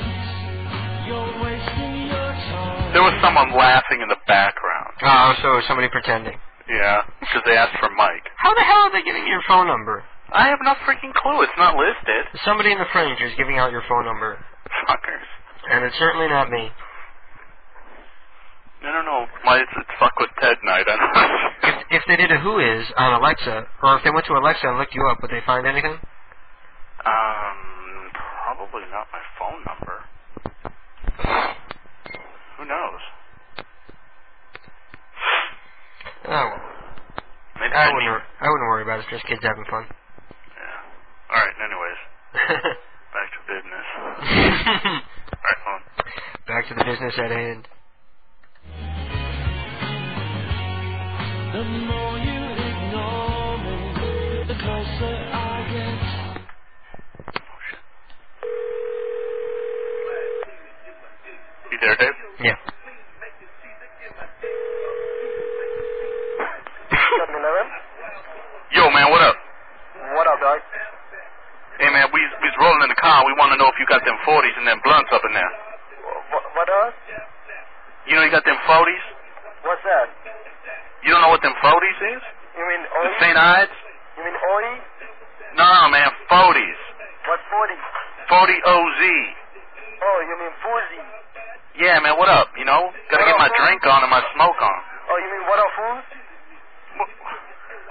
You're wasting your time. There was someone laughing in the background. Oh, so somebody pretending. Yeah, because they asked for Mike. How the hell are they getting your phone number? I have no freaking clue. It's not listed. Somebody in the Fringe is giving out your phone number. Fuckers. And it's certainly not me. I don't know. It's fuck with Ted night. I don't know. If they did a Who Is on Alexa, or if they went to Alexa and looked you up, would they find anything? Probably not my phone number. Who knows? Oh, well. Maybe I wouldn't worry about it. It's just kids having fun. Yeah. Alright, anyways. Back to business. Alright, hold on. Back to the business at hand. The more you ignore me, the closer I get. You there, Dave? Yeah. 7-Eleven? Yo, man, what up? What up, dog? Hey, man, we's rolling in the car. We want to know if you got them 40s and them blunts up in there. What else? You know you got them 40s? What's that? You don't know what them 40s is? You mean The Oi? St. Ides? You mean Oi? No, man, 40s. What 40? 40 OZ. Oh, you mean Fuzzy? Yeah, man, what up? You know? Gotta get my drink on and my smoke on. Oh, you mean what up, Fools?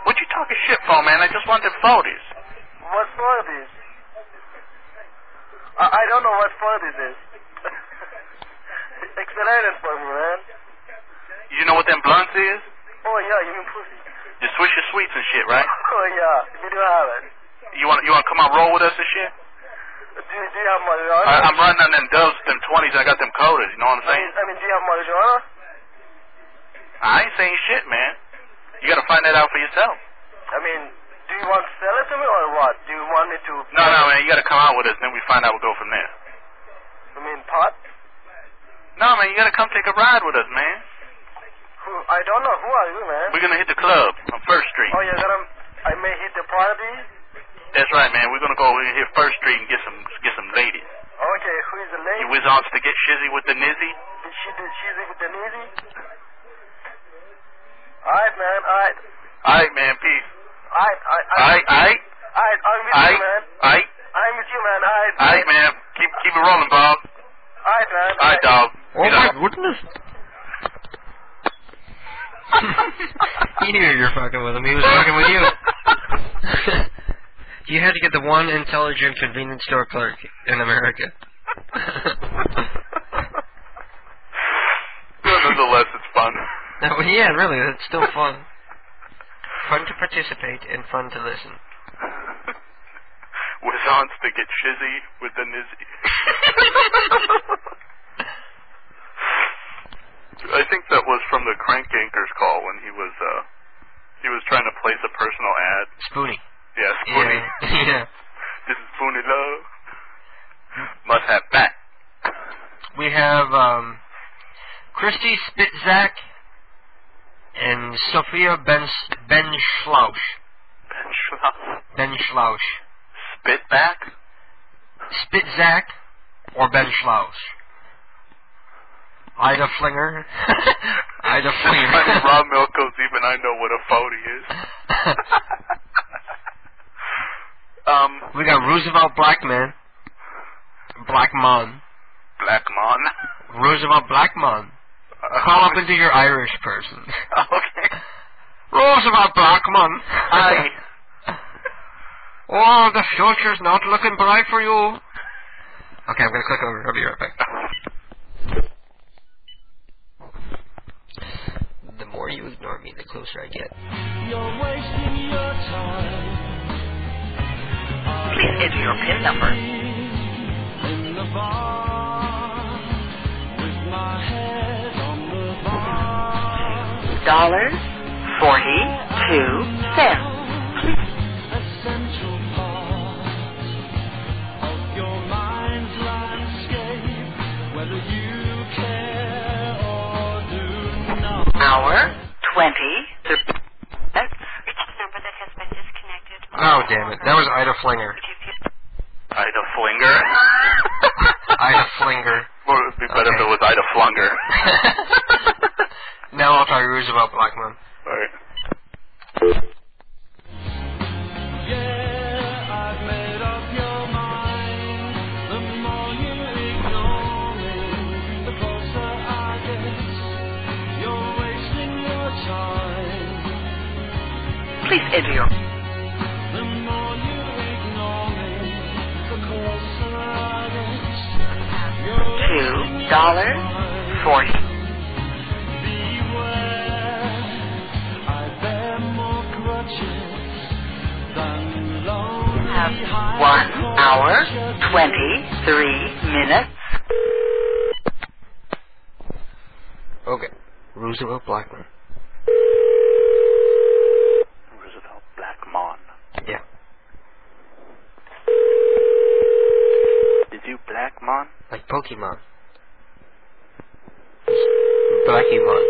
What you talking shit for, man? I just want them 40s. What 40s? I don't know what 40s is. Explain it for me, man. You know what them blunts is? Oh, yeah, you mean pussy. You swish your sweets and shit, right? Oh, yeah, we do have it. You want to come out roll with us and shit? Do you have marijuana? I'm riding on them dubs, them 20s. I got them coded. You know what I'm saying? I mean, do you have marijuana? I ain't saying shit, man. You gotta find that out for yourself. I mean, do you want to sell it to me or what? Do you want me to... No, man. You gotta come out with us, and then we find out. We'll go from there. You mean pot? No, man. You gotta come take a ride with us, man. I don't know. Who are you, man? We're gonna hit the club on First Street. Oh, you're gonna... I may hit the party? That's right, man. We're gonna go hit First Street and get some ladies. Okay, who is the lady? You whiz on to get shizzy with the nizzy? Did she do cheesy with the nizzy? Alright, man, alright. Alright, man, peace. Alright, I'm with you, man. I'm with you, man, Alright, man. Keep it rolling, Bob. Alright, man. Alright, dog. Oh, my goodness. He knew you were fucking with him. He was fucking with you. You had to get the one intelligent convenience store clerk in America. Nonetheless, it's fun. Yeah, really, it's still fun. Fun to participate and fun to listen. Wizons to get shizzy with the nizzy. I think that was from the Crank Yankers call when he was trying to place a personal ad. Spoonie. Yeah, Spoonie. Yeah. This is Spoonie Love. Must have back. We have Christy Spitzak and Sophia Ben Schlausch. Ben Schlausch. Spitback? Spitzak or Ben Schlausch. Ida Flinger. Ida Flinger. Rob Milko's even I know what a phony is. We got Roosevelt Blackman. Blackmon. Blackmon? Roosevelt Blackmon. Call up into your Irish person. Okay. Roosevelt Blackmon. Hi. Oh, the future's not looking bright for you. Okay, I'm going to click over. I'll be right back. The more you ignore me, the closer I get. You're wasting your time. Please enter your PIN number. In the bar, with my head on the bar. $0.42. Essential part of your mind's landscape, whether you care or do not. Hour 20. Oh, damn it. That was Ida Flinger. Ida Flinger? Ida Flinger. Well, it would be better if it was Ida Flunger. Now I'll try Roosevelt Blackman. Alright. Please enter your... $2.40. Have 1 hour, 23 minutes. Okay. Roosevelt Blackman. Roosevelt Blackmon. Yeah. Did you Blackmon? Like Pokemon. Blackymon.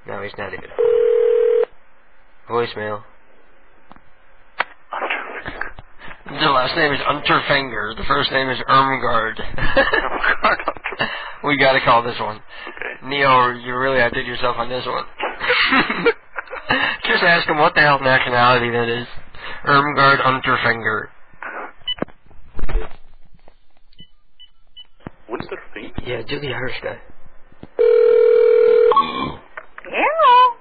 No, he's not even home. Voicemail. The last name is Unterfinger. The first name is Ermgard. We gotta call this one. Okay. Neo, you really outdid yourself on this one. Just ask him what the hell nationality that is. Ermgard Unterfinger. Unterfinger? Yeah, do the Irish guy. Hello.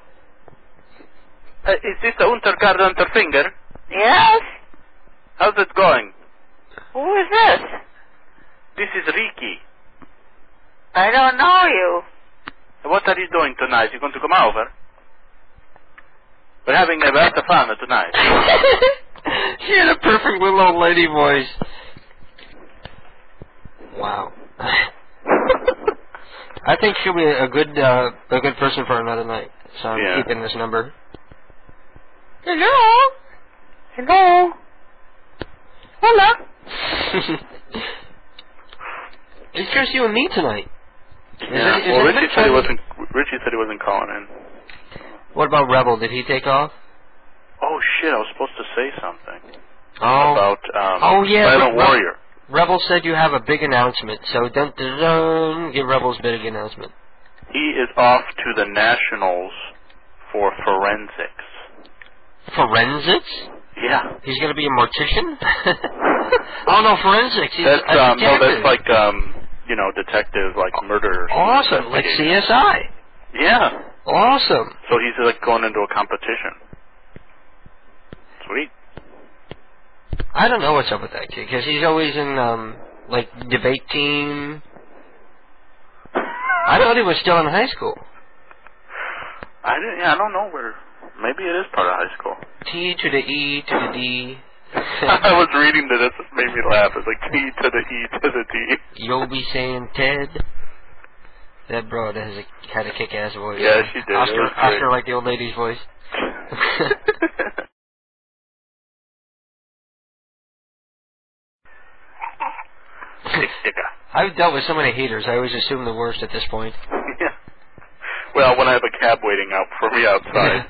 Is this the Untergard Unterfinger? Yes. How's it going? Who is this? This is Ricky. I don't know you. What are you doing tonight? You going to come over? We're having a lot of fun tonight. She had a perfect little old lady voice. Wow. I think she'll be a good person for another night. So I'm keeping this number. Hello. Hello. Hola. It's just you and me tonight. Well, Richie said he wasn't calling in. What about Rebel? Did he take off? Oh shit! I was supposed to say something about Silent Warrior. Rebel said you have a big announcement, so don't give Rebel's big announcement. He is off to the Nationals for forensics. Forensics? Yeah. He's going to be a mortician? Oh no, forensics. He's That's a no, detective. that's like detective, like murder. Awesome, like CSI. Yeah. Awesome. So he's like going into a competition. Sweet. I don't know what's up with that kid because he's always in like debate team. I thought he was still in high school. I don't know where. Maybe it is part of high school. T to the E to the D. I was reading that. It made me laugh. It's like T to the E to the D. You'll be saying Ted. That broad had a kick-ass voice. Yeah, she did. Oscar like the old lady's voice. I've dealt with so many haters. I always assume the worst at this point. Yeah. Well, when I have a cab waiting out for me outside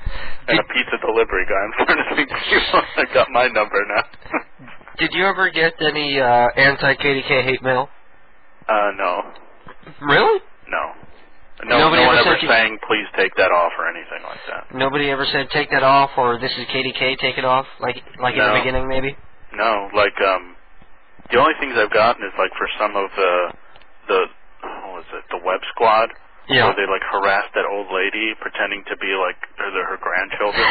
and a pizza delivery guy, I'm starting to think I got my number now. Did you ever get any anti-KDK hate mail? No. Really? No. No one ever saying, please take that off or anything like that. Nobody ever said, take that off, or this is KDK, take it off? Like in the beginning, maybe? No, like, the only things I've gotten is, like, for some of the web squad, yeah. where they, like, harass that old lady pretending to be, like, her grandchildren.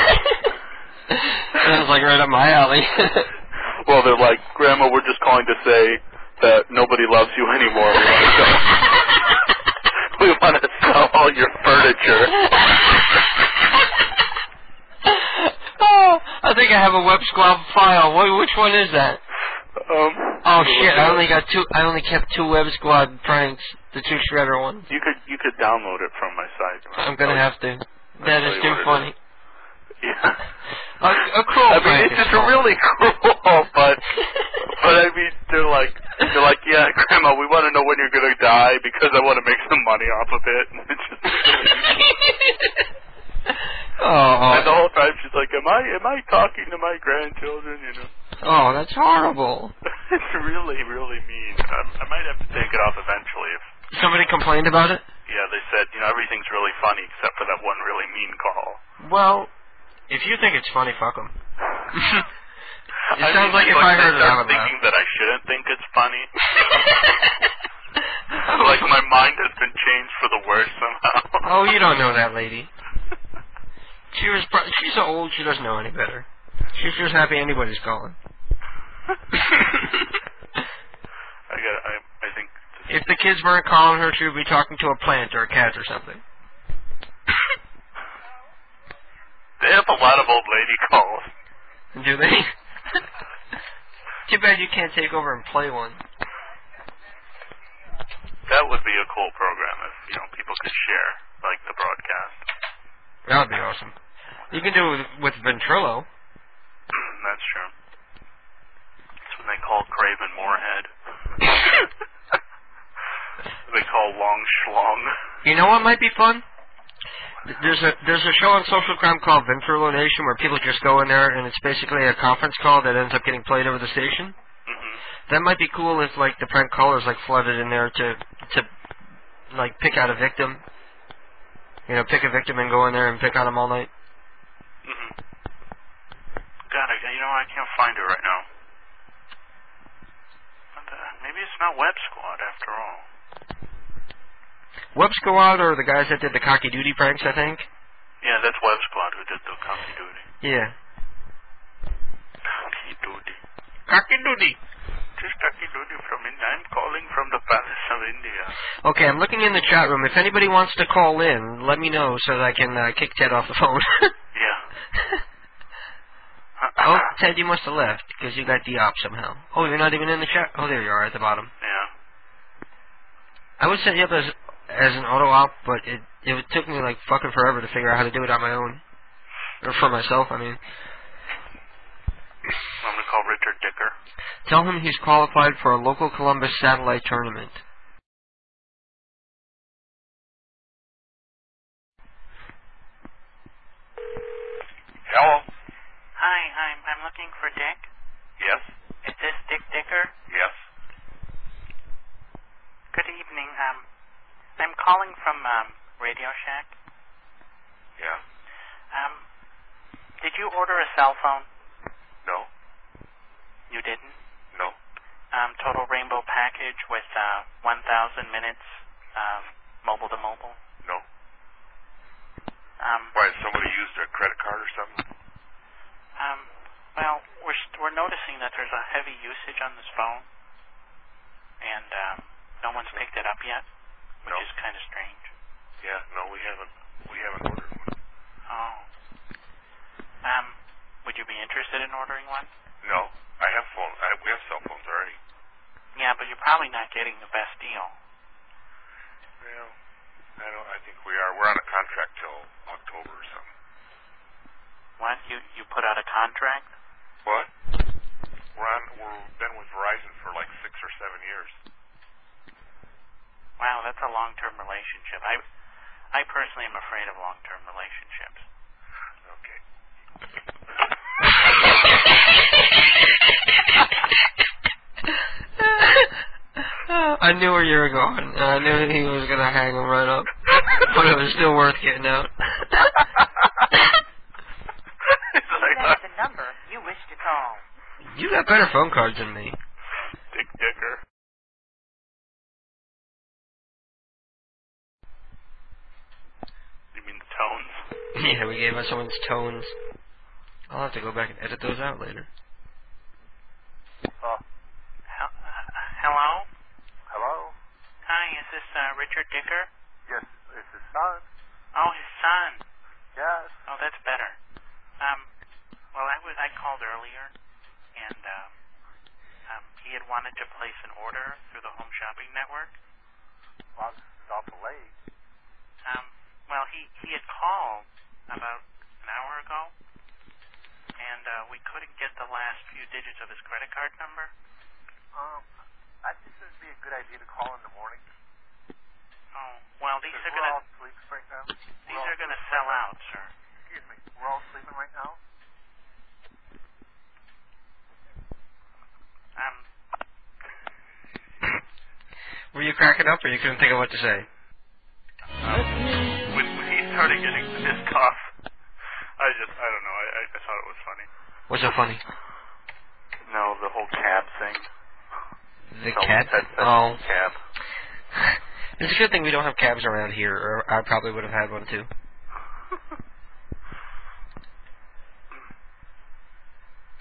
Sounds like right up my alley. Well, they're like, Grandma, we're just calling to say that nobody loves you anymore. We want to sell all your furniture. Oh, I think I have a web squad file. Which one is that? Oh shit! I only kept 2 web squad pranks, the 2 shredder ones. You could download it from my site. I'm gonna have to. That is too funny. Yeah. A cruel prank. It's just really cruel, but I mean, they're like, yeah, Grandma, we want to know when you're gonna die because I want to make some money off of it. And it's just and the whole time she's like, am I talking to my grandchildren? Oh, that's horrible. It's really, really mean. I might have to take it off eventually. If somebody complained about it? Yeah, they said, everything's really funny except for that one really mean call. Well, if you think it's funny, fuck them. It sounds like if I heard it, I would laugh. Thinking that I shouldn't think it's funny. Like my mind has been changed for the worse somehow. Oh, you don't know that lady. She's so old she doesn't know any better. She's just happy anybody's calling. I think if the kids weren't calling her, she would be talking to a plant or a cat or something. They have a lot of old lady calls. Do they? Too bad you can't take over and play one. That would be a cool program if, people could share, like, the broadcast. That would be awesome. You can do it with Ventrilo. That's true. That's when they call Craven Moorhead. They call Long Schlong. You know what might be fun? There's a show on Social Crime called Ventrilo Nation where people just go in there and it's basically a conference call that ends up getting played over the station. Mm-hmm. That might be cool if like the prank callers like flooded in there to like pick out a victim. Pick a victim and go in there and pick on them all night. Mm-hmm. God, I can't find it right now. Maybe it's not Web Squad after all. Web Squad are the guys that did the Cocky Duty pranks, I think? Yeah, that's Web Squad who did the Cocky Duty. Yeah. Cocky Duty. Cocky Duty. Just Cocky Duty from India. I'm calling from the Palace of India. Okay, I'm looking in the chat room. If anybody wants to call in, let me know so that I can kick Ted off the phone. Yeah. Oh, Ted, you must have left because you got de-op somehow. Oh, you're not even in the chat? Oh, there you are at the bottom. Yeah. I would set you up as an auto-op, but it took me like fucking forever to figure out how to do it on my own. Or for myself, I mean. I'm going to call Richard Dicker. Tell him he's qualified for a local Columbus satellite tournament. Hello? Hi, I'm looking for Dick. Yes? Is this Dick Dicker? Yes. Good evening. I'm calling from Radio Shack. Yeah. Did you order a cell phone? No. You didn't? No. total rainbow package with 1,000 minutes mobile to mobile? No. Why, did somebody use their credit card or something? Well, we're noticing that there's a heavy usage on this phone, and no one's picked it up yet, which is kind of strange. Yeah, no, we haven't ordered one. Oh. Would you be interested in ordering one? No, I have phones. We have cell phones already. Yeah, but you're probably not getting the best deal. Well, I think we are. We're on a contract till October or something. What? You put out a contract? What? We've been with Verizon for like 6 or 7 years. Wow, that's a long-term relationship. I personally am afraid of long-term relationships. Okay. I knew where you were going. I knew he was going to hang him right up. But it was still worth getting out. That is the number you wish to call. You got better phone cards than me. Dick Dicker. You mean the tones? Yeah, we gave out someone's tones. I'll have to go back and edit those out later. Hello? Hello? Hi, is this Richard Dicker? Yes, it's his son. Oh, his son. Yes. Oh, that's better. Well, I called earlier, and he had wanted to place an order through the Home Shopping Network. Well, it's awful late. Well, he had called about an hour ago, and we couldn't get the last few digits of his credit card number. I think it would be a good idea to call in the morning. Oh, well, these are we're gonna all sleeping right now. These are gonna sell out, sir. Excuse me. We're all sleeping right now. Were you cracking up, or you couldn't think of what to say? When he started getting pissed off, I don't know, I thought it was funny. What's so funny? No, the whole cab thing. The cab? Oh. Cab. It's a good thing we don't have cabs around here, or I probably would have had one too.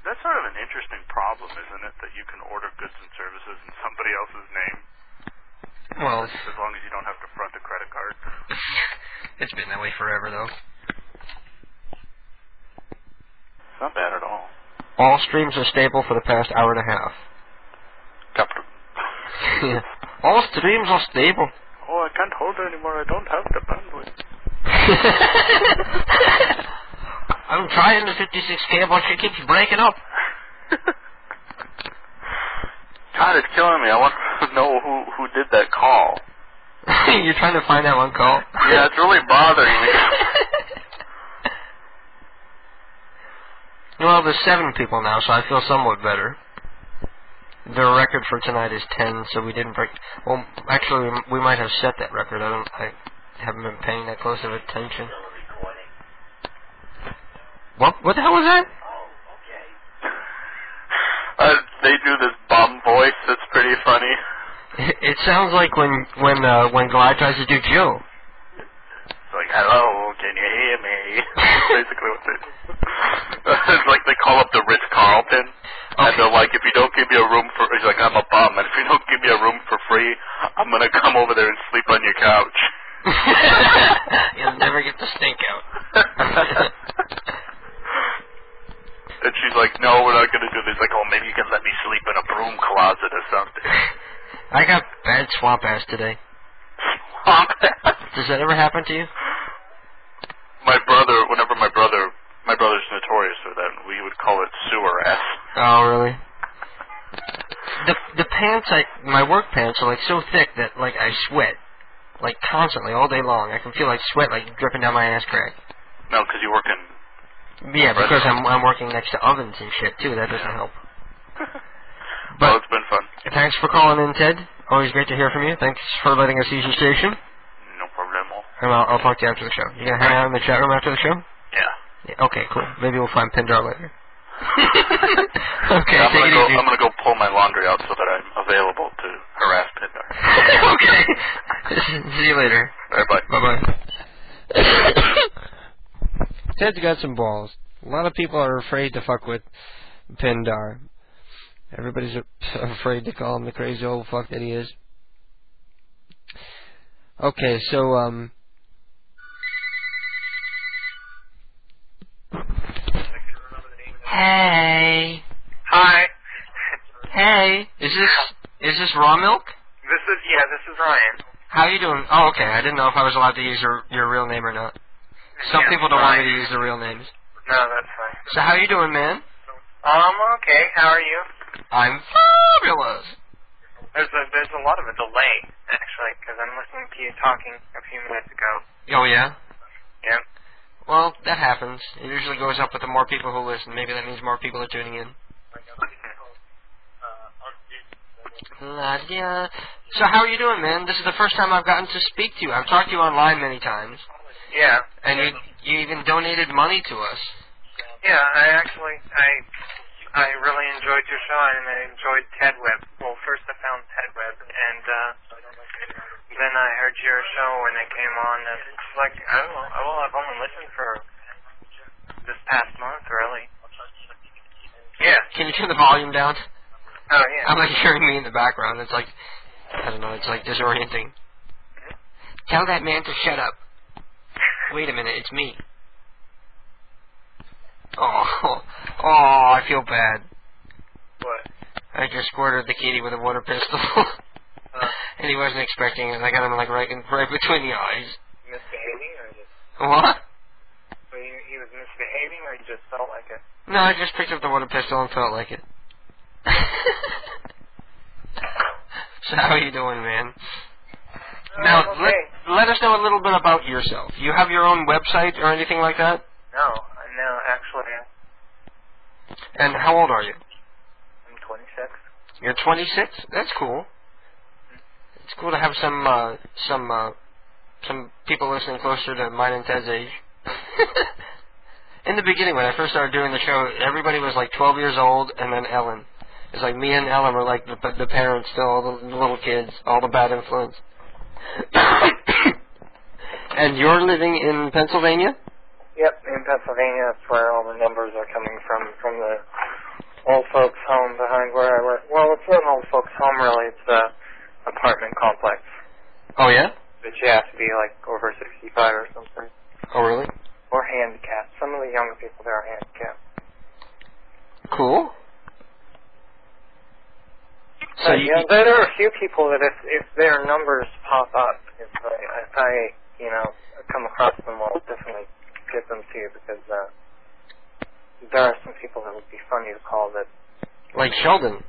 That's sort of an interesting problem, isn't it? That you can order goods and services in somebody else's name. Well, as long as you don't have to front a credit card. It's been that way forever, though. It's not bad at all. All streams are stable for the past hour and a half. Captain. Yeah. All streams are stable. Oh, I can't hold it anymore. I don't have the bandwidth. I'm trying the 56K, but she keeps breaking up. God, it's killing me. I want to know who did that call. You're trying to find that one call? Yeah, it's really bothering me. Well, there's 7 people now, so I feel somewhat better. The record for tonight is 10, so we didn't break... Well, actually, we might have set that record. I haven't been paying that close of attention. What the hell was that? They do this bum voice that's pretty funny. It sounds like when Glide tries to do Joe. It's like, hello, can you hear me? Basically what they do. It's like they call up the Ritz-Carlton, and they're like, if you don't give me a room for... He's like, I'm a bum, and if you don't give me a room for free, I'm going to come over there and sleep on your couch. You'll never get the stink out. And she's like, no, we're not going to do this. Like, oh, maybe you can let me sleep in a broom closet or something. I got bad swamp ass today. Swamp ass? Does that ever happen to you? My brother's notorious for that. We would call it sewer ass. Oh, really? The pants, my work pants are, like, so thick that, like, I sweat. Like, constantly, all day long. I can feel, like, sweat, like, dripping down my ass crack. No, because you work in... Yeah, because I'm working next to ovens and shit, too. That doesn't help. Well, it's been fun. Thanks for calling in, Ted. Always great to hear from you. Thanks for letting us use your station. No problemo. And I'll talk to you after the show. You gonna hang out in the chat room after the show? Yeah. Okay, cool. Maybe we'll find Pindar later. Okay, yeah, take it easy. I'm gonna go pull my laundry out so that I'm available to harass Pindar. Okay. See you later. All right, bye. Bye-bye. Ted's got some balls. A lot of people are afraid to fuck with Pindar. Everybody's afraid to call him the crazy old fuck that he is. Okay, so, Hey. Hi. Hey. Is this Raw Milk? This is Ryan. How you doing? Oh, okay. I didn't know if I was allowed to use your real name or not. Some people don't want me to use their real names. No, that's fine. So how you doing, man? Okay. How are you? I'm fabulous. There's a lot of a delay, actually, because I'm listening to you talking a few minutes ago. Oh, yeah? Yeah. Well, that happens. It usually goes up with the more people who listen. Maybe that means more people are tuning in. Yeah. So how are you doing, man? This is the first time I've gotten to speak to you. I've talked to you online many times. Yeah. And you even donated money to us. Yeah, I really enjoyed your show, and I enjoyed Ted Webb. Well, first I found Ted Webb, and then I heard your show when it came on, and it's like, I don't know, I've only listened for this past month, really. Yeah. Can you turn the volume down? Oh, yeah. I'm like hearing me in the background. It's like, I don't know, it's like disorienting. Tell that man to shut up. Wait a minute, it's me. Oh, I feel bad. What? I just squirted the kitty with a water pistol. And he wasn't expecting it, and I got him like right between the eyes. Misbehaving, or just... What? So he was misbehaving, or he just felt like it? No, I just picked up the water pistol and felt like it. So how are you doing, man? Now, okay. let us know a little bit about yourself. You have your own website or anything like that? No, actually. And how old are you? I'm 26. You're 26? That's cool. It's cool to have some people listening closer to mine and Ted's age. In the beginning, when I first started doing the show, everybody was like 12 years old, and then Ellen. It's like me and Ellen were like the parents, still all the little kids, all the bad influence. And you're living in Pennsylvania? Yep, in Pennsylvania. That's where all the numbers are coming from the old folks' home behind where I work. Well, it's not an old folks' home, really. It's an apartment complex. Oh, yeah? But you have to be, like, over 65 or something. Oh, really? Or handicapped. Some of the younger people there are handicapped. Cool. So there are a few people that if their numbers pop up, if I come across them, I'll definitely get them to you, because there are some people that would be funny to call that. Like Sheldon?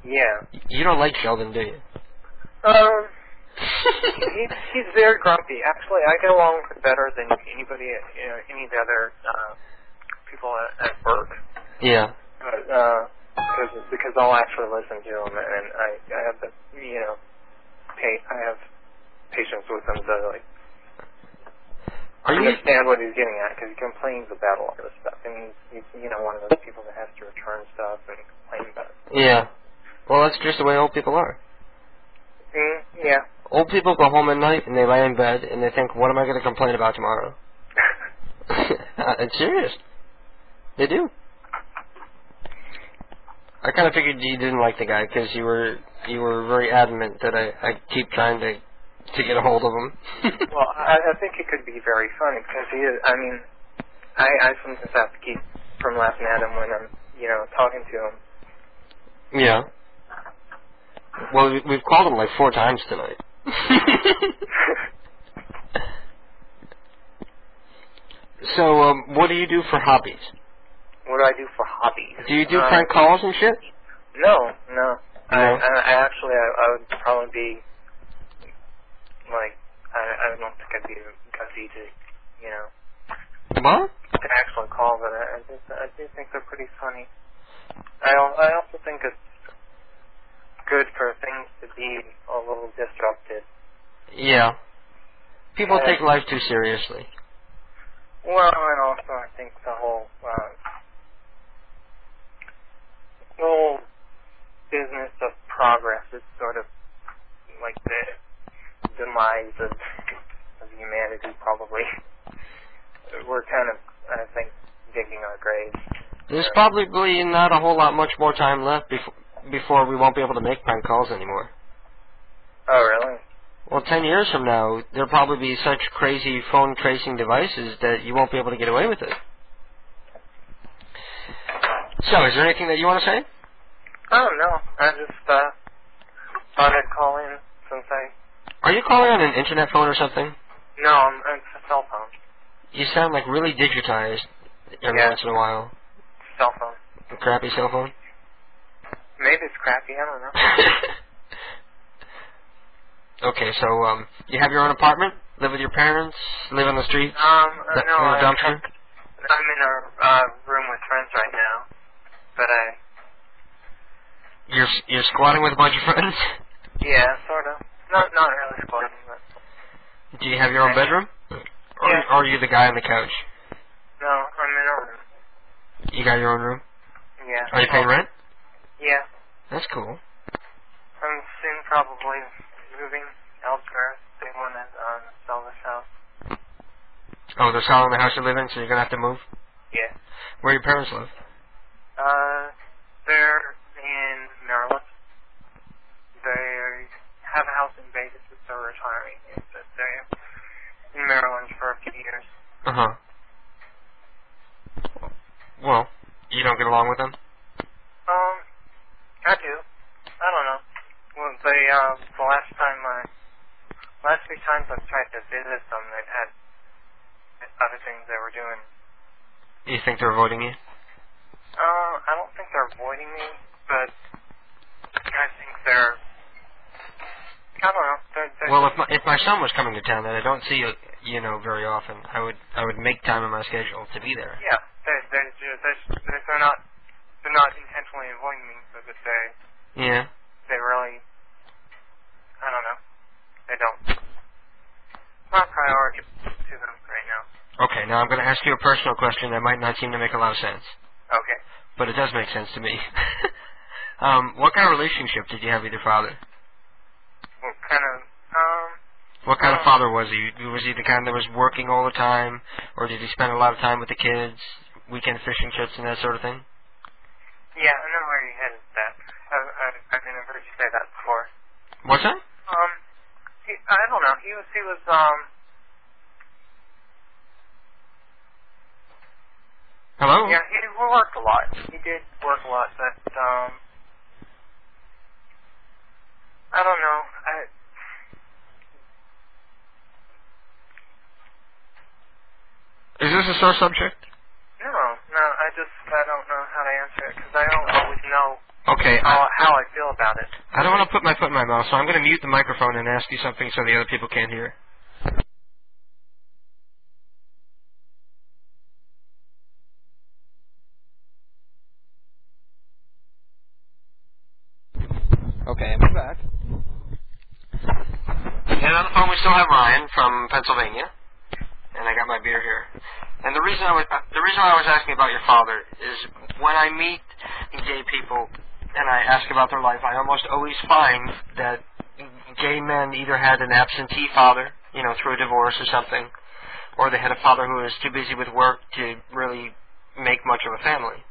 Yeah. You don't like Sheldon, do you? He's very grumpy. Actually, I get along with him better than anybody, any of the other people at work. Yeah. Because I'll actually listen to him, and I have the, I have patience with him to, like, understand what he's getting at, because he complains about a lot of this stuff, and he's one of those people that has to return stuff and complain about it. Yeah. Well, that's just the way old people are. Yeah. Old people go home at night, and they lay in bed, and they think, what am I going to complain about tomorrow? It's serious. They do. I kind of figured you didn't like the guy, because you were very adamant that I keep trying to get a hold of him. Well, I think it could be very funny, because he is, I sometimes have to keep from laughing at him when I'm, talking to him. Yeah. Well, we've called him like 4 times tonight. So, what do you do for hobbies? What do I do for hobbies? Do you do prank calls and shit? No. I actually would probably be, like, I don't think I'd be gutsy to, What? to actually call, but I do think they're pretty funny. I also think it's good for things to be a little disrupted. Yeah. People take life too seriously. Well, and also I think the whole business of progress. It's sort of like the demise of humanity, probably. We're kind of, I think, digging our graves. There's probably not a whole lot much more time left before we won't be able to make prank calls anymore. Oh, really? Well, 10 years from now, there'll probably be such crazy phone tracing devices that you won't be able to get away with it. So, is there anything that you want to say? Oh, no. I just thought I'd call in since Are you calling on an internet phone or something? No, it's a cell phone. You sound like really digitized every once in a while. Cell phone. A crappy cell phone? Maybe it's crappy, I don't know. Okay, so, you have your own apartment? Live with your parents? Live on the streets? No, in a dumpster? I'm in a room with friends right now, but You're squatting with a bunch of friends? yeah, sort of. Not really squatting, but... Do you have your own bedroom? Or are you the guy on the couch? No, I'm in a room. You got your own room? Yeah. Are you paying rent? Yeah. That's cool. I'm soon probably moving elsewhere. They want to sell this house. Oh, they're selling the house you live in, so you're going to have to move? Yeah. Where do your parents live? They're in Maryland. They have a house in Vegas that they're retiring in, but they're in Maryland for a few years. Uh-huh. Well, you don't get along with them? I do. I don't know. Well, they, the last few times I've tried to visit them, they've had other things they were doing. You think they're avoiding you? I don't think they're avoiding me, but I think they're, I don't know. They're Well, if my son was coming to town that I don't see, very often, I would make time in my schedule to be there. Yeah, they're not intentionally avoiding me, but they really, I don't know. They don't. Not a priority to them right now. Okay, now I'm going to ask you a personal question that might not seem to make a lot of sense. Okay. But it does make sense to me. What kind of relationship did you have with your father? What kind of father was he? Was he the kind that was working all the time? Or did he spend a lot of time with the kids, weekend fishing trips and that sort of thing? Yeah, I know where you headed with that. I've never heard you say that before. What's that? I don't know. He was, Hello? Yeah, he worked a lot. He did work a lot, but, I don't know. Is this a sore subject? No, I don't know how to answer it, because I don't always know Okay. how I feel about it. I don't want to put my foot in my mouth, so I'm going to mute the microphone and ask you something so the other people can't hear. Okay, I'm back. And on the phone we still have Ryan from Pennsylvania, and I got my beer here. And the reason I was asking about your father is when I meet gay people and I ask about their life, I almost always find that gay men either had an absentee father, through a divorce or something, or they had a father who was too busy with work to really make much of a family.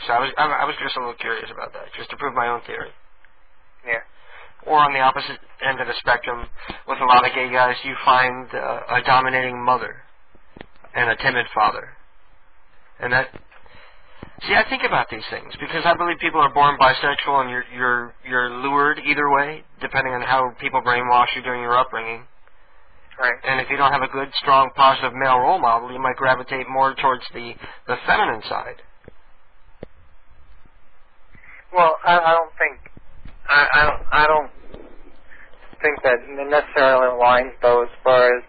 So I was just a little curious about that, just to prove my own theory. Yeah. Or on the opposite end of the spectrum, with a lot of gay guys, you find a dominating mother and a timid father. And that... See, I think about these things, because I believe people are born bisexual and you're lured either way, depending on how people brainwash you during your upbringing. Right. And if you don't have a good, strong, positive male role model, you might gravitate more towards the feminine side. Well, I don't think that necessarily aligns though, as far as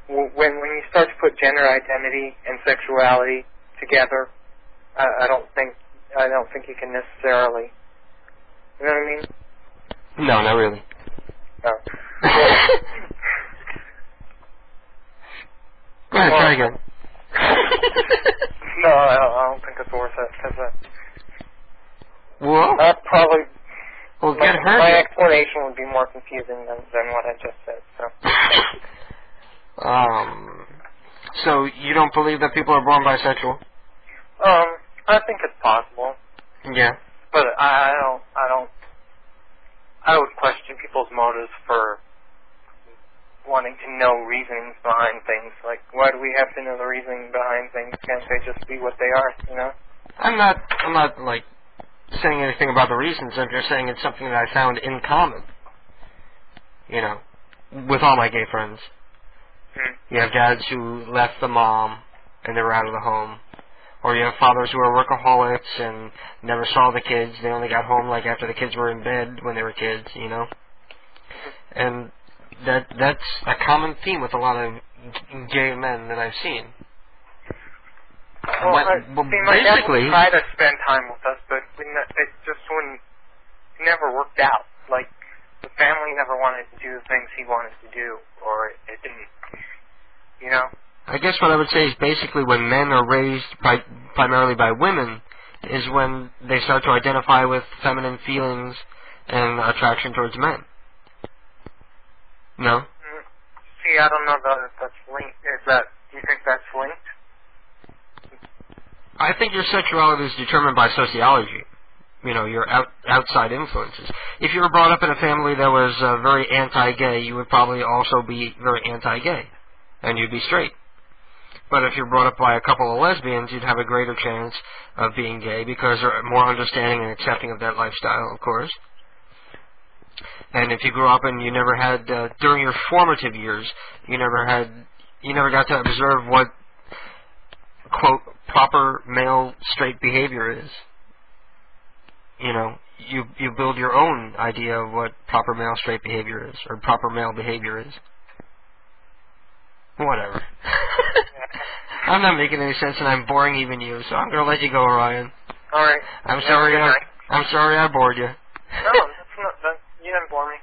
when you start to put gender identity and sexuality together, I don't think you can necessarily. You know what I mean? No, not really. Oh. Go ahead, try again. No, I don't think it's worth it, because Well, that probably. My her. explanation would be more confusing than what I just said. So. So you don't believe that people are born bisexual? I think it's possible. Yeah. But I would question people's motives for wanting to know reasonings behind things. Like, why do we have to know the reasoning behind things? Can't they just be what they are, you know? I'm not like saying anything about the reasons. I'm just saying it's something that I found in common. You know, with all my gay friends. You have dads who left the mom and they were out of the home. Or you have fathers who are workaholics and never saw the kids. They only got home like after the kids were in bed when they were kids, you know? And that's a common theme with a lot of gay men that I've seen. Well, my dad would try to spend time with us, but it just wouldn't. It never worked out. Like, the family never wanted to do the things he wanted to do, or it didn't. You know? I guess what I would say is basically when men are raised primarily by women is when they start to identify with feminine feelings and attraction towards men. No? See, I don't know if that's linked. Do you think that's linked? I think your sexuality is determined by sociology. You know, your outside influences. If you were brought up in a family that was very anti-gay, you would probably also be very anti-gay. And you'd be straight. But if you're brought up by a couple of lesbians, you'd have a greater chance of being gay because they're more understanding and accepting of that lifestyle, of course. And if you grew up and you never had, during your formative years, you never got to observe what, quote, proper male straight behavior is. You know, you build your own idea of what proper male straight behavior is, or proper male behavior is. Whatever. I'm not making any sense, and I'm boring even you, so I'm going to let you go, Ryan. All right. I'm sorry I bored you. No, that's not. You didn't bore me.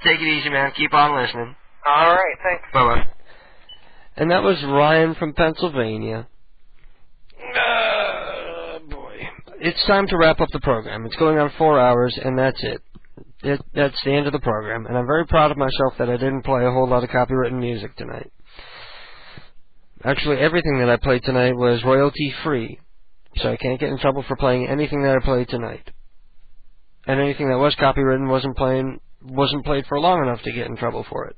Take it easy, man. Keep on listening. All right. Thanks. Bye-bye. And that was Ryan from Pennsylvania. Boy. It's time to wrap up the program. It's going on 4 hours, and that's it. That's the end of the program, and I'm very proud of myself that I didn't play a whole lot of copywritten music tonight. Actually, everything that I played tonight was royalty-free, so I can't get in trouble for playing anything that I played tonight. And anything that was copywritten wasn't played for long enough to get in trouble for it.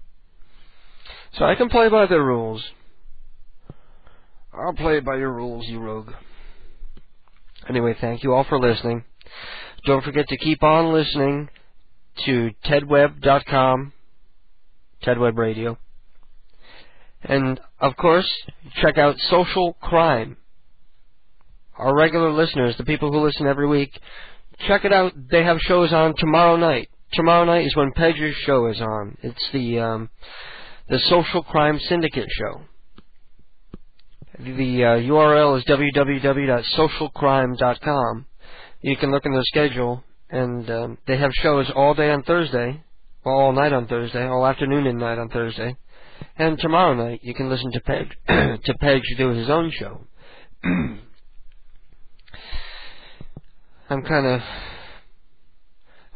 So I can play by the rules. I'll play by your rules, you rogue. Anyway, thank you all for listening. Don't forget to keep on listening to tedweb.com, TedWeb Radio. And, of course, check out Social Crime. Our regular listeners, the people who listen every week, check it out. They have shows on tomorrow night. Tomorrow night is when Pedge's show is on. It's the Social Crime Syndicate show. The URL is www.socialcrime.com. You can look in their schedule, and they have shows all day on Thursday, all night on Thursday, all afternoon and night on Thursday. And tomorrow night, you can listen to Pedge do his own show. I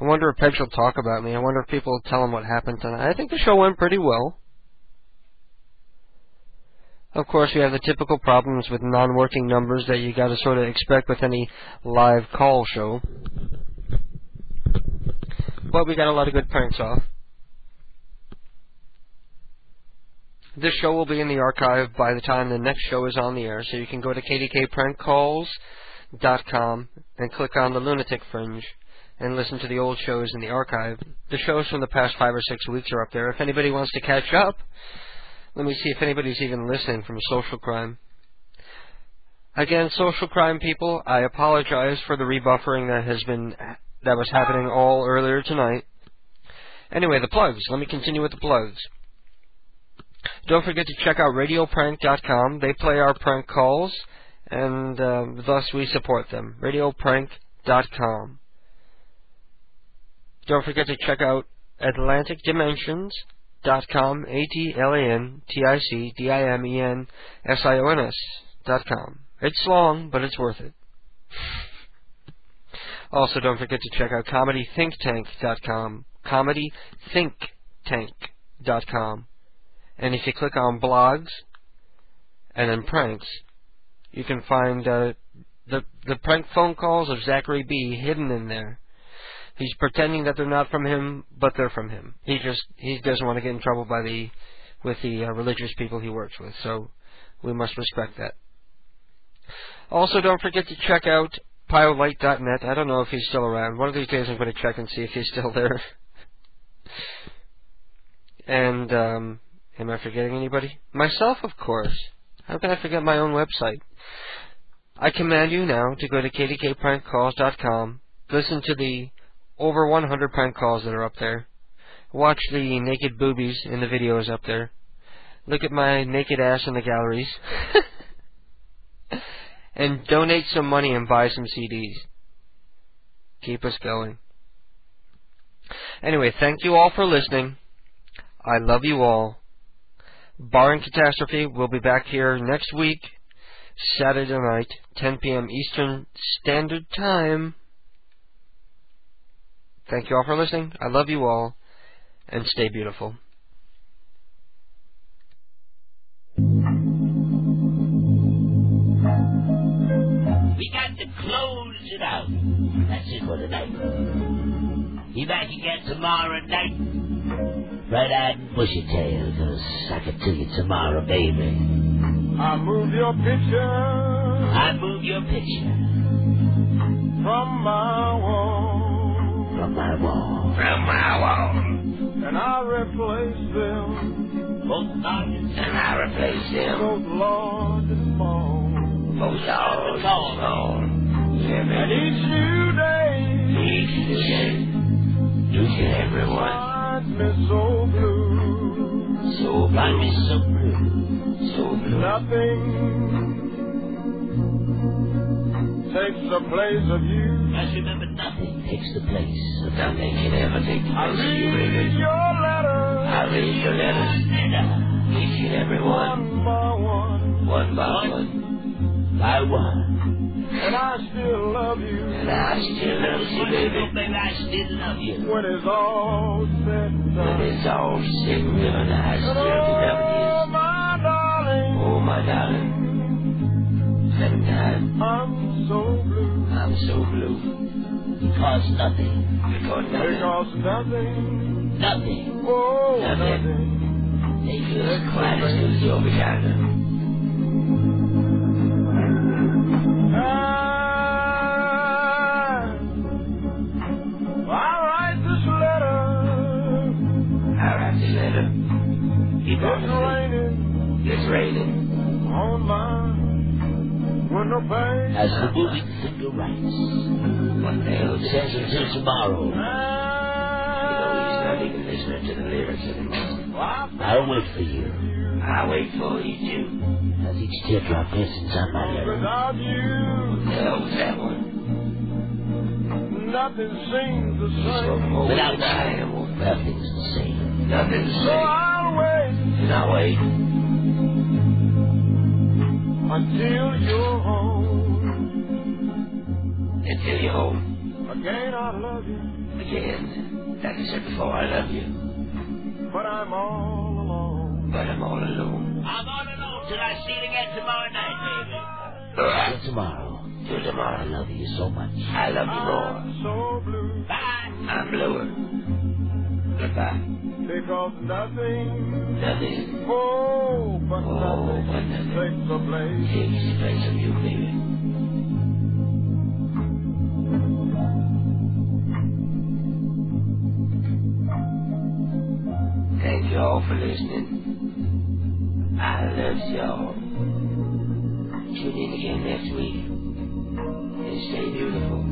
wonder if Pedge will talk about me. I wonder if people will tell him what happened tonight. I think the show went pretty well. Of course, we have the typical problems with non-working numbers that you got to sort of expect with any live call show. But we got a lot of good pranks off. This show will be in the archive by the time the next show is on the air, so you can go to kdkprankcalls.com and click on the Lunatic Fringe and listen to the old shows in the archive. The shows from the past 5 or 6 weeks are up there. If anybody wants to catch up, let me see if anybody's even listening from Social Crime. Again, Social Crime people, I apologize for the rebuffering that was happening all earlier tonight. Anyway, the plugs. Let me continue with the plugs. Don't forget to check out radioprank.com. They play our prank calls, and thus we support them. radioprank.com. Don't forget to check out atlanticdimensions.com, atlanticdimensions.com. It's long, but it's worth it. Also, don't forget to check out ComedyThinkTank.com. ComedyThinkTank.com. And if you click on blogs and then pranks, you can find the prank phone calls of Zachary B. hidden in there. He's pretending that they're not from him, but they're from him. He doesn't want to get in trouble with the religious people he works with, so we must respect that. Also, don't forget to check out PioLight.net. I don't know if he's still around. One of these days I'm going to check and see if he's still there. And, am I forgetting anybody? Myself, of course. How can I forget my own website? I command you now to go to kdkprankcalls.com, listen to the over 100 prank calls that are up there, watch the naked boobies in the videos up there, look at my naked ass in the galleries, and donate some money and buy some CDs. Keep us going. Anyway, thank you all for listening. I love you all. Barring catastrophe, we'll be back here next week, Saturday night, 10 p.m. Eastern Standard Time. Thank you all for listening. I love you all. And stay beautiful. We got to close it out. That's it for tonight. Be back again tomorrow night. Bright-eyed and bushy-tailed, 'cause I can tell you tomorrow, baby. I move your picture from my wall. From my wall. And I replace them. Both large and I replace them. Both large and small. Both large and small. And each new day. Each and every one. Finds me so blue. Find me so blue. Nothing takes the place of you. Just remember, nothing takes the place of nothing can ever take the place of you, baby. Your letters. I read your letters. Each and every one. One by one. By one. And I still love you. And I still love you, baby. Baby, I still love you. When it's all said and done. When it's all said and done, I still love you. Oh, my darling. 7 times. I'm so blue. I'm so blue. Because nothing. Because nothing. Nothing. Oh, nothing. They feel quite as good as your vagina. I write this letter. It's raining. On my window pane. As the moving finger writes, what the hell says until tomorrow. You know, he's not even listening to the lyrics anymore. I'll wait for you. I'll wait for you too. As each teardrop glistens on my letter. Without you. Hell was that one? Nothing seems the same. Without you, nothing's the same. Nothing's the same. So I'll wait. And I'll wait. Until you're home. Until you're home. Again I love you. Again. Like I said before, I love you. But I'm all alone. I'm all alone till I see you again tomorrow night, baby. Till tomorrow. Till tomorrow, I love you so much. I love you more. I'm so blue. Bye. I'm bluer. Goodbye. Because nothing. Nothing. Oh, but nothing takes the place. Takes the place of you, baby. Thank you all for listening. I love y'all. Tune in again next week. And stay beautiful.